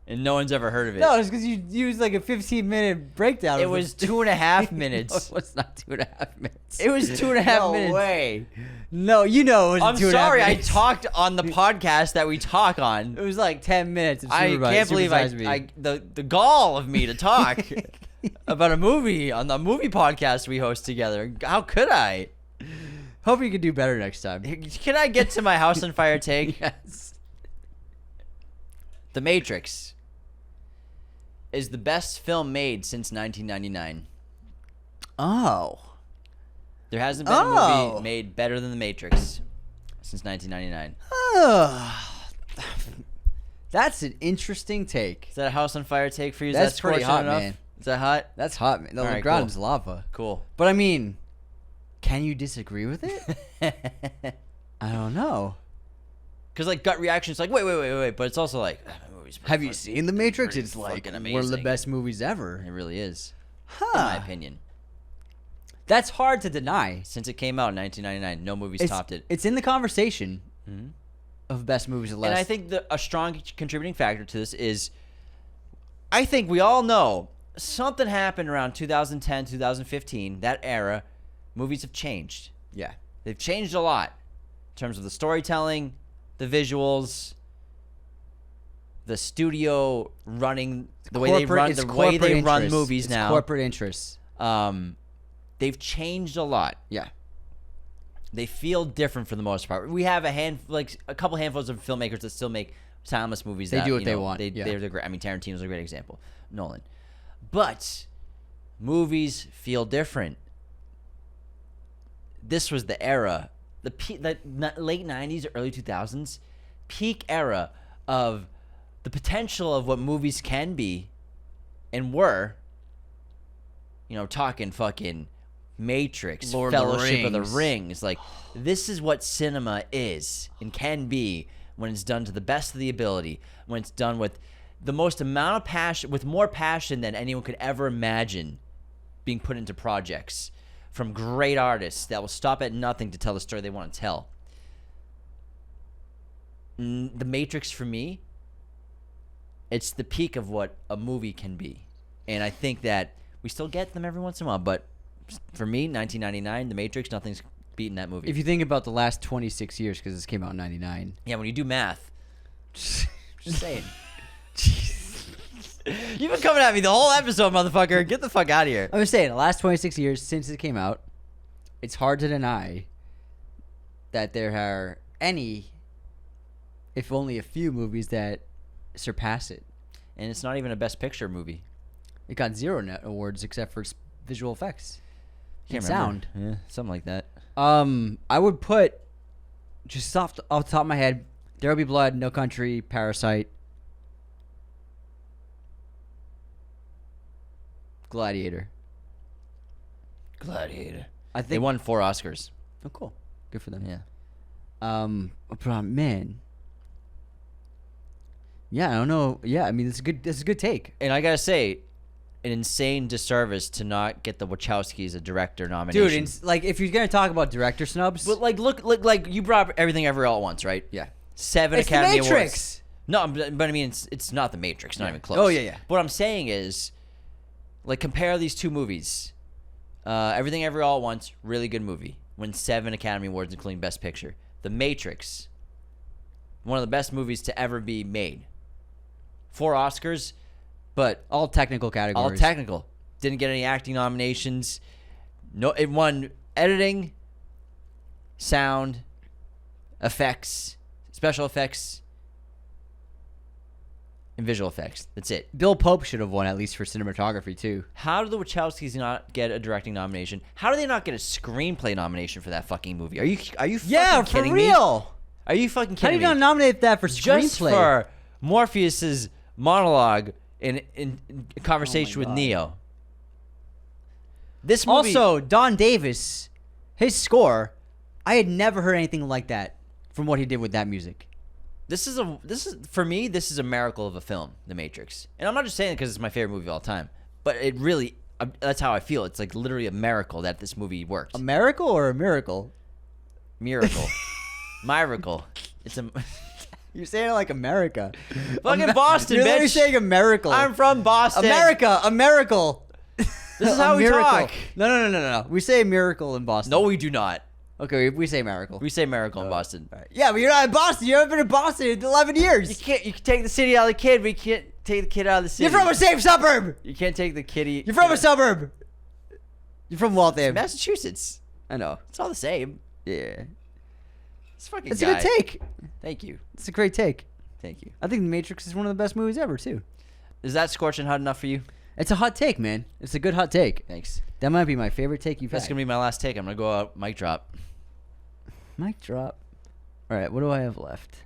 Speaker 1: and no one's ever heard of it.
Speaker 2: No, it's because you used like a 15-minute breakdown.
Speaker 1: It was 2.5 minutes.
Speaker 2: No, it's not 2.5 minutes.
Speaker 1: It was 2.5 minutes.
Speaker 2: No way. No, you know it was
Speaker 1: I'm
Speaker 2: 2.5
Speaker 1: sorry.
Speaker 2: minutes.
Speaker 1: I talked on the podcast that we talk on.
Speaker 2: It was like 10 minutes. Of
Speaker 1: I can't believe the gall of me to talk about a movie on the movie podcast we host together. How could I?
Speaker 2: Hope you can do better next time.
Speaker 1: Can I get to my House on Fire take?
Speaker 2: Yes.
Speaker 1: The Matrix is the best film made since 1999.
Speaker 2: Oh.
Speaker 1: There hasn't been a movie made better than The Matrix since 1999.
Speaker 2: That's an interesting take.
Speaker 1: Is that a House on Fire take for you? Is
Speaker 2: That's
Speaker 1: that
Speaker 2: pretty hot,
Speaker 1: enough?
Speaker 2: man.
Speaker 1: Is that hot?
Speaker 2: That's hot, man. The
Speaker 1: All right,
Speaker 2: ground
Speaker 1: cool.
Speaker 2: is lava.
Speaker 1: Cool.
Speaker 2: But I mean, can you disagree with it? I don't know.
Speaker 1: Because like gut reaction is like wait, but it's also like movie's
Speaker 2: Have you seen The Matrix?
Speaker 1: pretty
Speaker 2: It's like
Speaker 1: fucking
Speaker 2: one of the
Speaker 1: amazing.
Speaker 2: best movies ever.
Speaker 1: It really is,
Speaker 2: Huh.
Speaker 1: in my opinion.
Speaker 2: That's hard to deny.
Speaker 1: Since it came out in 1999, no movies topped it.
Speaker 2: It's in the conversation of best movies of the last.
Speaker 1: And I think a strong contributing factor to this is, I think we all know something happened around 2010, 2015, that era. Movies have changed.
Speaker 2: Yeah.
Speaker 1: They've changed a lot in terms of the storytelling, the visuals, the studio running, the way they run movies
Speaker 2: it's
Speaker 1: now.
Speaker 2: Corporate interests.
Speaker 1: They've changed a lot.
Speaker 2: Yeah.
Speaker 1: They feel different for the most part. We have a couple handfuls of filmmakers that still make timeless movies.
Speaker 2: They do what they want.
Speaker 1: They're great. I mean, Tarantino's a great example. Nolan, but movies feel different. This was the era, the late 90s, early 2000s, peak era of the potential of what movies can be and were. You know, talking fucking Matrix,
Speaker 2: Lord of the
Speaker 1: Fellowship of the
Speaker 2: Rings.
Speaker 1: Rings. Like, this is what cinema is and can be when it's done to the best of the ability, when it's done with the most amount of passion, with more passion than anyone could ever imagine being put into projects from great artists that will stop at nothing to tell the story they want to tell. The Matrix, for me, it's the peak of what a movie can be. And I think that we still get them every once in a while, but for me, 1999, The Matrix, nothing's beating that movie.
Speaker 2: If you think about the last 26 years, because this came out in 99.
Speaker 1: Yeah, when you do math.
Speaker 2: Just saying.
Speaker 1: You've been coming at me the whole episode, motherfucker. Get the fuck out of here.
Speaker 2: I'm just saying, the last 26 years since it came out, it's hard to deny that there are any, if only a few, movies that surpass it.
Speaker 1: And it's not even a Best Picture movie.
Speaker 2: It got 0 net awards except for its visual effects and
Speaker 1: Can't
Speaker 2: sound.
Speaker 1: remember. Yeah, something like that.
Speaker 2: I would put, just off the top of my head, There Will Be Blood, No Country, Parasite, Gladiator.
Speaker 1: I think they won 4 Oscars.
Speaker 2: Oh, cool. Good for them.
Speaker 1: Yeah.
Speaker 2: But man. Yeah, I don't know. Yeah, I mean, this is a good take.
Speaker 1: And I gotta say, an insane disservice to not get the Wachowskis a director nomination.
Speaker 2: Dude, like, if you're gonna talk about director snubs,
Speaker 1: But look, like you brought up Everything Everywhere All at Once, right?
Speaker 2: yeah,
Speaker 1: 7
Speaker 2: it's
Speaker 1: Academy
Speaker 2: the Matrix.
Speaker 1: Awards. No, but I mean, it's not the Matrix, not even close.
Speaker 2: Oh, yeah.
Speaker 1: What I'm saying is, like, compare these two movies. Everything Everywhere All at Once, really good movie. Won 7 Academy Awards, including Best Picture. The Matrix, one of the best movies to ever be made. 4 Oscars, but
Speaker 2: All technical categories.
Speaker 1: all technical. Didn't get any acting nominations. No, it won editing, sound, effects, special effects, and visual effects. That's it.
Speaker 2: Bill Pope should have won at least for cinematography too.
Speaker 1: How do the Wachowskis not get a directing nomination? How do they not get a screenplay nomination for that fucking movie? Are you fucking kidding me? Are you fucking
Speaker 2: How do
Speaker 1: kidding
Speaker 2: you not
Speaker 1: me?
Speaker 2: nominate that for
Speaker 1: Just
Speaker 2: screenplay?
Speaker 1: for Morpheus's monologue in conversation with
Speaker 2: God.
Speaker 1: Neo. This movie,
Speaker 2: Also, Don Davis, his score, I had never heard anything like that from what he did with that music.
Speaker 1: this is for me, this is a miracle of a film, The Matrix. And I'm not just saying it because it's my favorite movie of all time, but it really, that's how I feel. It's like literally a miracle that this movie worked.
Speaker 2: A miracle or a miracle?
Speaker 1: Miracle. Miracle. It's a
Speaker 2: You're saying it like America.
Speaker 1: fucking Boston,
Speaker 2: You're literally
Speaker 1: bitch.
Speaker 2: saying a miracle.
Speaker 1: I'm from Boston.
Speaker 2: America, a miracle.
Speaker 1: This is how we talk.
Speaker 2: No. We say miracle in Boston.
Speaker 1: No, we do not.
Speaker 2: Okay, we say miracle.
Speaker 1: We say miracle in Boston.
Speaker 2: All right. Yeah, but you're not in Boston. You haven't been in Boston in 11 years.
Speaker 1: You can take the city out of the kid, but you can't take the kid out of the city.
Speaker 2: You're from a safe suburb.
Speaker 1: You can't take the kitty.
Speaker 2: You're from a suburb. You're from Waltham.
Speaker 1: Massachusetts.
Speaker 2: I know.
Speaker 1: It's all the same.
Speaker 2: Yeah.
Speaker 1: It's fucking.
Speaker 2: It's a good take.
Speaker 1: Thank you.
Speaker 2: It's a great take.
Speaker 1: Thank you.
Speaker 2: I think The Matrix is one of the best movies ever, too.
Speaker 1: Is that scorching hot enough for you?
Speaker 2: It's a hot take, man. It's a good hot take.
Speaker 1: Thanks.
Speaker 2: That might be my favorite take you've
Speaker 1: That's
Speaker 2: had.
Speaker 1: gonna be my last take. I'm gonna go out mic drop.
Speaker 2: Mic drop. All right, what do I have left?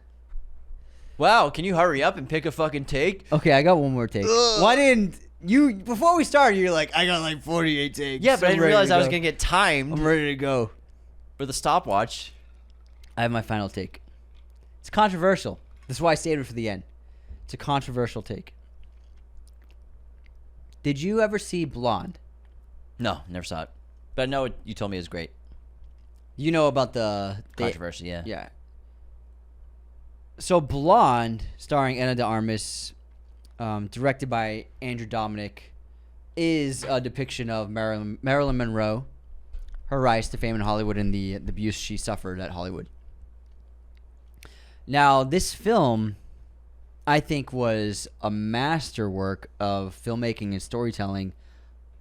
Speaker 1: Wow, can you hurry up and pick a fucking take?
Speaker 2: Okay, I got one more take. Why didn't you, before we started, you're like, I got like 48 takes.
Speaker 1: Yeah, but I
Speaker 2: I'm
Speaker 1: didn't
Speaker 2: ready
Speaker 1: realize
Speaker 2: to
Speaker 1: I was
Speaker 2: go.
Speaker 1: gonna get timed
Speaker 2: I'm ready to go.
Speaker 1: for the stopwatch.
Speaker 2: I have my final take. It's controversial. This is why I saved it for the end. It's a controversial take. Did you ever see Blonde?
Speaker 1: No, never saw it. But I know you told me it was great.
Speaker 2: You know about the
Speaker 1: Controversy, yeah.
Speaker 2: Yeah. So Blonde, starring Ana de Armas, directed by Andrew Dominic, is a depiction of Marilyn Monroe, her rise to fame in Hollywood, and the abuse she suffered at Hollywood. Now, this film, I think, was a masterwork of filmmaking and storytelling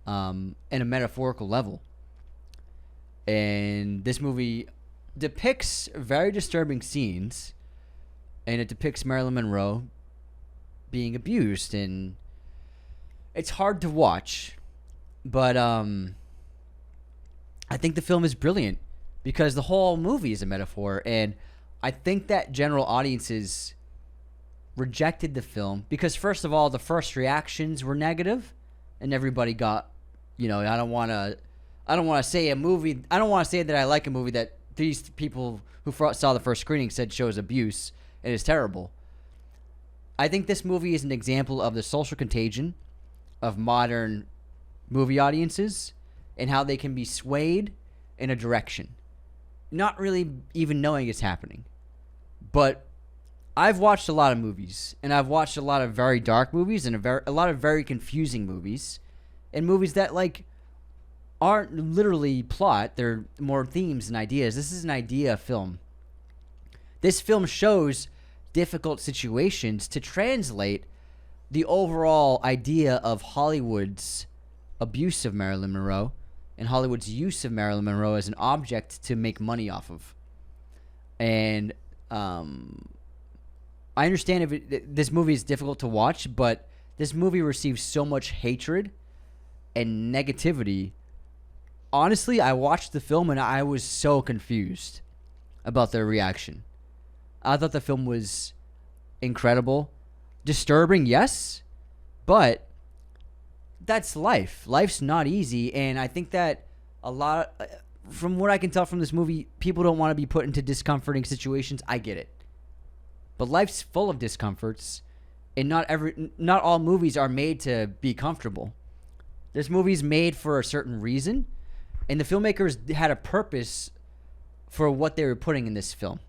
Speaker 2: in a metaphorical level. And this movie depicts very disturbing scenes, and it depicts Marilyn Monroe being abused, and it's hard to watch. But I think the film is brilliant because the whole movie is a metaphor, and I think that general audiences rejected the film because, first of all, the first reactions were negative, and everybody got, I don't want to say a movie. I don't want to say that I like a movie that these people who saw the first screening said shows abuse and is terrible. I think this movie is an example of the social contagion of modern movie audiences and how they can be swayed in a direction, not really even knowing it's happening. But I've watched a lot of movies, and I've watched a lot of very dark movies and a lot of very confusing movies, and movies that aren't literally plot, they're more themes and ideas. This is an idea film. This film shows difficult situations to translate the overall idea of Hollywood's abuse of Marilyn Monroe and Hollywood's use of Marilyn Monroe as an object to make money off of. And I understand this movie is difficult to watch, but this movie receives so much hatred and negativity. Honestly, I watched the film and I was so confused about their reaction. I thought the film was incredible. Disturbing, yes, but that's life. Life's not easy, and I think that from what I can tell from this movie, people don't want to be put into discomforting situations. I get it. But life's full of discomforts, and not all movies are made to be comfortable. This movie's made for a certain reason, and the filmmakers had a purpose for what they were putting in this film.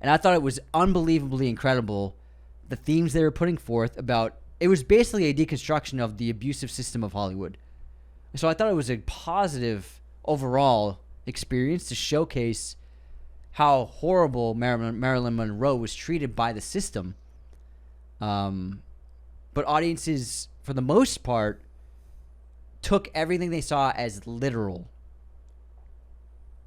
Speaker 2: And I thought it was unbelievably incredible, the themes they were putting forth about. It was basically a deconstruction of the abusive system of Hollywood. So I thought it was a positive overall experience to showcase how horrible Marilyn Monroe was treated by the system. But audiences, for the most part, took everything they saw as literal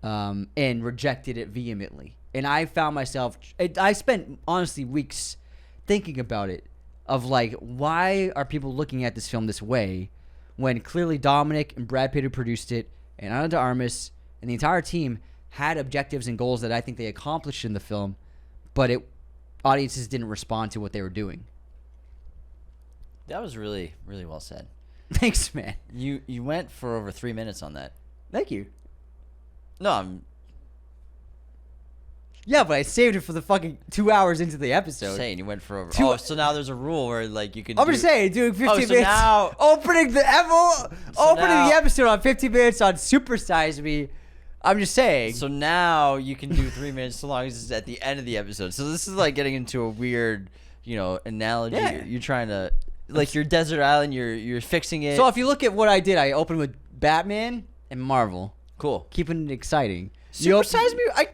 Speaker 2: and rejected it vehemently. And I found myself, I spent, honestly, weeks thinking about it, of why are people looking at this film this way when clearly Dominic and Brad Pitt, who produced it, and Ana de Armas and the entire team had objectives and goals that I think they accomplished in the film, but audiences didn't respond to what they were doing.
Speaker 1: That was really, really well said.
Speaker 2: Thanks, man.
Speaker 1: You went for over 3 minutes on that.
Speaker 2: Thank you.
Speaker 1: No,
Speaker 2: Yeah, but I saved it for the fucking 2 hours into the episode.
Speaker 1: saying you went for over. So now there's a rule where you can.
Speaker 2: I'm just saying, doing 15
Speaker 1: so
Speaker 2: minutes.
Speaker 1: now-
Speaker 2: Opening the
Speaker 1: now-
Speaker 2: episode on 15 minutes on Supersize Me. I'm just saying.
Speaker 1: So now you can do 3 minutes so long as it's at the end of the episode. So this is getting into a weird, analogy.
Speaker 2: Yeah.
Speaker 1: You're trying to, your desert island. You're fixing it.
Speaker 2: So if you look at what I did, I opened with Batman and Marvel,
Speaker 1: cool.
Speaker 2: keeping it exciting.
Speaker 1: Supersize Me. I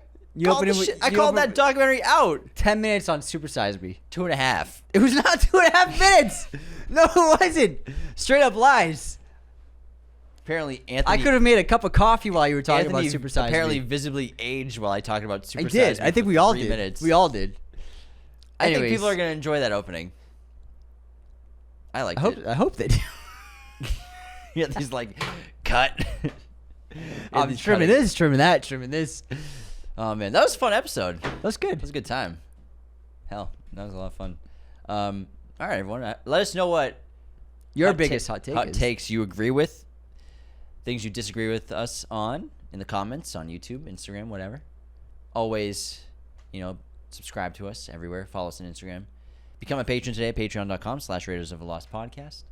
Speaker 1: called that documentary out.
Speaker 2: 10 minutes on Supersize Me.
Speaker 1: 2.5.
Speaker 2: It was not 2.5 minutes. No, it wasn't. Straight up lies.
Speaker 1: Apparently, Anthony.
Speaker 2: I could have made a cup of coffee while you were talking
Speaker 1: Anthony
Speaker 2: about Supersize
Speaker 1: apparently
Speaker 2: Me.
Speaker 1: visibly aged while I talked about Supersize
Speaker 2: I did.
Speaker 1: Me
Speaker 2: I think
Speaker 1: for
Speaker 2: we all
Speaker 1: 3
Speaker 2: did.
Speaker 1: minutes.
Speaker 2: We all did.
Speaker 1: I think
Speaker 2: Anyways.
Speaker 1: people are gonna enjoy that opening. I liked it.
Speaker 2: I hope they do.
Speaker 1: Yeah, he's cut.
Speaker 2: I'm
Speaker 1: He's
Speaker 2: trimming
Speaker 1: cutting.
Speaker 2: this, trimming that, trimming this.
Speaker 1: Oh man, that was a fun episode.
Speaker 2: That's good.
Speaker 1: It was a good time. Hell, that was a lot of fun. All right, everyone, let us know what
Speaker 2: Your biggest hot take is.
Speaker 1: takes you agree with, things you disagree with us on in the comments on YouTube, Instagram, whatever. Always, subscribe to us everywhere. Follow us on Instagram. Become a patron today at patreon.com/Raiders of a Lost Podcast.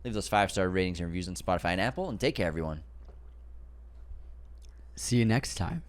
Speaker 1: Leave those 5-star ratings and reviews on Spotify and Apple, and take care, everyone.
Speaker 2: See you next time.